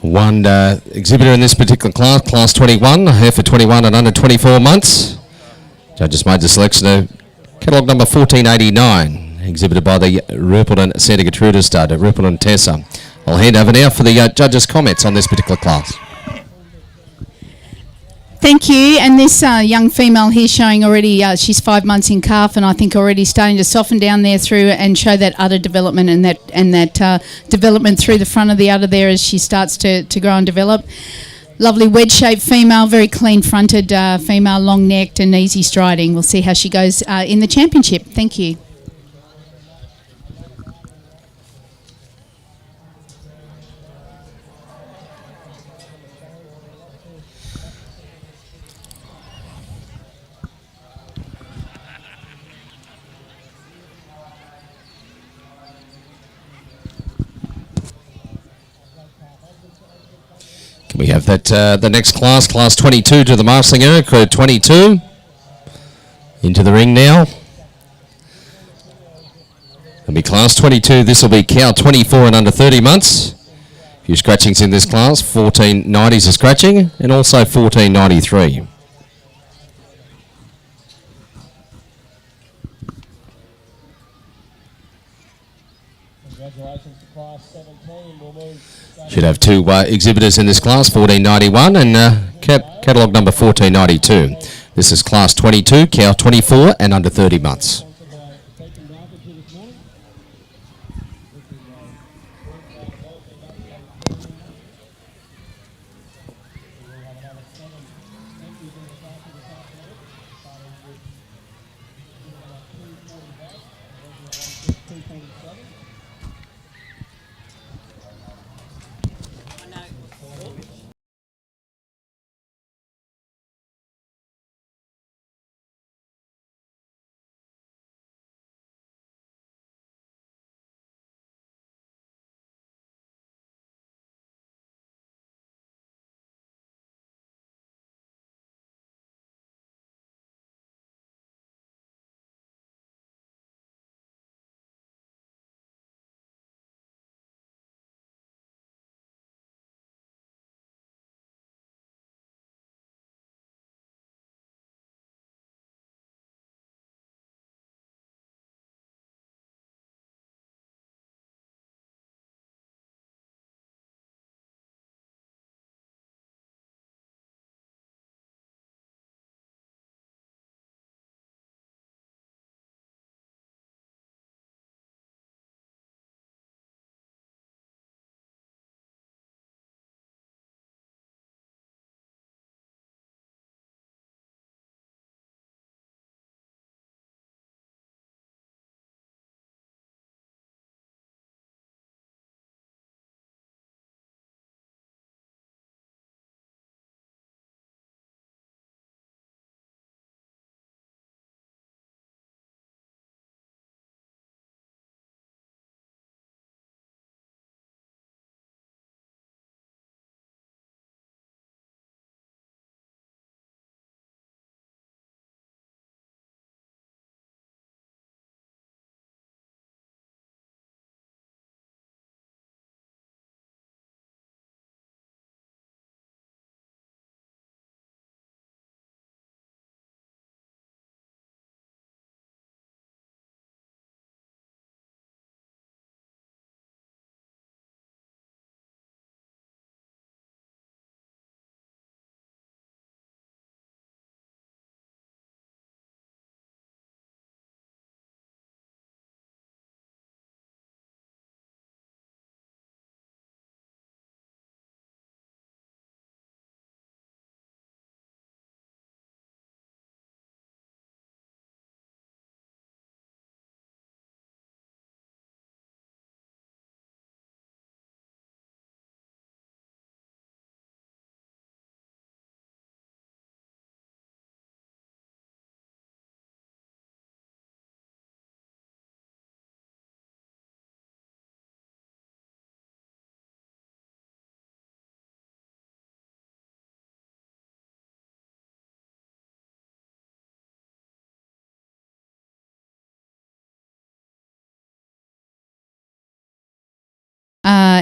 One exhibitor in this particular class, class 21, here for 21 and under 24 months. Judges made the selection of catalogue number 1489, exhibited by the Rupelton Santa Gertrudis Stud, Rupelton Tessa. I'll hand over now for the judges' comments on this particular class. Thank you. And this young female here showing already, she's 5 months in calf, and I think already starting to soften down there through and show that udder development and that development through the front of the udder there as she starts to grow and develop. Lovely wedge-shaped female, very clean-fronted female, long-necked and easy striding. We'll see how she goes in the championship. Thank you. We have that the next class, class 22 to the marshalling area, code 22. Into the ring now. It'll be class 22. This will be cow 24 and under 30 months. A few scratchings in this class. 1490s are scratching and also 1493. Congratulations to class 17. We'll move. Should have two exhibitors in this class, 1491 and catalogue number 1492. This is class 22, cow 24 and under 30 months.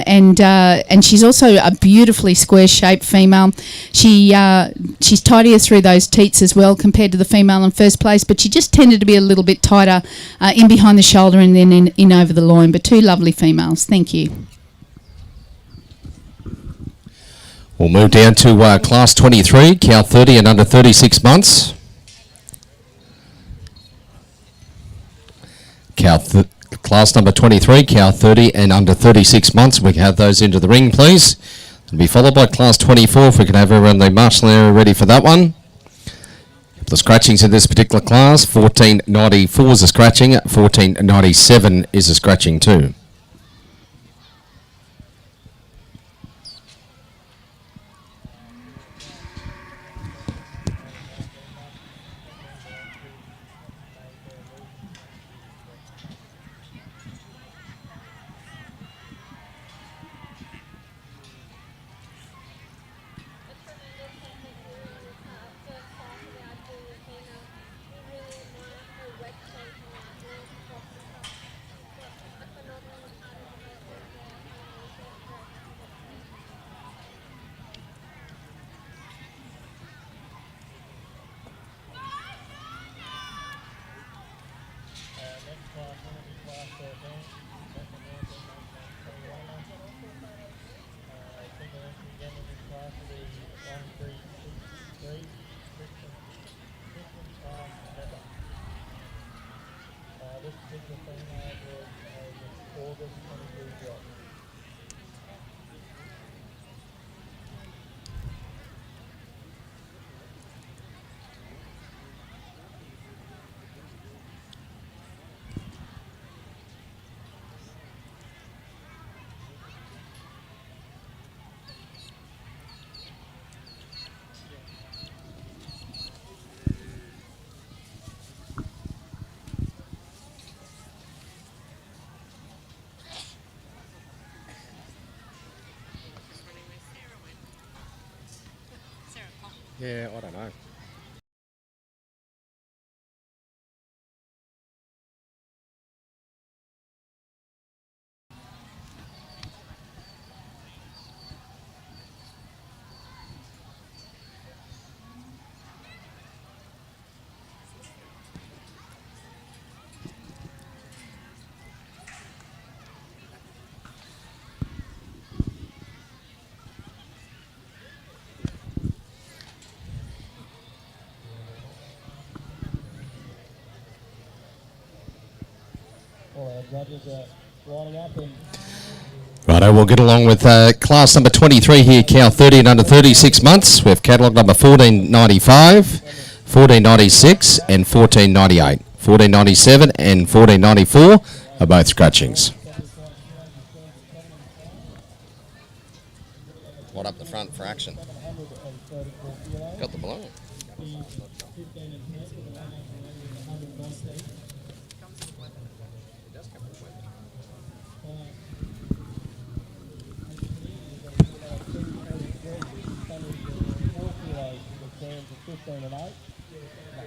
And she's also a beautifully square-shaped female. She's tidier through those teats as well compared to the female in first place, but she just tended to be a little bit tighter in behind the shoulder and then in over the loin. But two lovely females. Thank you. We'll move down to class 23, cow 30 and under 36 months. Class number 23, cow 30 and under 36 months. We can have those into the ring, please. It'll be followed by class 24, if we can have her around the marshal area ready for that one. The scratchings in this particular class, 1494 is a scratching, 1497 is a scratching too. Yeah, I don't know. All our judges are lining up and Righto, we'll get along with class number 23 here, cow 30 and under 36 months. We have catalogue number 1495, 1496 and 1498. 1497 and 1494 are both scratchings. What up the front for action? Got the balloon. and 8,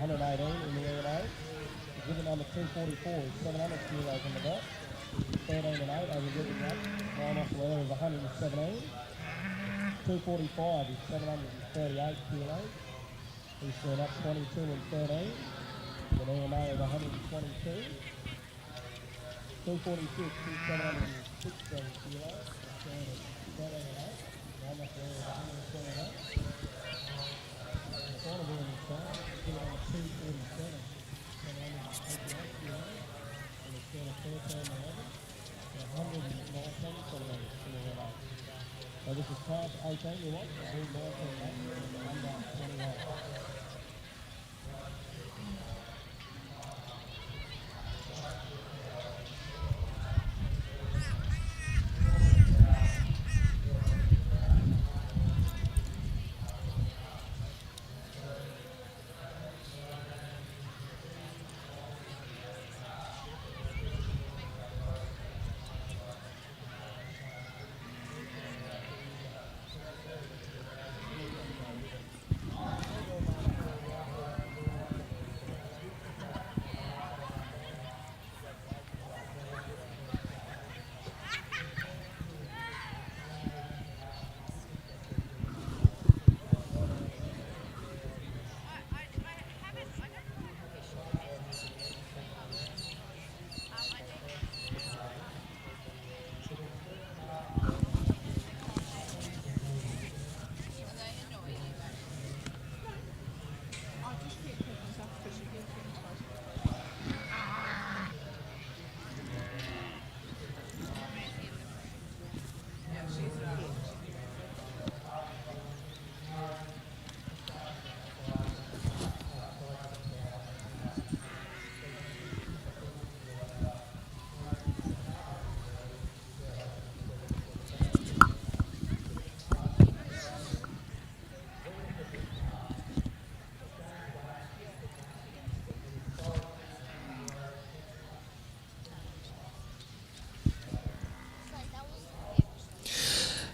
118 in the E&A. Exhibit number 244 is 700 kilos on the dot. 13 and 8 over exhibit 1. Line off the leather is 117. 245 is 738 kilos. He's seen up 22 and 13. With an E&A of 122. 246 is 716 kilos. He's 13 and 8. Line off the leather is 128. So this is class 18 you want, and 19 under 21.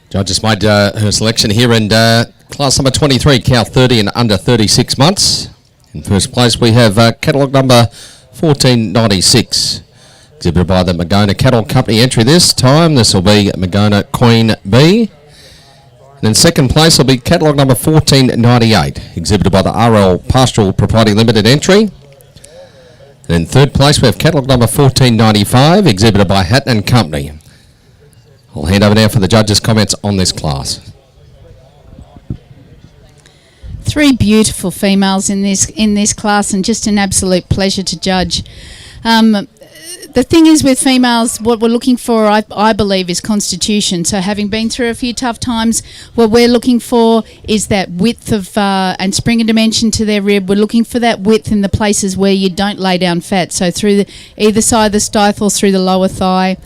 Judges made her selection here, and class number 23, cow 30 and under 36 months. In first place, we have catalogue number 1496, exhibited by the Magona Cattle Company. Entry this time, this will be Magona Queen B. And in second place will be catalogue number 1498, exhibited by the RL Pastoral Proprietary Limited entry. And in third place, we have catalogue number 1495, exhibited by Hatton Company. I'll hand over now for the judges' comments on this class. Three beautiful females in this class, and just an absolute pleasure to judge. the thing is with females, what we're looking for, I believe, is constitution. So having been through a few tough times, what we're looking for is that width of and spring and dimension to their rib. We're looking for that width in the places where you don't lay down fat. So through either side of the stifle, through the lower thigh,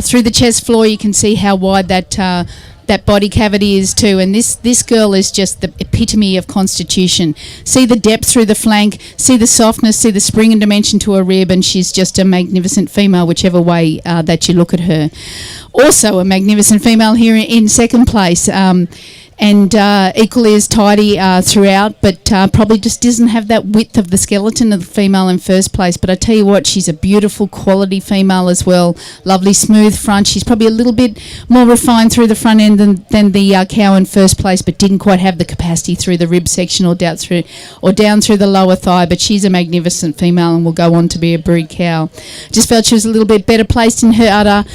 through the chest floor, you can see how wide that body cavity is too, and this girl is just the epitome of constitution. See the depth through the flank, see the softness, see the spring and dimension to her rib, and she's just a magnificent female whichever way that you look at her. Also a magnificent female here in second place, and equally as tidy throughout, but probably just doesn't have that width of the skeleton of the female in first place. But I tell you what, she's a beautiful quality female as well. Lovely smooth front. She's probably a little bit more refined through the front end than the cow in first place, but didn't quite have the capacity through the rib section or down through the lower thigh. But she's a magnificent female and will go on to be a breed cow. Just felt she was a little bit better placed in her udder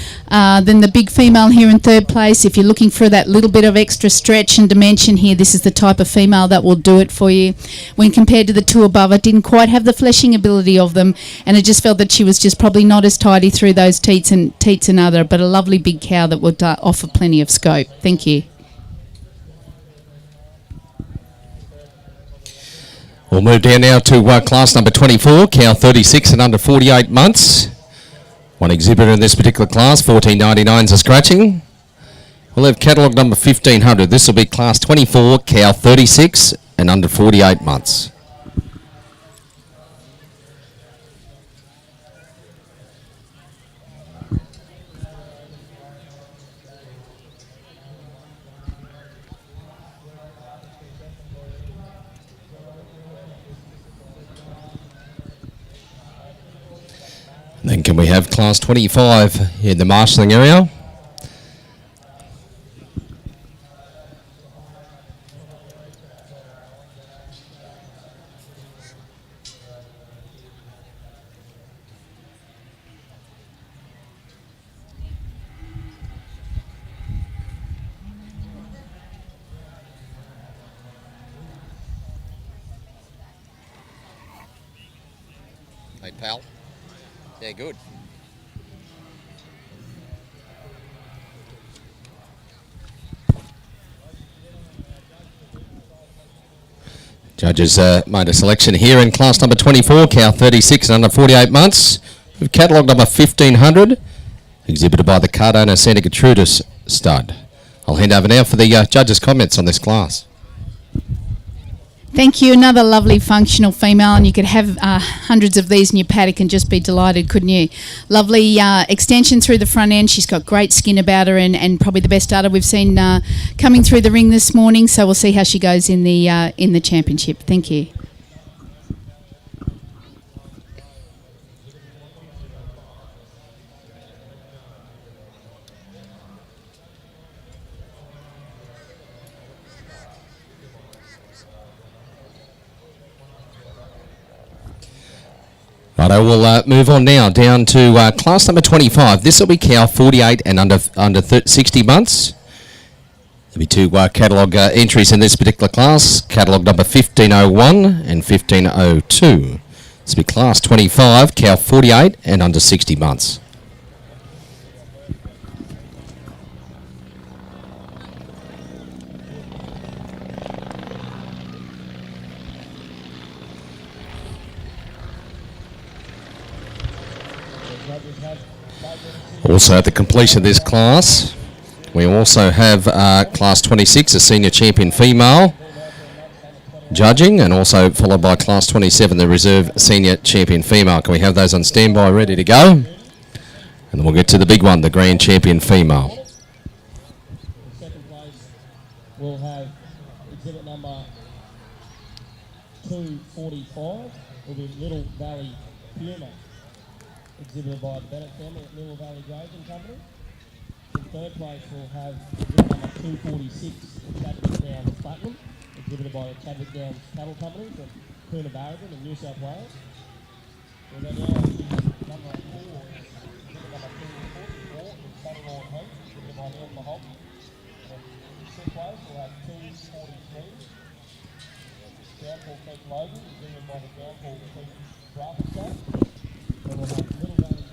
than the big female here in third place. If you're looking for that little bit of extra stretch and dimension here, this is the type of female that will do it for you. When compared to the two above, I didn't quite have the fleshing ability of them, and I just felt that she was just probably not as tidy through those teats and other, but a lovely big cow that would offer plenty of scope. Thank you. We'll move down now to class number 24, cow 36 and under 48 months. One exhibitor in this particular class, 14.99's a scratching. We'll have catalogue number 1500. This will be class 24, cow 36 and under 48 months. Then can we have class 25 in the marshalling area? Hey, pal. Yeah, good. Judges made a selection here in class number 24, cow 36 and under 48 months. With catalogue number 1500, exhibited by the card owner Santa Gertrudis stud. I'll hand over now for the judges' comments on this class. Thank you. Another lovely functional female, and you could have hundreds of these in your paddock and just be delighted, couldn't you? Lovely extension through the front end. She's got great skin about her, and probably the best udder we've seen coming through the ring this morning. So we'll see how she goes in the championship. Thank you. Right, I will move on now down to class number 25. This will be cow 48 and under 60 months. There'll be two catalogue entries in this particular class. Catalogue number 1501 and 1502. This will be class 25, cow 48 and under 60 months. Also at the completion of this class, we also have class 26, a senior champion female judging, and also followed by class 27, the reserve senior champion female. Can we have those on standby ready to go? And then we'll get to the big one, the grand champion female. In second place, we'll have exhibit number 245, will be Little Valley Puma, exhibited by the Bennett family at Little Valley Grazing Company. In third place, we'll have exhibit number 246, Chadwick Downs Platinum, exhibited by the Chadwick Downs Cattle Company from Coonabarabran in New South Wales. We'll go down to number 4, exhibit number 244, in Saddlelawn Hunt, exhibited by Neil Mahogany. In fifth place, we'll have 243, Downfall Creek Logan, exhibited by the Downfall Creek Brafford Stud. And we'll have Little Valley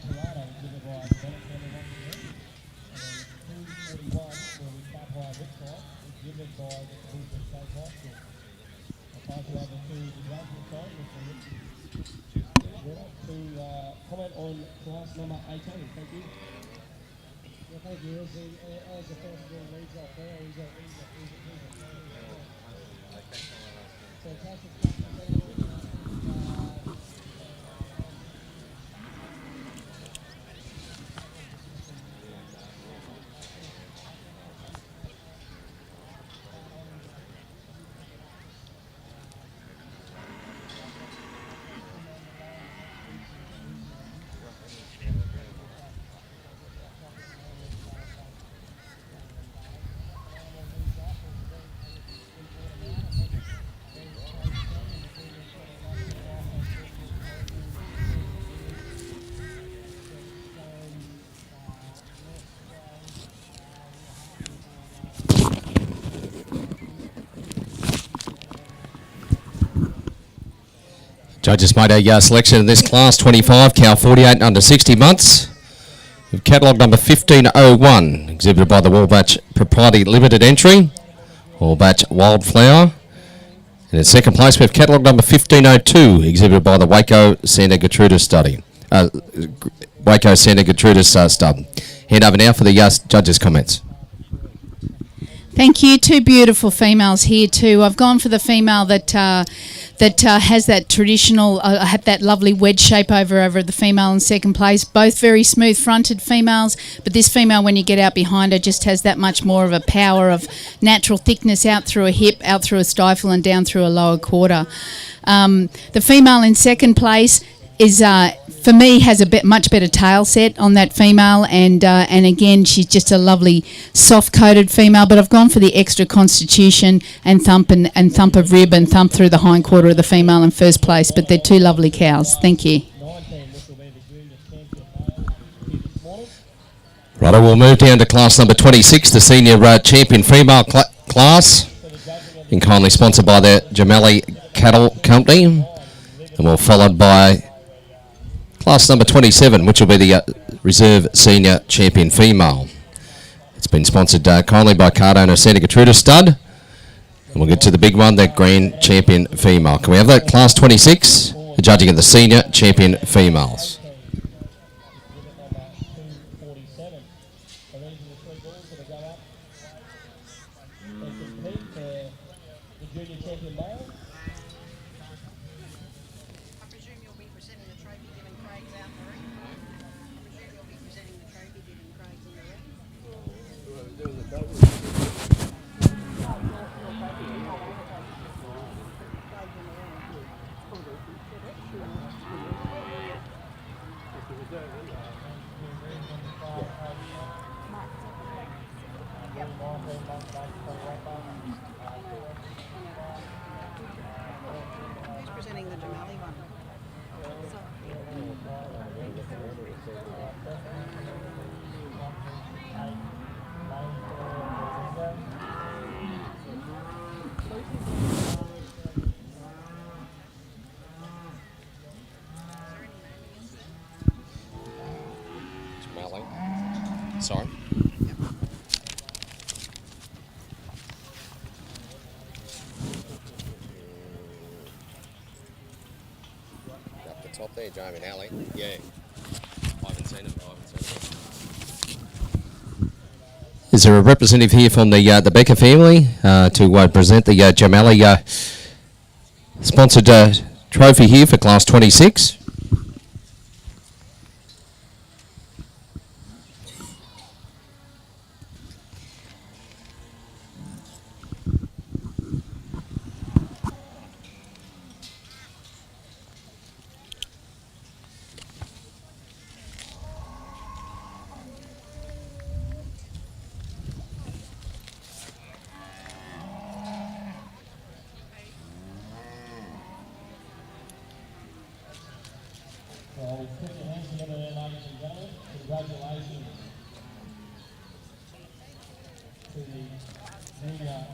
comment on class number 18. Thank you. Yeah, thank you. As the first ball leads off there, he's a fantastic. Judges made a selection in this class, 25, cow 48 and under 60 months. With catalogue number 1501, exhibited by the Wallbatch Proprietary Limited Entry, Wallbatch Wildflower. And in second place, we have catalogue number 1502, exhibited by the Waco Santa Gertrudis study. Waco Santa Gertrudis stud. Hand over now for the judges' comments. Thank you. Two beautiful females here too. I've gone for the female that has that traditional, had that lovely wedge shape over the female in second place. Both very smooth fronted females, but this female, when you get out behind her, just has that much more of a power of natural thickness out through a hip, out through a stifle and down through a lower quarter. The female in second place is, for me, has a much better tail set on that female, and again, she's just a lovely soft-coated female, but I've gone for the extra constitution and thump of rib and thump through the hind quarter of the female in first place, but they're two lovely cows. Thank you. Right, we'll move down to class number 26, the senior champion female class, and kindly sponsored by the Gemelli Cattle Company, and we're followed by class number 27, which will be the reserve senior champion female. It's been sponsored kindly by card owner Santa Gertrudis stud. And we'll get to the big one, the grand champion female. Can we have that? Class 26, the judging of the senior champion females. Who's presenting the Gemelli one? Sorry. Up the top there, driving alley. Yeah. I haven't seen it. Is there a representative here from the Becker family to present the Gemelli sponsored trophy here for class 26? So put your hands together there, ladies and gentlemen. Congratulations to the junior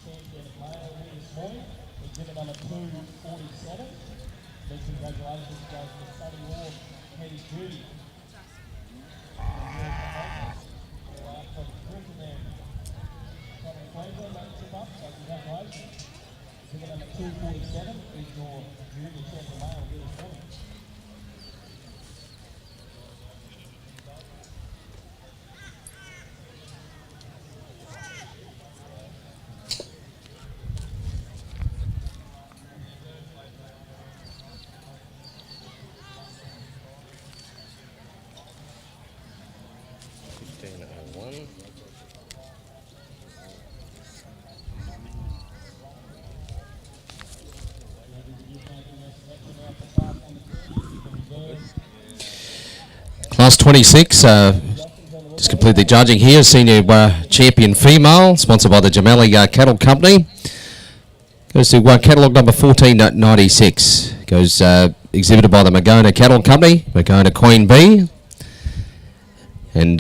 champion male here this morning. Exhibit number 247. Big congratulations goes to Sunny Ward, Heavy Duty. From Queensland, that trip up, so congratulations. Exhibit number 247 is your junior champion male here this morning. one. Class 26, just completed the judging here. Senior champion female, sponsored by the Jamali Cattle Company. Goes to catalogue number 1496. Goes exhibited by the Magona Cattle Company, Magona Queen Bee. And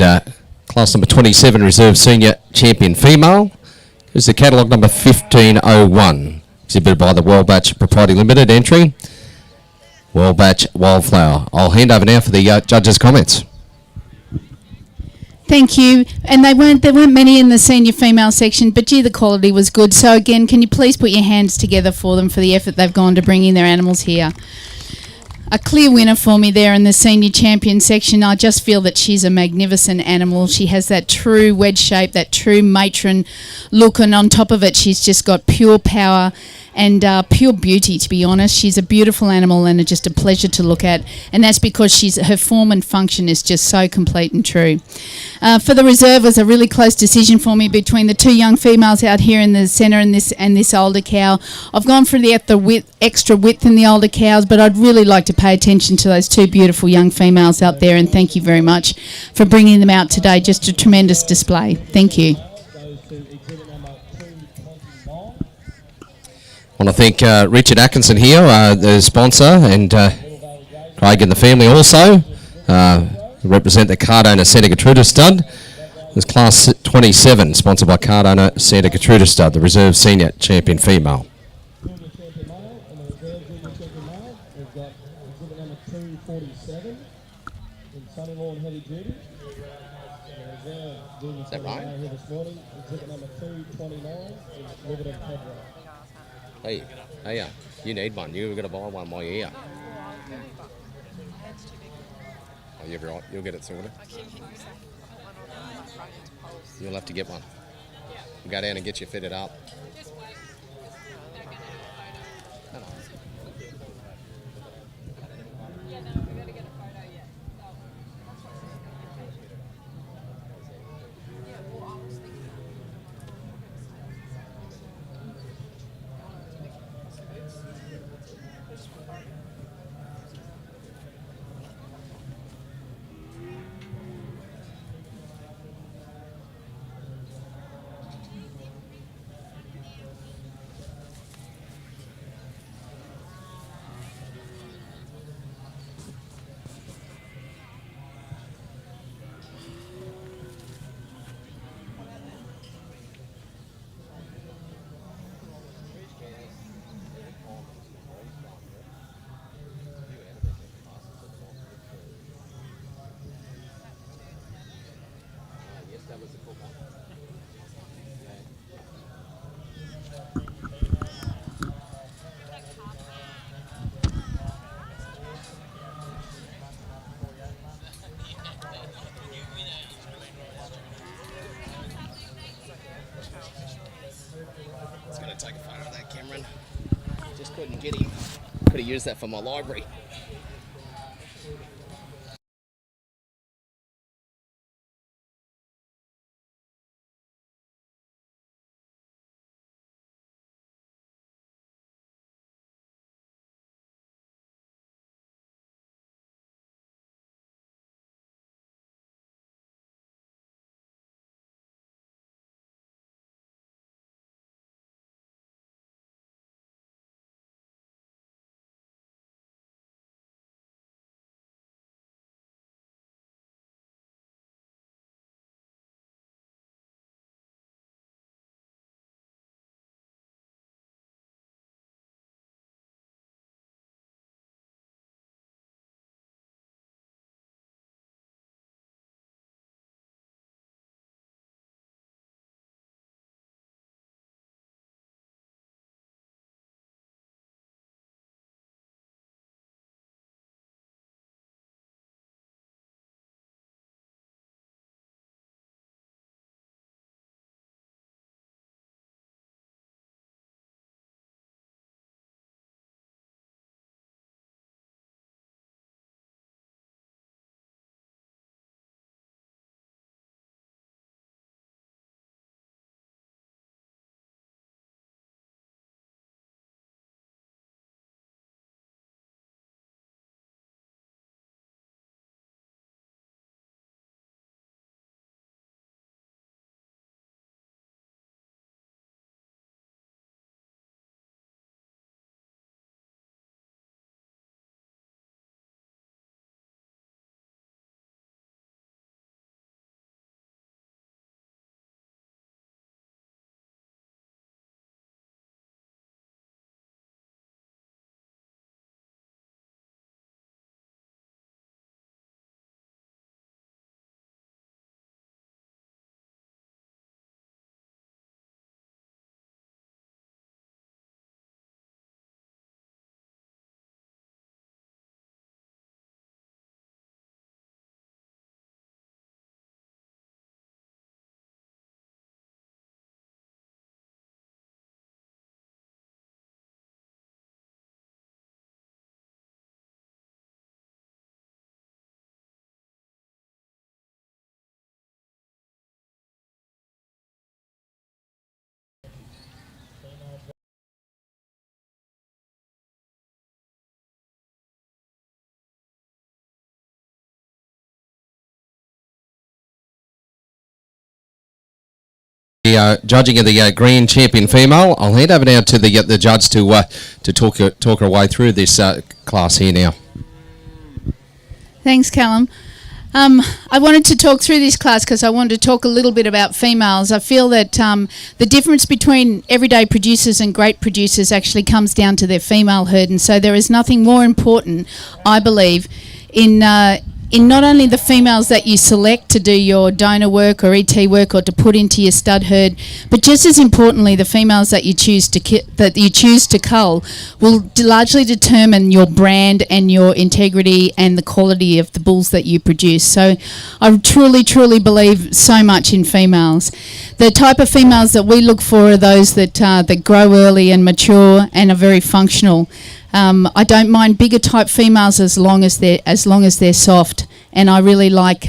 class number 27, reserve senior champion female. Goes to catalogue number 1501. Exhibited by the Wellbatch Proprietary Limited entry. Wellbatch Wildflower. I'll hand over now for the judges' comments. Thank you. And there weren't many in the senior female section, but gee, the quality was good. So again, can you please put your hands together for them for the effort they've gone to bring in their animals here? A clear winner for me there in the senior champion section. I just feel that she's a magnificent animal. She has that true wedge shape, that true matron look, and on top of it, she's just got pure power and pure beauty, to be honest. She's a beautiful animal and just a pleasure to look at, and that's because her form and function is just so complete and true. For the reserve, it was a really close decision for me between the two young females out here in the centre and this older cow. I've gone for the extra width in the older cows, but I'd really like to pay attention to those two beautiful young females out there, and thank you very much for bringing them out today. Just a tremendous display. Thank you. I want to thank Richard Atkinson here, the sponsor, and Craig and the family also. Represent the Cardona Santa Gertrudis stud. This class 27, sponsored by Cardona Santa Gertrudis stud, the reserve senior champion female. Is that right? Hey, you need one. You've got to buy one while you're here. Oh, you're right. You'll get it sorted. You'll have to get one. We'll go down and get you fitted up. It's going to take a photo of that, Cameron. Just couldn't get him. Could have used that for my library. Judging of the green champion female. I'll hand over now to the judge to talk her way through this class here now. Thanks, Callum. I wanted to talk through this class because I wanted to talk a little bit about females. I feel that the difference between everyday producers and great producers actually comes down to their female herd, and so there is nothing more important, I believe, in not only the females that you select to do your donor work or ET work or to put into your stud herd, but just as importantly, the females that you choose to cull will largely determine your brand and your integrity and the quality of the bulls that you produce. So I truly, truly believe so much in females. The type of females that we look for are those that grow early and mature and are very functional. I don't mind bigger type females as long as they're soft, and I really love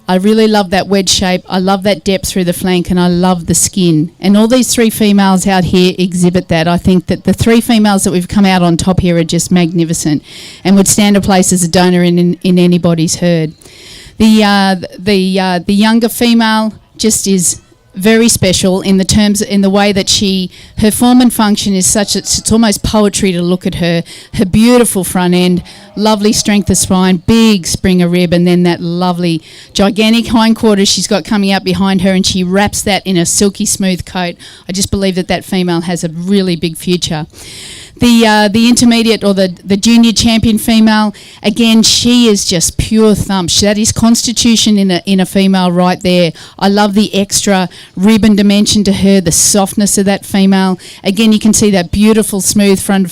that wedge shape. I love that depth through the flank, and I love the skin. And all these three females out here exhibit that. I think that the three females that we've come out on top here are just magnificent, and would stand a place as a donor in anybody's herd. The younger female just is very special in the way that her form and function is such that it's almost poetry to look at her. Her beautiful front end, lovely strength of spine, big springer rib, and then that lovely gigantic hindquarters she's got coming up behind her, and she wraps that in a silky smooth coat. I just believe that female has a really big future. The intermediate or the junior champion female, again, she is just pure thump. That is constitution in a female right there. I love the extra ribbon dimension to her, the softness of that female. Again, you can see that beautiful smooth front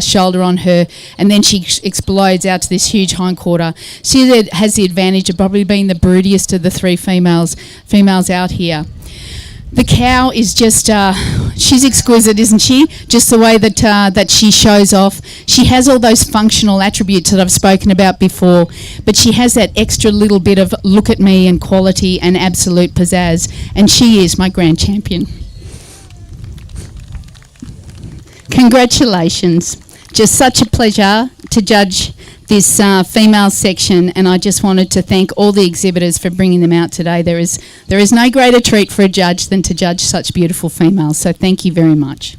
shoulder on her, and then she explodes out to this huge hindquarter. She has the advantage of probably being the broodiest of the three females out here. The cow is just, she's exquisite, isn't she? Just the way that she shows off. She has all those functional attributes that I've spoken about before, but she has that extra little bit of look at me and quality and absolute pizzazz, and she is my grand champion. Congratulations. Just such a pleasure to judge this female section, and I just wanted to thank all the exhibitors for bringing them out today. There is no greater treat for a judge than to judge such beautiful females, so thank you very much.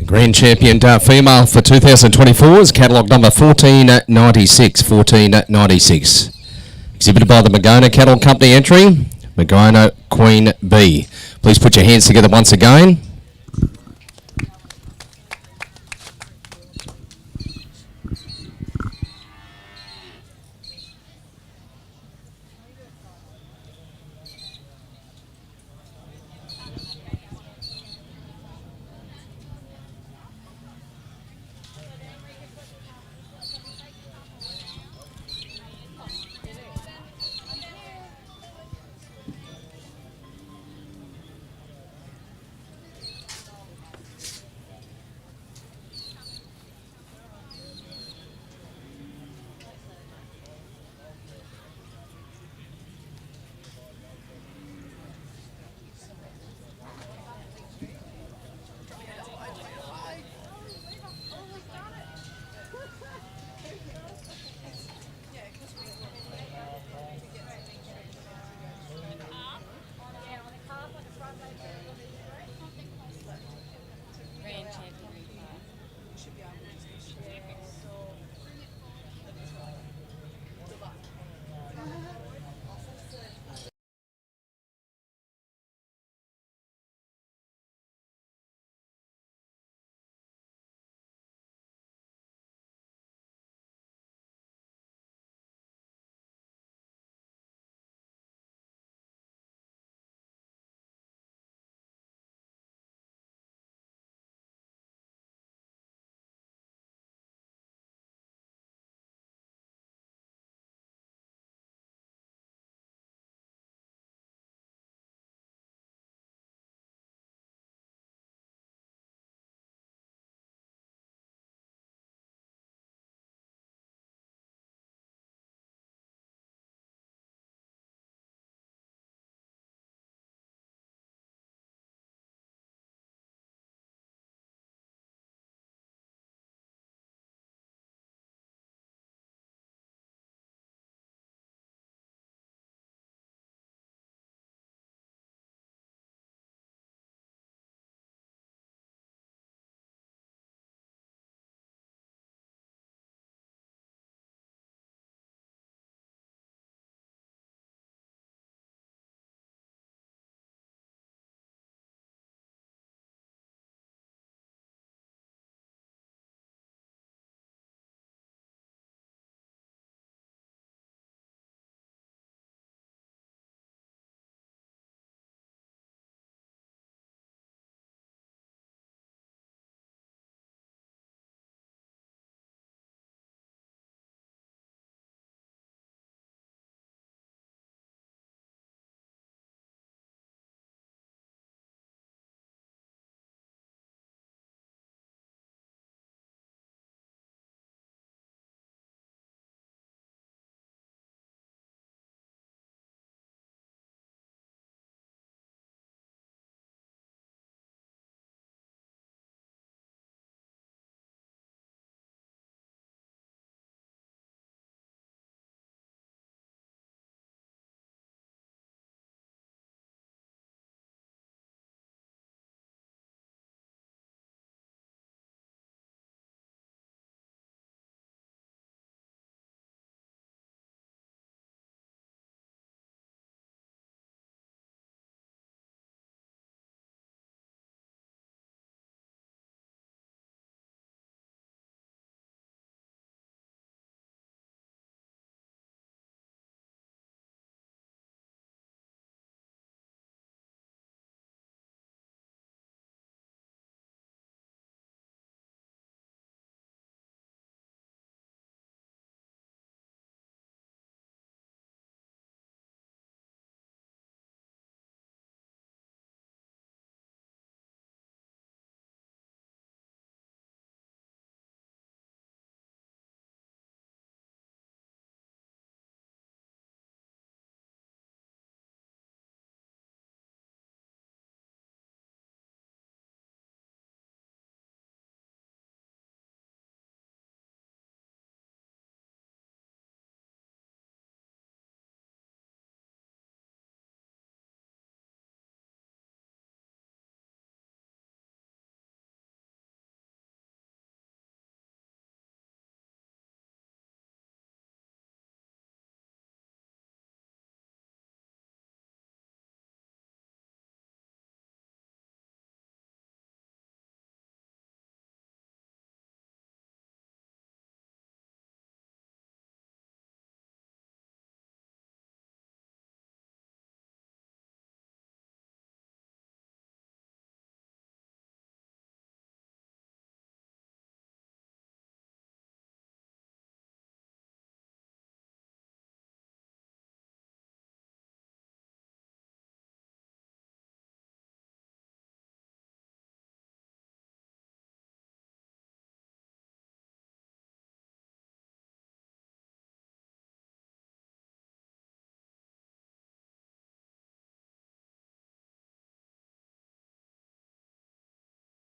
Grand champion female for 2024 is catalogue number 1496. Exhibited by the Magona Cattle Company entry, Magona Queen Bee. Please put your hands together once again.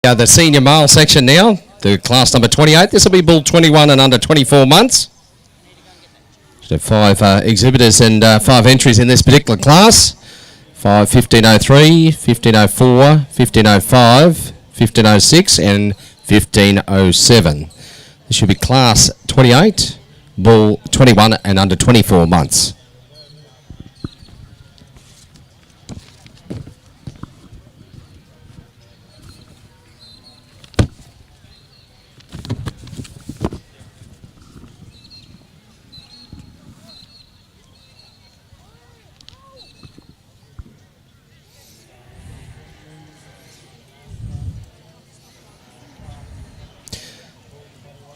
The senior male section now, the class number 28. This will be bull 21 and under 24 months. So 5 exhibitors and 5 entries in this particular class. 1503, 1504, 1505, 1506 and 1507. This should be class 28, bull 21 and under 24 months.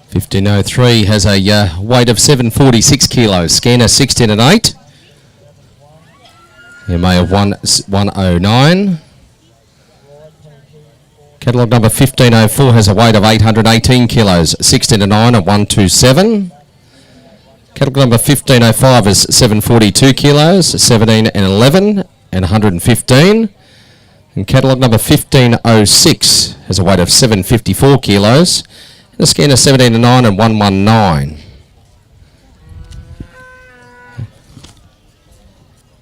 $15.03 has a weight of 746 kilos. Scanner 16 and 8. MA of 109. Catalogue number 1504 has a weight of 818 kilos. 16 and 9 of 127. Catalogue number 1505 is 742 kilos. 17 and 11 and 115. And catalogue number 1506 has a weight of 754 kilos. The scanner 17 and 9 and 119.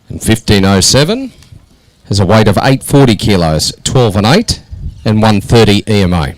And 1507 has a weight of 840 kilos, 12 and 8 and 130 EMA.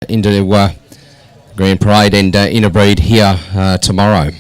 Into the Grand Parade and Interbreed here tomorrow.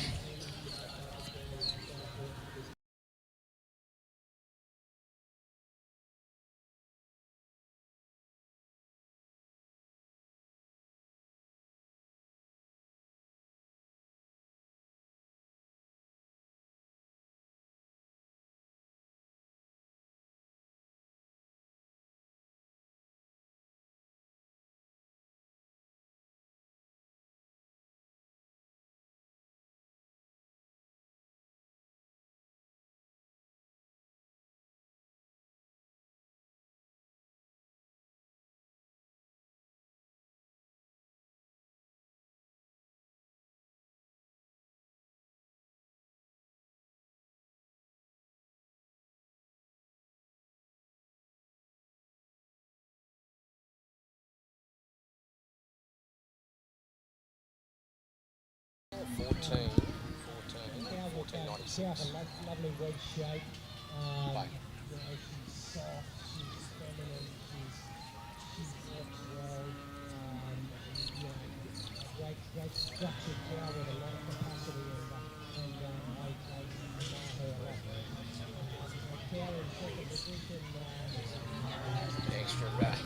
14, 1496. Cows a lovely red shape. Bye. You know, she's soft, she's feminine, she's walks well. You know, great structured cow with a lot of capacity, and I admire her a lot. A cow in second position. Extra rat.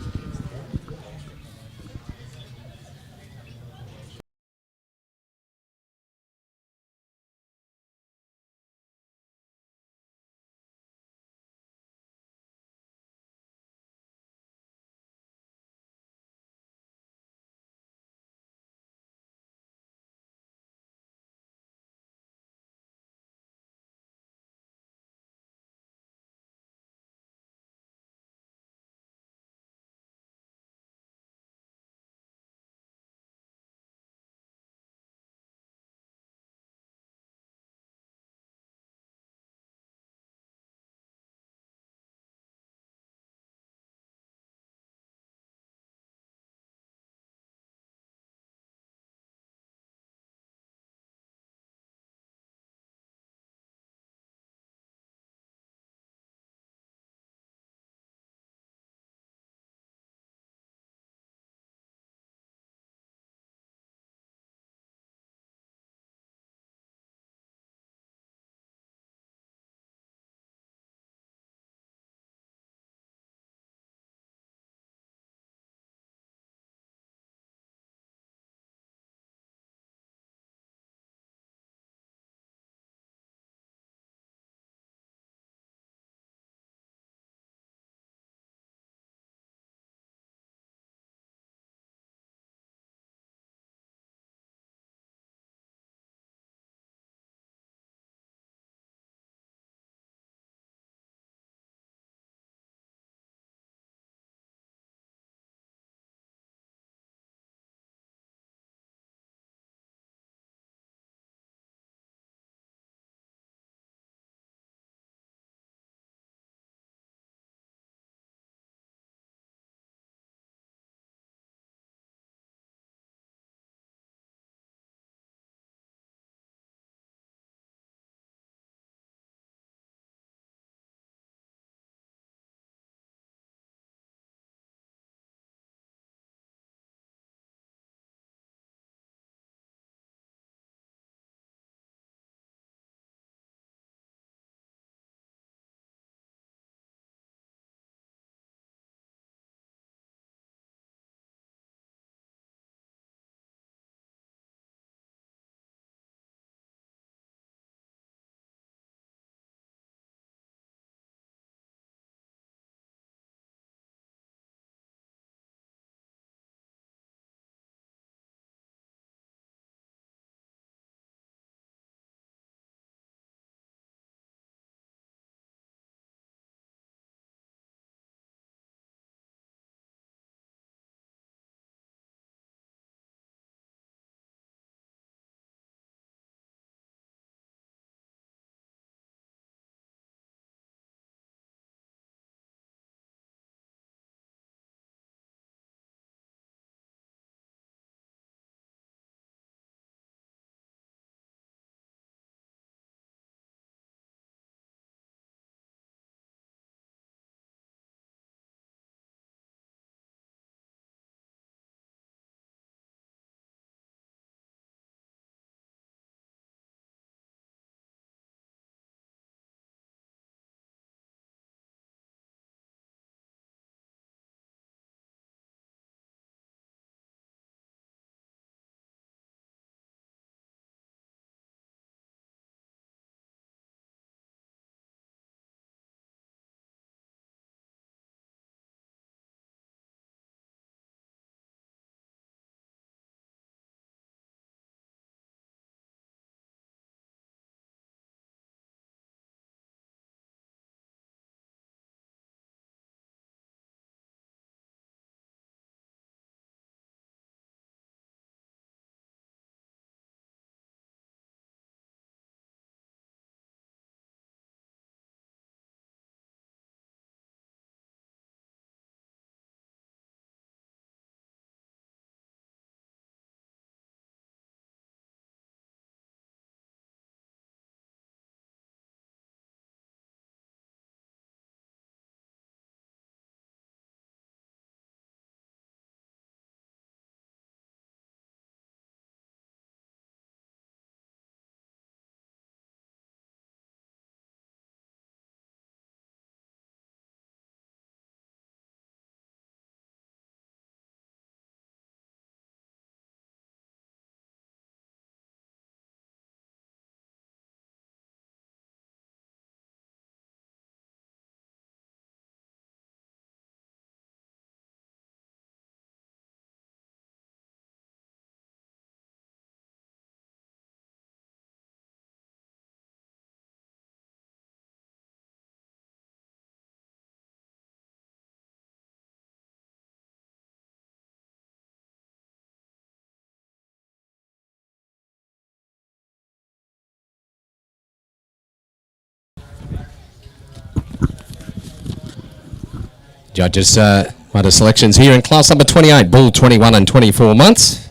Judges made selections here in class number 28, bull 21 and 24 months.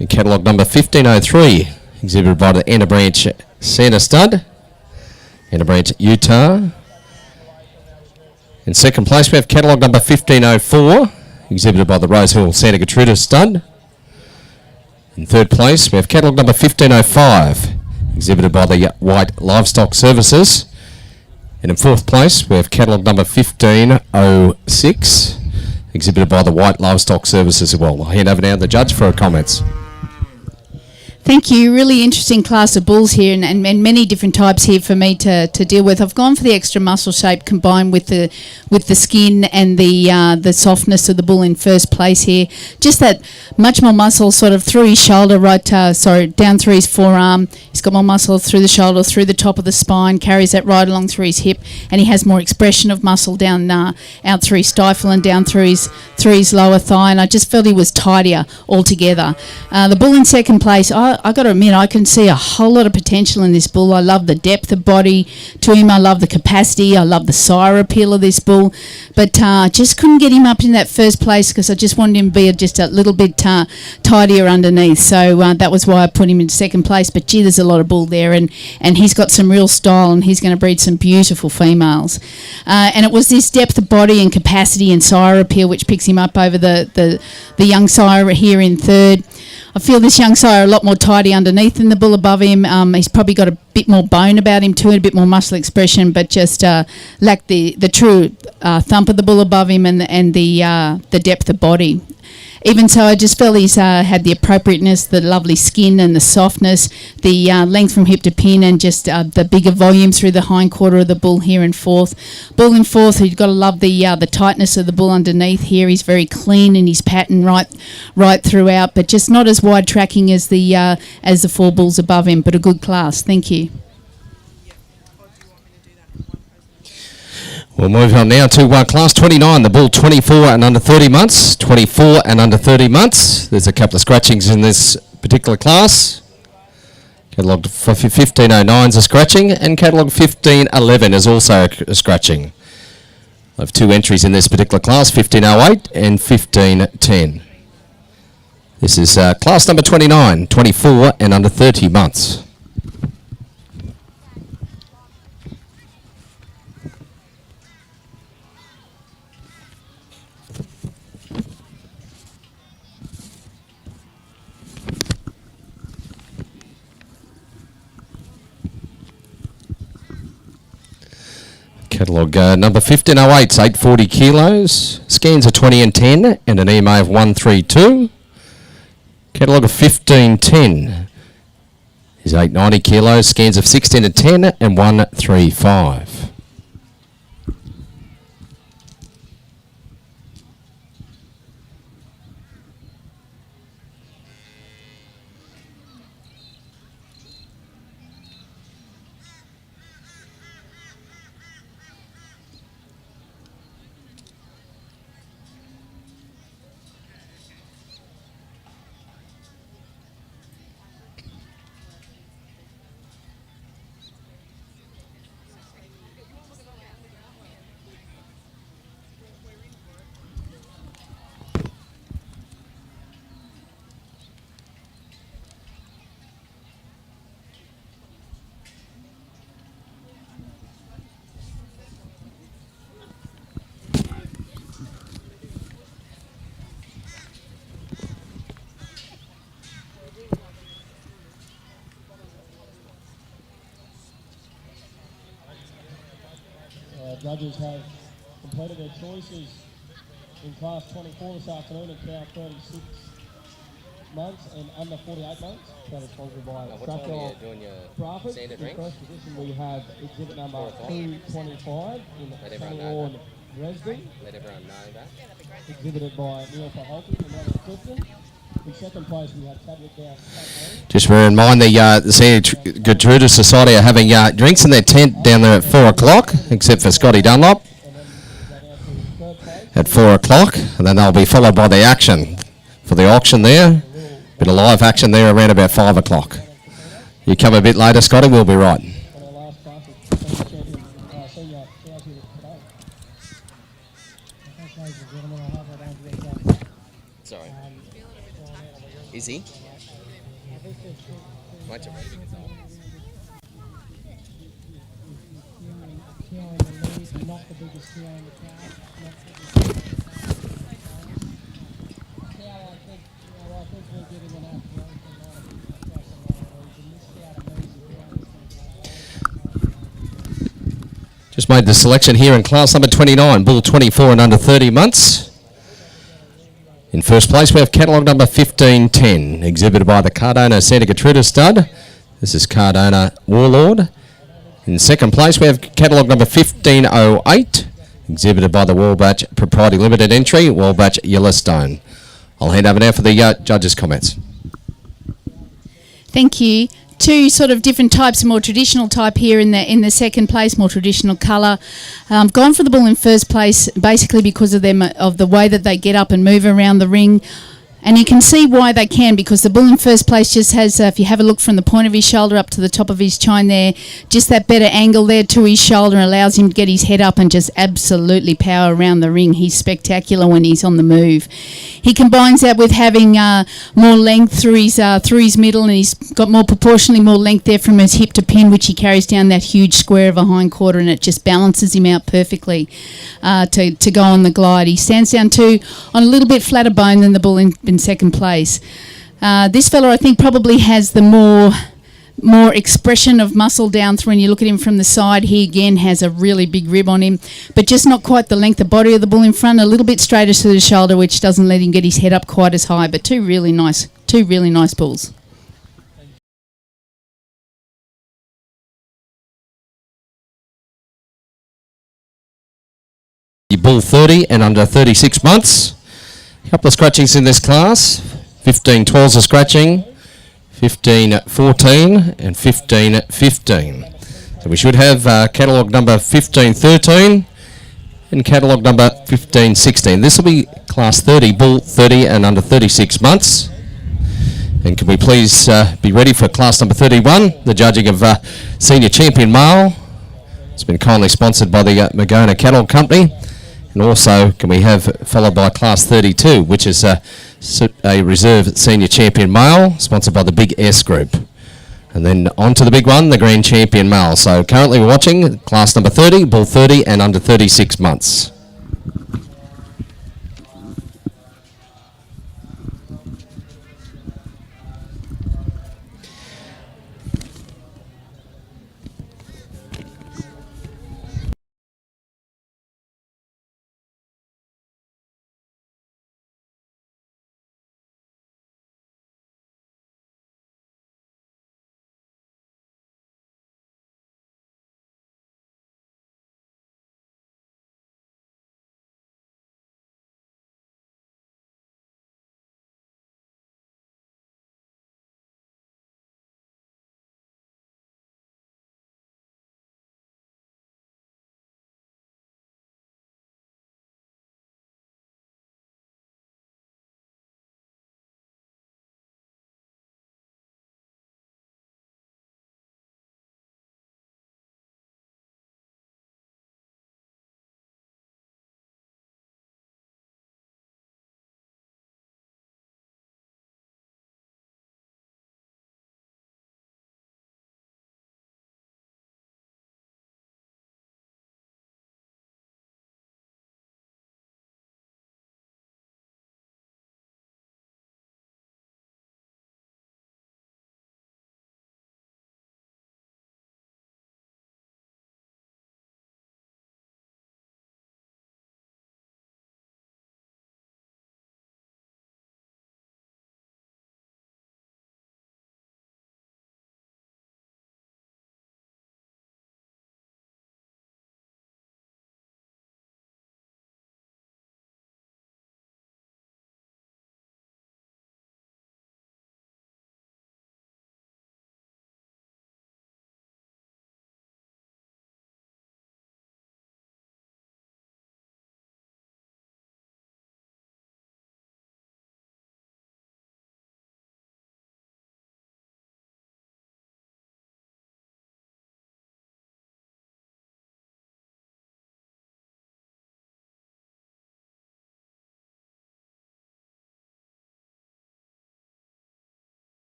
In catalogue number 1503, exhibited by the Inner Branch Santa Stud, Inner Branch Utah. In second place, we have catalogue number 1504, exhibited by the Rosehill Santa Gertrudis Stud. In third place, we have catalogue number 1505, exhibited by the White Livestock Services. And in fourth place, we have catalogue number 1506, exhibited by the White Livestock Services as well. I'll hand over now to the judge for her comments. Thank you. Really interesting class of bulls here, and many different types here for me to deal with. I've gone for the extra muscle shape combined with the skin and the softness of the bull in first place here. Just that much more muscle sort of through his shoulder, down through his forearm. He's got more muscle through the shoulder, through the top of the spine, carries that right along through his hip, and he has more expression of muscle down out through his stifle and down through his lower thigh. And I just felt he was tidier altogether. The bull in second place, I got to admit, I can see a whole lot of potential in this bull. I love the depth of body to him. I love the capacity. I love the sire appeal of this bull. But just couldn't get him up in that first place because I just wanted him to be just a little bit tidier underneath. So that was why I put him in second place. But gee, there's a lot of bull there, and he's got some real style, and he's going to breed some beautiful females. And it was this depth of body and capacity and sire appeal which picks him up over the young sire here in third. I feel this young sire a lot more tidy underneath than the bull above him. He's probably got a bit more bone about him too, and a bit more muscle expression, but just lacked the true thump of the bull above him and the depth of body. Even so, I just felt he's had the appropriateness, the lovely skin and the softness, the length from hip to pin, and just the bigger volume through the hind quarter of the bull here in fourth. Bull in fourth, you've got to love the tightness of the bull underneath here. He's very clean in his pattern right throughout, but just not as wide tracking as the four bulls above him, but a good class. Thank you. We'll move on now to class 29, the bull 24 and under 30 months. 24 and under 30 months. There's a couple of scratchings in this particular class. Catalogue 1509 is a scratching, and catalogue 1511 is also a scratching. I have two entries in this particular class, 1508 and 1510. This is class number 29, 24 and under 30 months. Catalogue number 1508 is 840 kilos. Scans are 20 and 10 and an EMA of 132. Catalogue of 1510 is 890 kilos. Scans of 16 and 10 and 135. Judges have completed their choices in class 24 this afternoon and count 36 months and under 48 months. That is sponsored by Structural Graphics. In first position we have exhibit number 225 in Sunny Lawn, Dresden. Let everyone know that. Exhibited by Neil Paholke and Robert Clifton. In second place we have Chadwick Down. Just bear in mind the Santa Gertrudis Society are having drinks in their tent down there at 4 o'clock, except for Scotty Dunlop at 4 o'clock, and then they'll be followed by the action for the auction there. Bit of live action there around about 5 o'clock. You come a bit later, Scotty, we'll be right. Sorry. Is he? Wait till Randy gets on. Not the biggest deal in the crowd. Now I think we're getting enough growth and a lot of across a lot of these. And this out amazing. Just made the selection here in class number 29, bull 24 and under 30 months. In first place, we have catalogue number 1510, exhibited by the Cardona Santa Gertrudis stud. This is Cardona Warlord. In second place, we have catalogue number 1508, exhibited by the Wallbatch Proprietary Limited entry, Wallbatch Yellowstone. I'll hand over now for the judges' comments. Thank you. Two sort of different types, more traditional type here in the second place, more traditional colour. Gone for the bull in first place basically because of the way that they get up and move around the ring. And you can see why they can, because the bull in first place just has, if you have a look from the point of his shoulder up to the top of his chine there, just that better angle there to his shoulder allows him to get his head up and just absolutely power around the ring. He's spectacular when he's on the move. He combines that with having more length through his middle, and he's got proportionally more length there from his hip to pin, which he carries down that huge square of a hindquarter, and it just balances him out perfectly to go on the glide. He stands down too on a little bit flatter bone than the bull in second place. This fella, I think, probably has the more expression of muscle down through. When you look at him from the side, he again has a really big rib on him, but just not quite the length of body of the bull in front. A little bit straighter to the shoulder, which doesn't let him get his head up quite as high. But two really nice bulls. Bull 30 and under 36 months. A couple of scratchings in this class. 15-12's a scratching, 15-14 and 15-15. So we should have catalogue number 15-13 and catalogue number 15-16. This will be class 30, bull 30 and under 36 months. And can we please be ready for class number 31, the judging of senior champion male. It's been kindly sponsored by the Magona Cattle Company. And also, can we have followed by class 32, which is a reserve senior champion male, sponsored by the Big S Group. And then on to the big one, the grand champion male. So currently we're watching class number 30, bull 30 and under 36 months.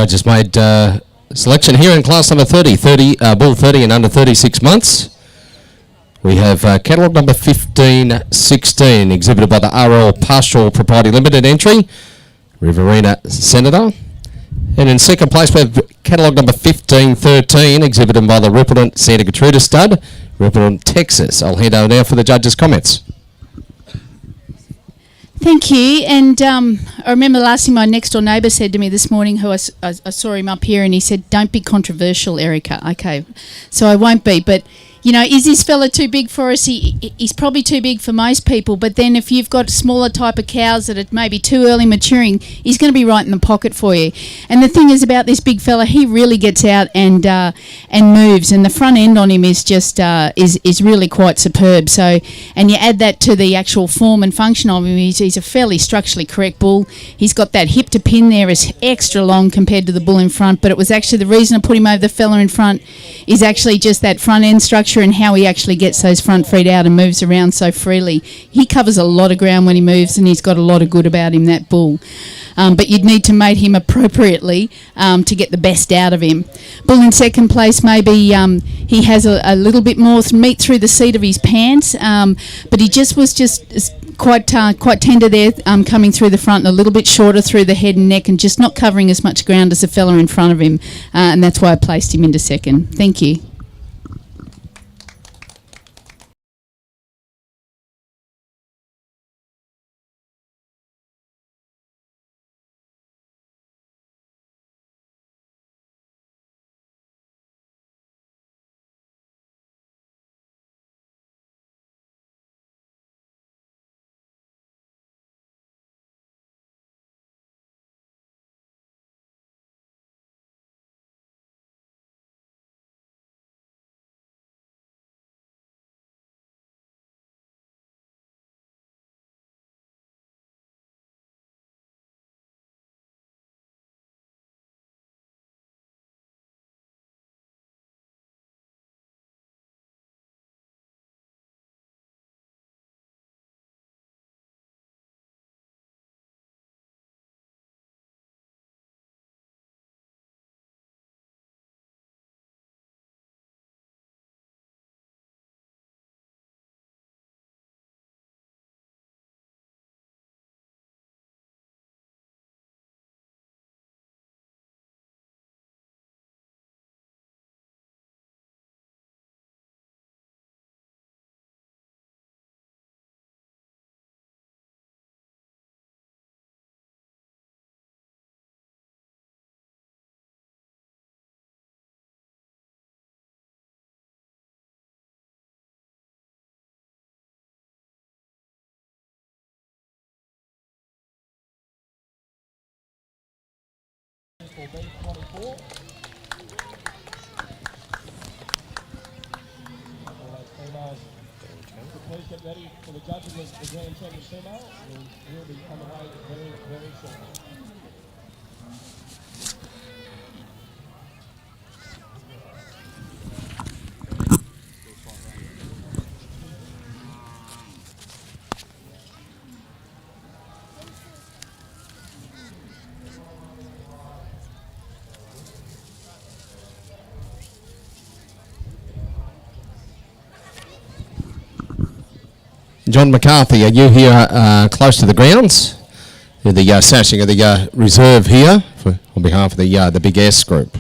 Judges made selection here in class number 30, bull 30 and under 36 months. We have catalogue number 1516, exhibited by the RL Pastoral Proprietary Limited entry, Riverina Senator. And in second place, we have catalogue number 1513, exhibited by the Rippleton Santa Gertrudis stud, Rippleton, Texas. I'll hand over now for the judges' comments. Thank you. And I remember last thing my next door neighbour said to me this morning, who I saw him up here, and he said, "Don't be controversial, Erica." Okay, so I won't be. But, you know, is this fella too big for us? He's probably too big for most people. But then if you've got smaller type of cows that are maybe too early maturing, he's going to be right in the pocket for you. And the thing is about this big fella, he really gets out and moves. And the front end on him is just is really quite superb. So, and you add that to the actual form and function of him, he's a fairly structurally correct bull. He's got that hip to pin there is extra long compared to the bull in front. But it was actually the reason I put him over the fella in front is actually just that front end structure and how he actually gets those front feet out and moves around so freely. He covers a lot of ground when he moves, and he's got a lot of good about him, that bull. But you'd need to mate him appropriately to get the best out of him. Bull in second place, maybe he has a little bit more meat through the seat of his pants, but he was quite tender there, coming through the front, and a little bit shorter through the head and neck, and just not covering as much ground as the fella in front of him, and that's why I placed him into second. Thank you. For B24. All those females. Please get ready for the judging of the Grand Champion female. We'll be on the way very, very shortly. John McCarthy, are you here close to the grounds? You're the sashing of the reserve here on behalf of the Big S group.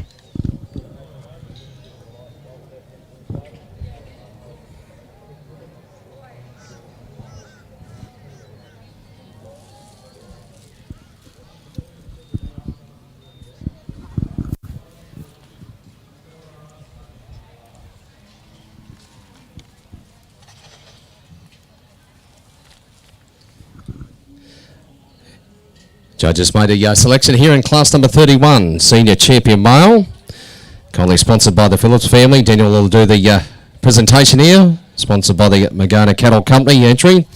Judges made a selection here in class number 31, Senior Champion Male. Kindly sponsored by the Phillips family. Daniel will do the presentation here. Sponsored by the Magona Cattle Company entry.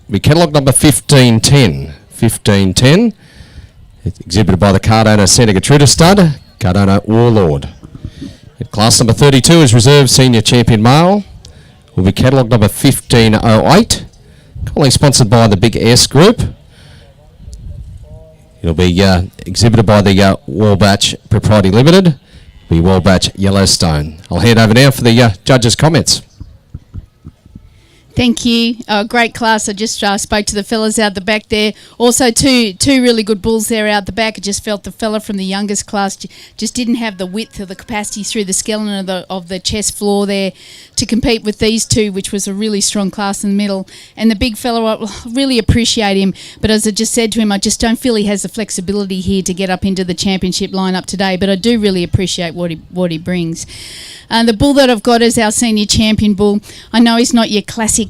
We catalogue number 1510. 1510. It's exhibited by the Cardona Santa Gertrudis stud, Cardona Warlord. Class number 32 is reserved Senior Champion Male. Will be catalogue number 1508. Kindly sponsored by the Big S Group. It'll be exhibited by the Warbatch Propriety Limited, the Warbatch Yellowstone. I'll hand over now for the judges' comments. Thank you. Great class. I just spoke to the fellas out the back there. Also, two really good bulls there out the back. I just felt the fella from the youngest class just didn't have the width or the capacity through the skeleton of the chest floor there to compete with these two, which was a really strong class in the middle. And the big fella, I really appreciate him. But as I just said to him, I just don't feel he has the flexibility here to get up into the championship lineup today. But I do really appreciate what he brings. The bull that I've got is our senior champion bull. I know he's not your classic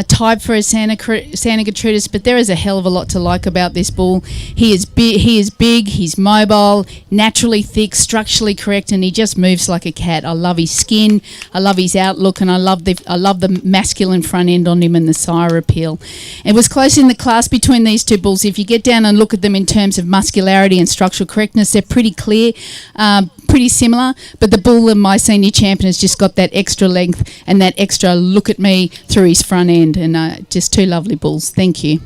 type for a Santa Gertrudis, but there is a hell of a lot to like about this bull. He is big, he's mobile, naturally thick, structurally correct, and he just moves like a cat. I love his skin, I love his outlook, and I love the masculine front end on him and the sire appeal. It was close in the class between these two bulls. If you get down and look at them in terms of muscularity and structural correctness, they're pretty clear, pretty similar, but the bull of my senior champion has just got that extra length and that extra look at me through his front end, and just two lovely bulls. Thank you.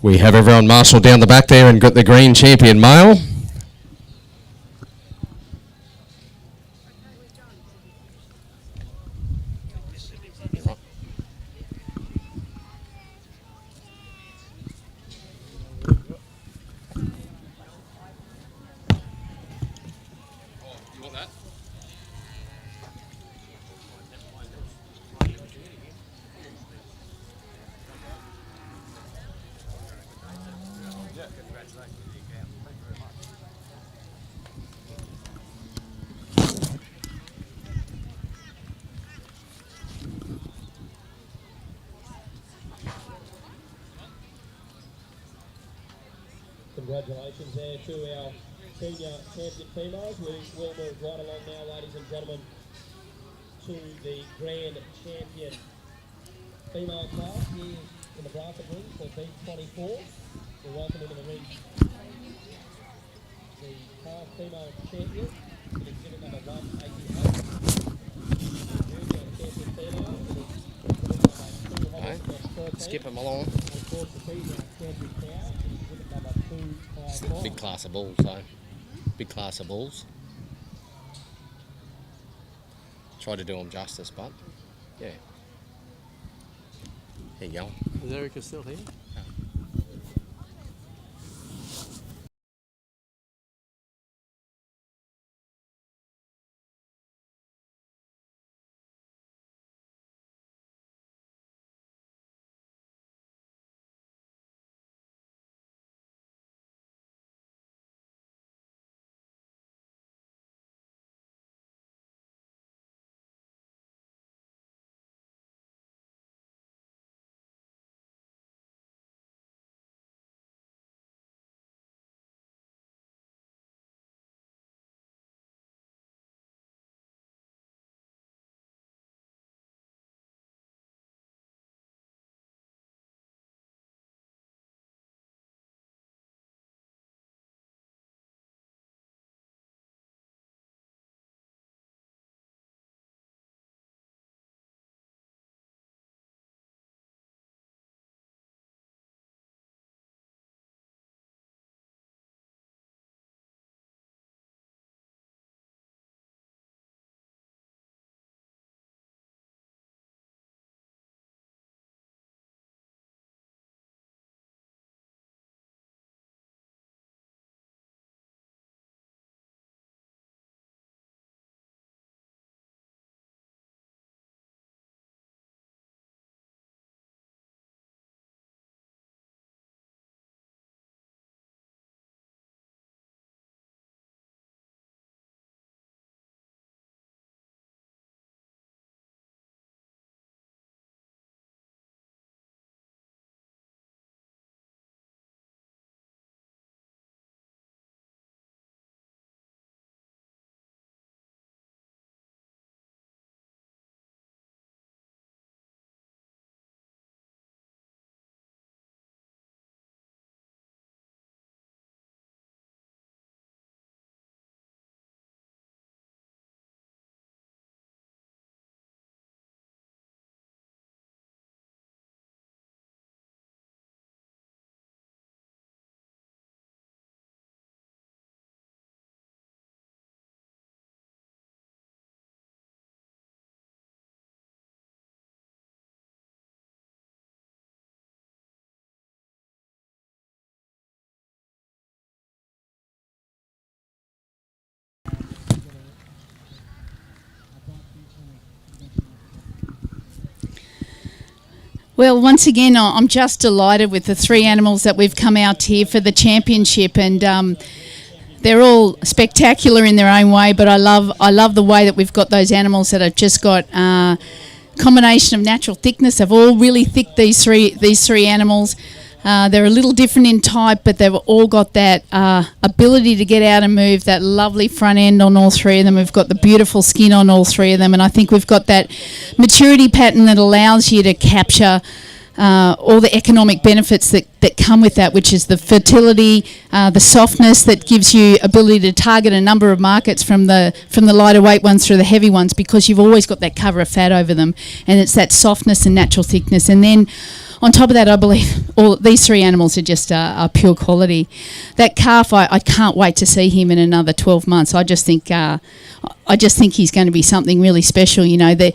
We have everyone marshalled down the back there and got the green champion male. Congratulations there to our senior champion females. We will move right along now, ladies and gentlemen, to the grand champion female class here in the bracket ring for B24. We welcome into the ring the class female champion, in exhibit number 188. Junior champion female, Skip them along. and of course the female champion cow, exhibit number 254. Big class of bulls, though. Big class of bulls. Try to do them justice, but yeah. There you go. Is Erica still here? Well, once again, I'm just delighted with the three animals that we've come out here for the championship, and they're all spectacular in their own way. But I love the way that we've got those animals that have just got combination of natural thickness. They've all really thick. These three animals. They're a little different in type, but they've all got that ability to get out and move, that lovely front end on all three of them. We've got the beautiful skin on all three of them, and I think we've got that maturity pattern that allows you to capture all the economic benefits that come with that, which is the fertility, the softness that gives you ability to target a number of markets from the lighter weight ones through the heavy ones, because you've always got that cover of fat over them, and it's that softness and natural thickness. And then on top of that, I believe all these three animals are just are pure quality. That calf, I can't wait to see him in another 12 months. I just think he's going to be something really special. You know, the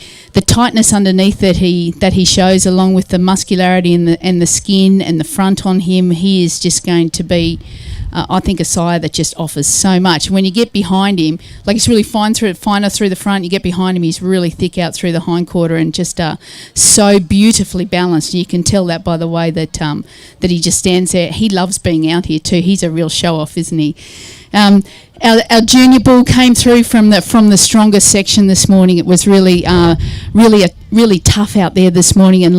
tightness underneath that he shows, along with the muscularity and the skin and the front on him, he is just going to be, I think, a sire that just offers so much. When you get behind him, like, it's really finer through the front. You get behind him, he's really thick out through the hindquarter, and just so beautifully balanced. And you can tell that by the way that he just stands there. He loves being out here too. He's a real show off, isn't he? Our junior bull came through from the strongest section this morning. It was really tough out there this morning, and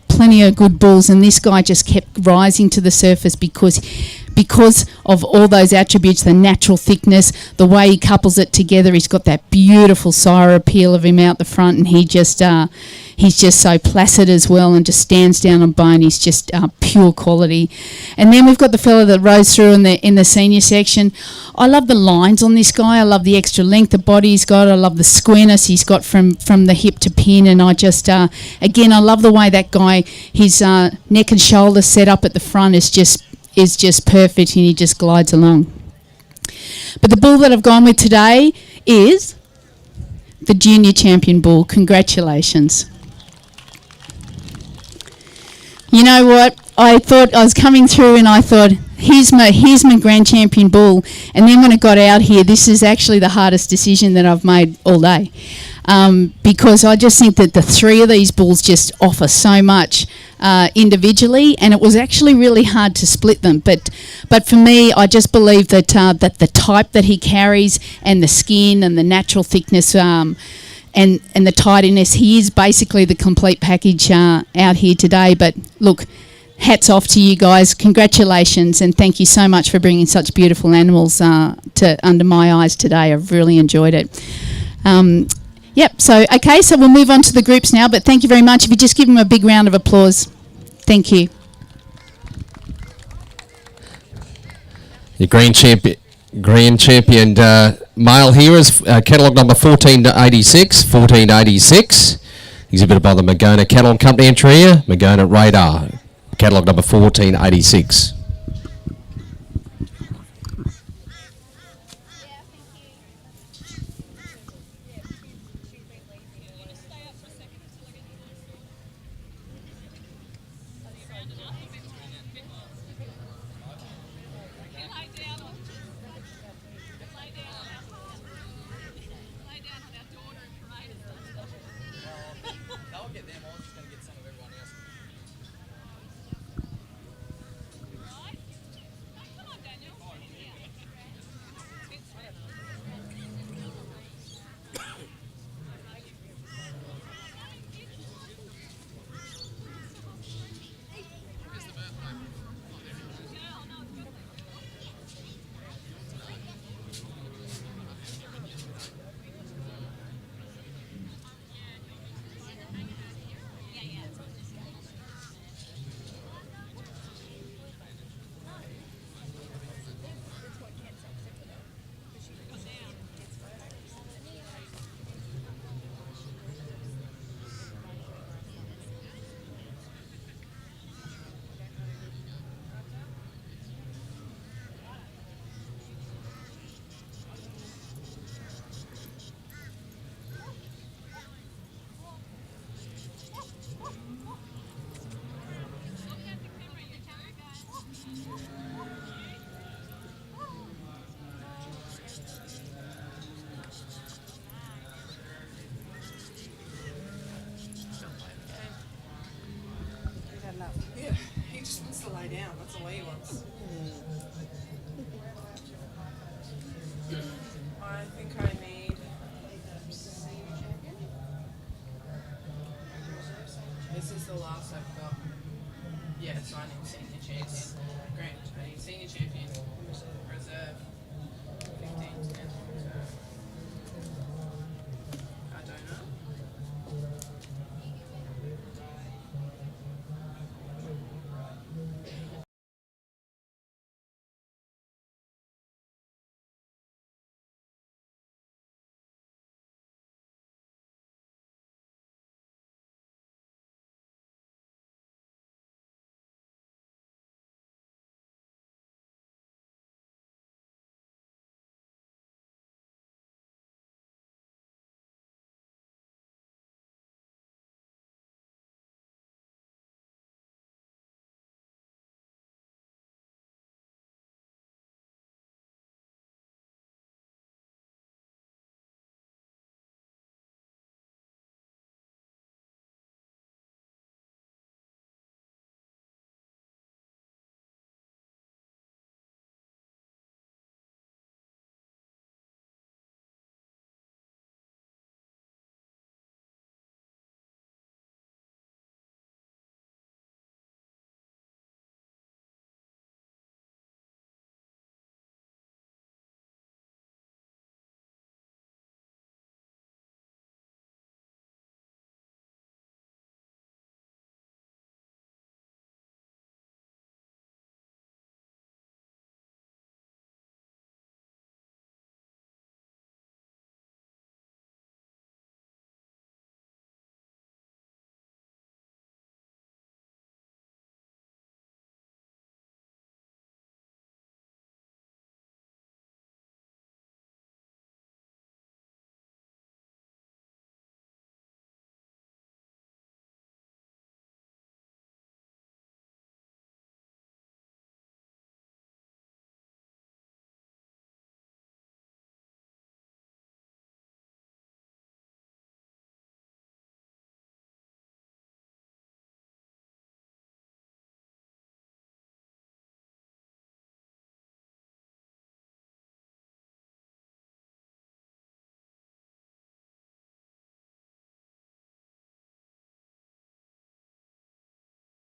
plenty of good bulls, and this guy just kept rising to the surface because of all those attributes, the natural thickness, the way he couples it together. He's got that beautiful sire appeal of him out the front, and he's just so placid as well, and just stands down on bone. He's just pure quality. And then we've got the fella that rose through in the senior section. I love the lines on this guy. I love the extra length the body he's got. I love the squareness he's got from the hip to pin, and I just again, I love the way that guy, his neck and shoulder set up at the front is just perfect, and he just glides along. But the bull that I've gone with today is the junior champion bull. Congratulations. You know what? I thought I was coming through, and I thought, here's my grand champion bull. And then when it got out here, this is actually the hardest decision that I've made all day, because I just think that the three of these bulls just offer so much individually, and it was actually really hard to split them. But for me, I just believe that that the type that he carries, and the skin and the natural thickness, and the tidiness, he is basically the complete package out here today. But look, hats off to you guys. Congratulations, and thank you so much for bringing such beautiful animals to under my eyes today. I've really enjoyed it. Yep, so we'll move on to the groups now, but thank you very much. If you just give them a big round of applause. Thank you. Your grand champion male here is catalogue number 1486, exhibited by the Magona Cattle Company in Trier, Magona Radar, catalogue number 1486. lay down. That's all he wants. I think I need senior champion. This is the last I've got. Yeah, so I need senior champion. Great. I need senior champion. Reserve. 15, 10. Reserve. I don't know.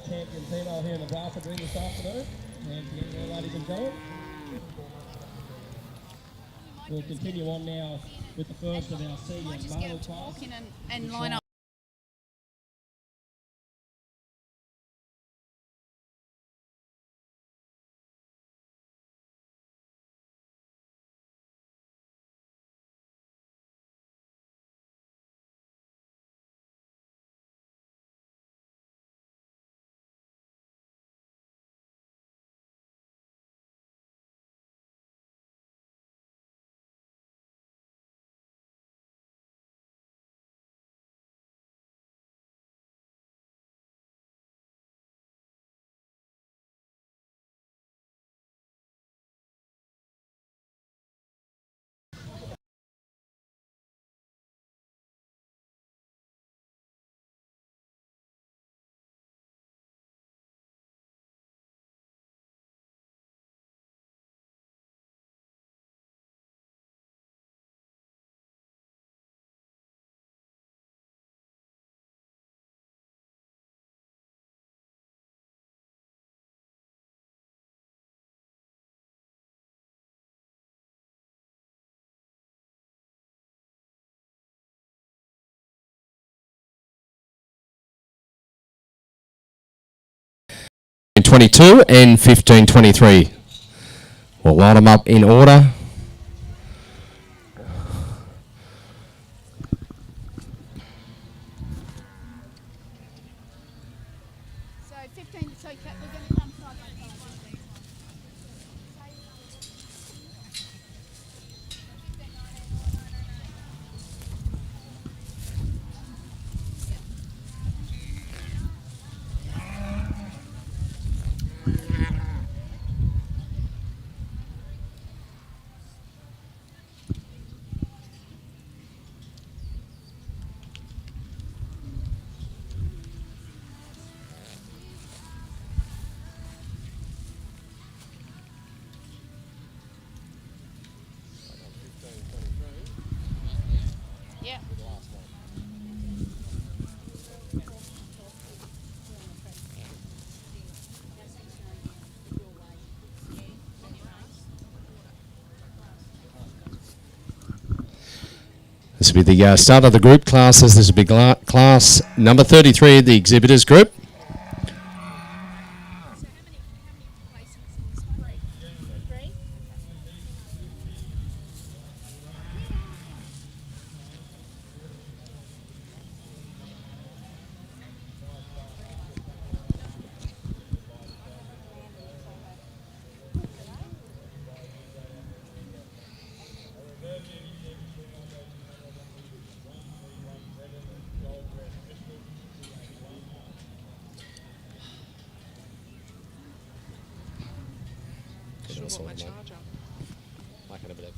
Champion female here in the Bradford ring this afternoon. And together, there, ladies and gentlemen. We'll continue on now with the first of our senior male class. And line up. In 22 and 15-23. We'll line them up in order. So 15, so we're going to come side by side. This will be the start of the group classes. This will be class number 33, the exhibitors group. Sure, my charger. Might get a bit of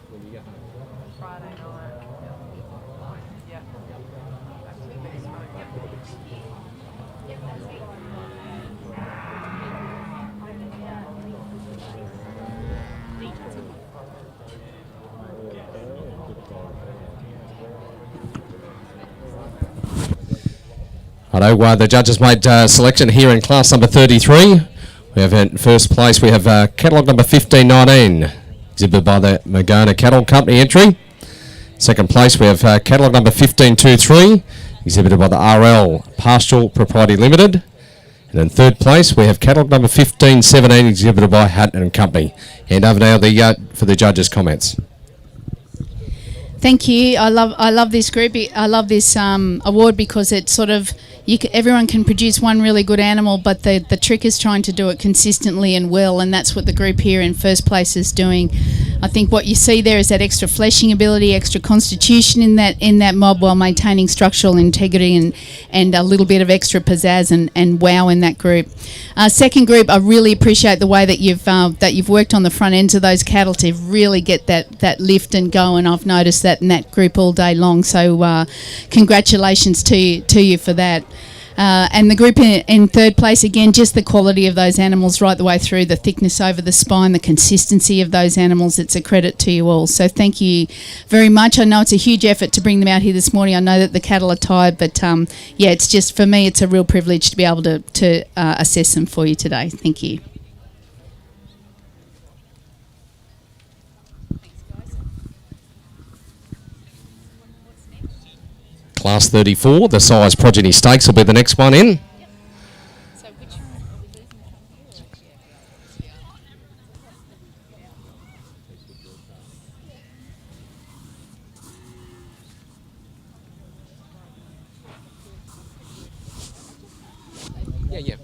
when you get home? Friday night. Yeah. Righto, the judges made selection here in class number 33. We have in first place, we have catalogue number 1519, exhibited by the Magona Cattle Company entry. Second place, we have catalogue number 1523, exhibited by the RL Pastoral Propriety Limited. And in third place, we have catalogue number 1517, exhibited by Hutton and Company. Hand over now for the judges' comments. Thank you. I love this group. I love this award because it sort of everyone can produce one really good animal, but the trick is trying to do it consistently and well, and that's what the group here in first place is doing. I think what you see there is that extra fleshing ability, extra constitution in that mob, while maintaining structural integrity and a little bit of extra pizzazz and wow in that group. Second group, I really appreciate the way that you've worked on the front ends of those cattle to really get that lift and go, and I've noticed that in that group all day long. So congratulations to you for that. And the group in third place, again, just the quality of those animals right the way through, the thickness over the spine, the consistency of those animals. It's a credit to you all. So thank you very much. I know it's a huge effort to bring them out here this morning. I know that the cattle are tired, but yeah, it's just, for me, it's a real privilege to be able to assess them for you today. Thank you. Class 34, the size progeny stakes will be the next one in. Yeah.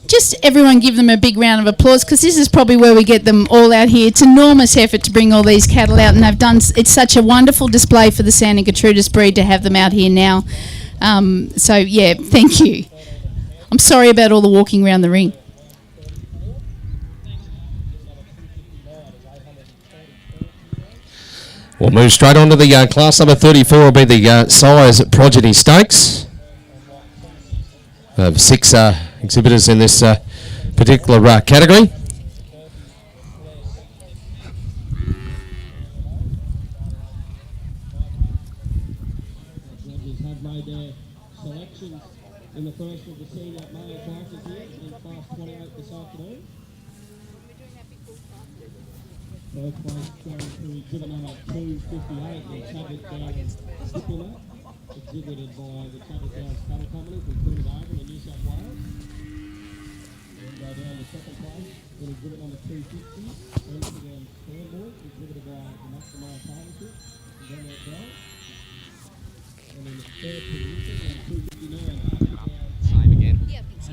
Just everyone give them a big round of applause, because this is probably where we get them all out here. It's enormous effort to bring all these cattle out, and they've done. It's such a wonderful display for the Santa Gertrudis breed to have them out here now. So yeah, thank you. I'm sorry about all the walking around the ring. We'll move straight on to the class number 34 will be the size progeny stakes. We have 6 exhibitors in this particular category. Judges have made their selections in the first of the senior male classes here in class 28 this afternoon. First place going to exhibit number 258, the Chadwick Diplomat, exhibited by the Chadwick Cattle Company from Queen of Avon in New South Wales. Then go down to second place in exhibit number 250, Amsterdam Standboard, exhibited by the Mastermind Partnership, and then that bell. And in the third position, in 259, Same again. Yeah, I think so.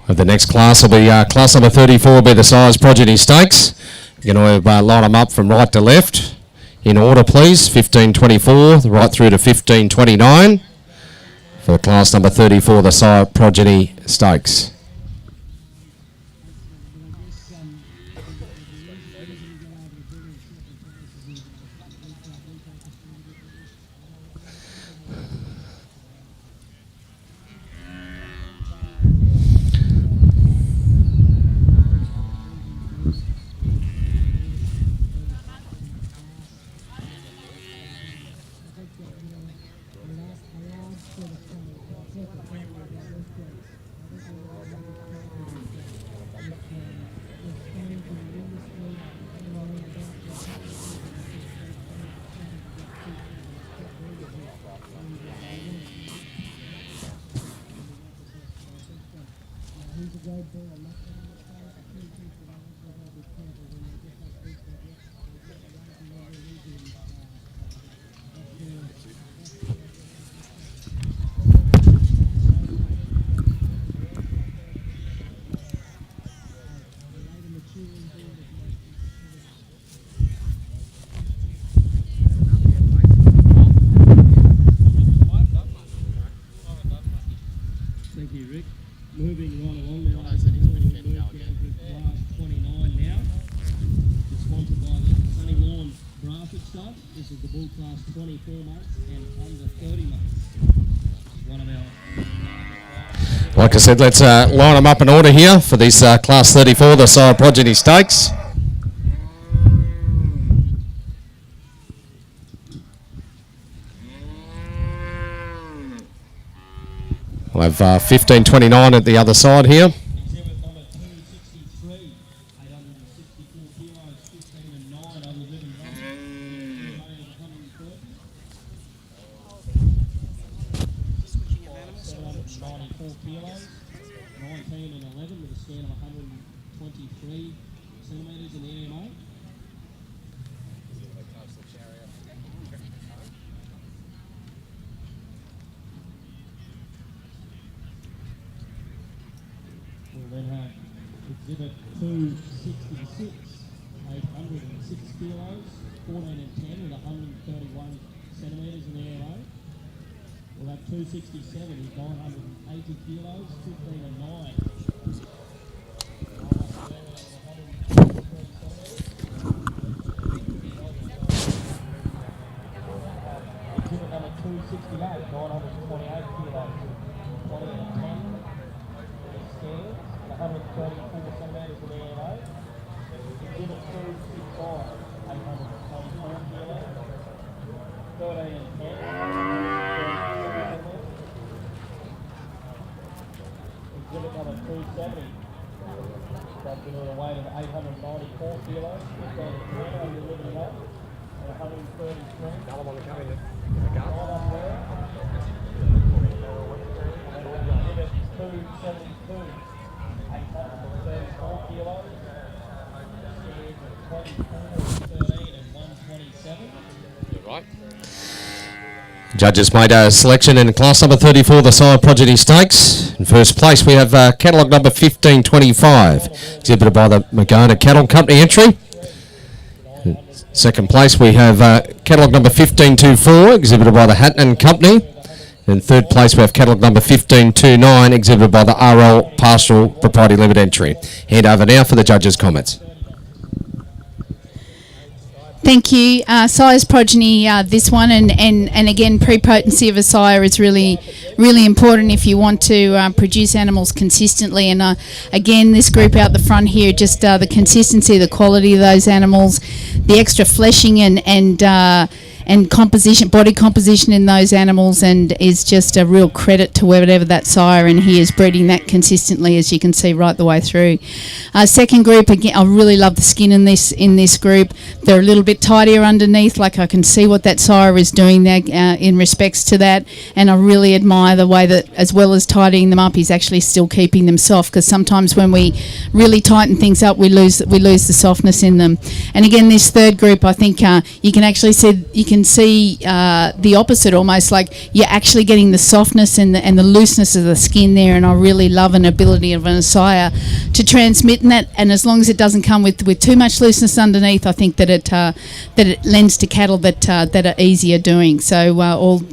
The next class will be class number 34 will be the Sires Progeny Stakes. You're going to line them up from right to left. In order, please. 1524 right through to 1529 for the class number 34, the Sire Progeny Stakes. Thank you, Rick. Moving right along now. We'll move down to class 29 now. It's sponsored by the Sunny Lawn Graphic Stuff. This is the bull class 24 months and under 30 months. This is one of our... Like I said, let's line them up in order here for this class 34, the Sire Progeny Stakes. We'll have 1529 at the other side here. Exhibit number 263, 864 kilos, 15 and 9 over 11 months. 794 kilos, 19 and 11 with a scan of 123 centimetres in the EMA. We'll then have exhibit 266, 806 kilos, 14 and 10 with 131 centimetres in the EMA. We'll have 267, he's 980 kilos, 15 and 9. Exhibit number 268, 928 kilos, 20 and 10. Scales, 134 centimetres in the EMA. Exhibit 265, 824 kilos, 13 and 10. Exhibit number 270, that's in a weight of 894 kilos, 15 and 10 over 11 and 8, and 133. Another one coming in. Right up there. Exhibit 272, 834 kilos, scales of 24, 13 and 127. You're right. Judges made a selection in class number 34, the Sire Progeny Stakes. In first place, we have catalogue number 1525, exhibited by the Magona Cattle Company entry. Second place, we have catalogue number 1524, exhibited by the Hatton Company. In third place, we have catalogue number 1529, exhibited by the RL Pastoral Proprietary Limited entry. Hand over now for the judges' comments. Thank you. Sire's Progeny, this one, and again, pre-potency of a sire is really important if you want to produce animals consistently. And again, this group out the front here, just the consistency, the quality of those animals, the extra fleshing and composition, body composition in those animals, and is just a real credit to whatever that sire, and he is breeding that consistently, as you can see right the way through. Second group, again, I really love the skin in this group. They're a little bit tidier underneath, like I can see what that sire is doing there in respects to that, and I really admire the way that, as well as tidying them up, he's actually still keeping them soft, because sometimes when we really tighten things up, we lose the softness in them. And again, this third group, I think you can actually see, you can can see the opposite almost, like you're actually getting the softness and the looseness of the skin there, and I really love an ability of an Asaya to transmit in that, and as long as it doesn't come with too much looseness underneath, I think that it lends to cattle that are easier doing. So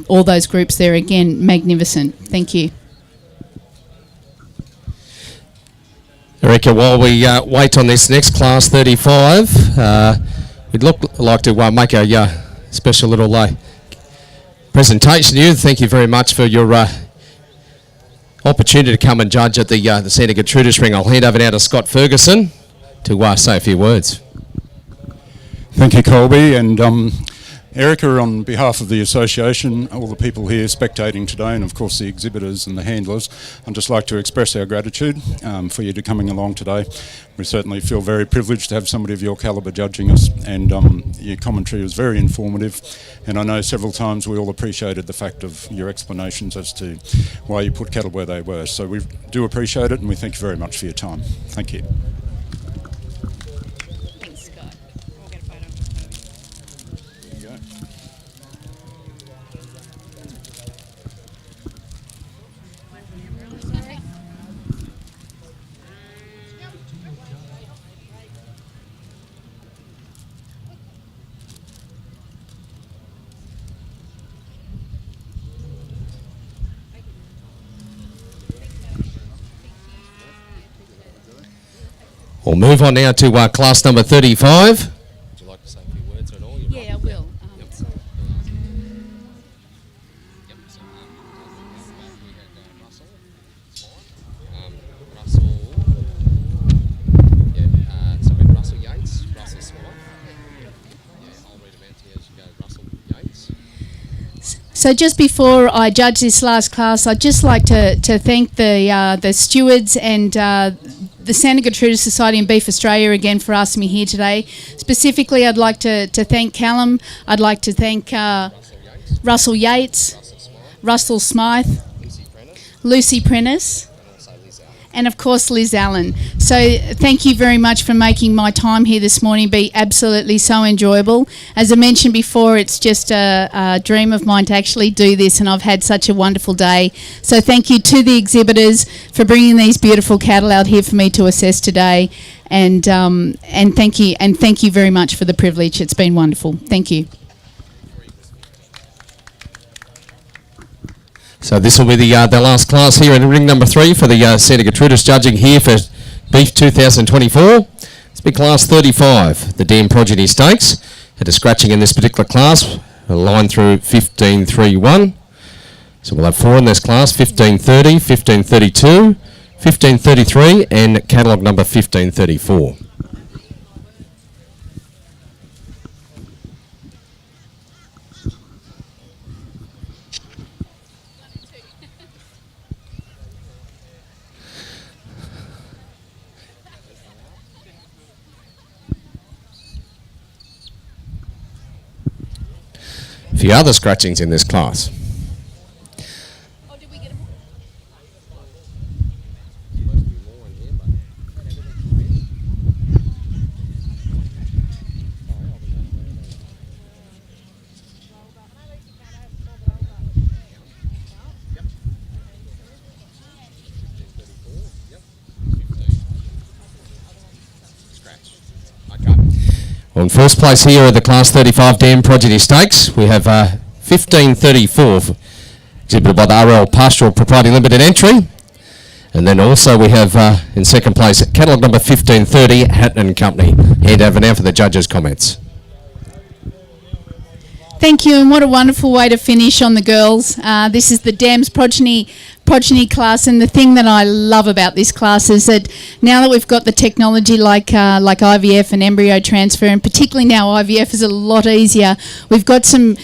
all those groups there, again, magnificent. Thank you. Erica, while we wait on this next class 35, we'd like to make a special little presentation to you. Thank you very much for your opportunity to come and judge at the Santa Gertrudis ring. I'll hand over now to Scott Ferguson to say a few words. Thank you, Colby, and Erica, on behalf of the association, all the people here spectating today, and of course the exhibitors and the handlers, I'd just like to express our gratitude for you coming along today. We certainly feel very privileged to have somebody of your calibre judging us, and your commentary was very informative, and I know several times we all appreciated the fact of your explanations as to why you put cattle where they were. So we do appreciate it, and we thank you very much for your time. Thank you. Thanks, Scott. We'll get a photo. There you go. We'll move on now to class number 35. Would you like to say a few words at all? Yeah, I will. Russell Yates, Russell Smith. Yeah, I'll read them out to you as you go. Russell Yates. So just before I judge this last class, I'd just like to thank the stewards and the Santa Gertrudis Society and Beef Australia again for asking me here today. Specifically, I'd like to thank Callum. I'd like to thank Russell Yates, Russell Smythe, Lucy Prentice, and of course Liz Allen. So thank you very much for making my time here this morning be absolutely so enjoyable. As I mentioned before, it's just a dream of mine to actually do this, and I've had such a wonderful day. So thank you to the exhibitors for bringing these beautiful cattle out here for me to assess today, and thank you very much for the privilege. It's been wonderful. Thank you. So this will be the last class here in ring number 3 for the Santa Gertrudis judging here for Beef 2024. It's been class 35, the Dam Progeny Stakes. Had a scratching in this particular class, a line through 15.31. So we'll have 4 in this class, 15.30, 15.32, 15.33 and catalogue number 15.34. A few other scratchings in this class. Well, in first place here at the Class 35 Dam Progeny Stakes, we have 15.34, exhibited by the RL Pastoral Proprietary Limited entry. And then also we have in second place catalogue number 15.30, Hatton and Company. Hand over now for the judges' comments. Thank you, and what a wonderful way to finish on the girls. This is the Dams Progeny class, and the thing that I love about this class is that now that we've got the technology like IVF and embryo transfer, and particularly now IVF is a lot easier, we've got some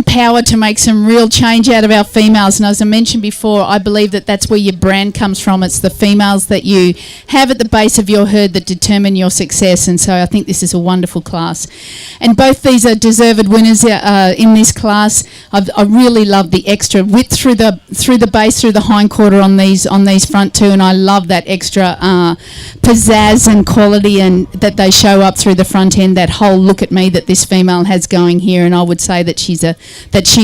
power to make some real change out of our females. And as I mentioned before, I believe that that's where your brand comes from. It's the females that you have at the base of your herd that determine your success, and so I think this is a wonderful class. And both these are deserved winners in this class. I really love the extra width through the base, through the hindquarter on these front two, and I love that extra pizzazz and quality and that they show up through the front end. That whole look at me that this female has going here, and I would say that she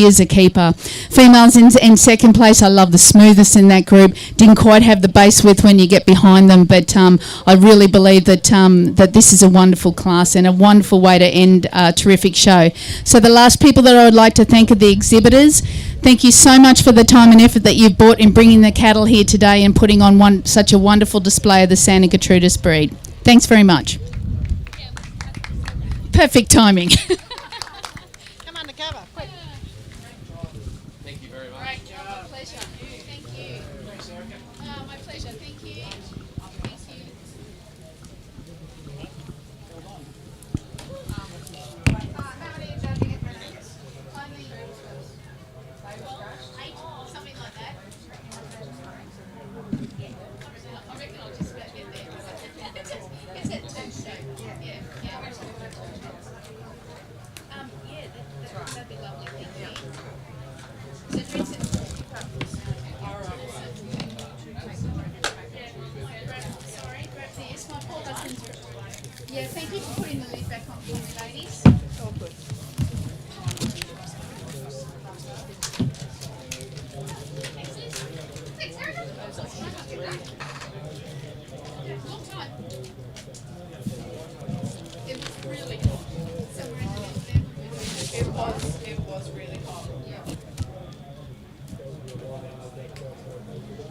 is a keeper. Females in second place, I love the smoothness in that group. Didn't quite have the base width when you get behind them, but I really believe that that this is a wonderful class and a wonderful way to end a terrific show. So the last people that I would like to thank are the exhibitors. Thank you so much for the time and effort that you've brought in bringing the cattle here today and putting on such a wonderful display of the Santa Gertrudis breed. Thanks very much. Perfect timing. Come on, the cover, quick. Thank you very much. Great job. My pleasure. Thank you. My pleasure. Thank you. Thank you. How many judging advantages? Only 8, something like that. I reckon I'll just about get there. It's at Tuesday. Yeah. That'd be lovely. Thank you. So drinks it. Sorry, grab this. My poor husband's. Yeah, thank you for putting the lid back on for me, ladies.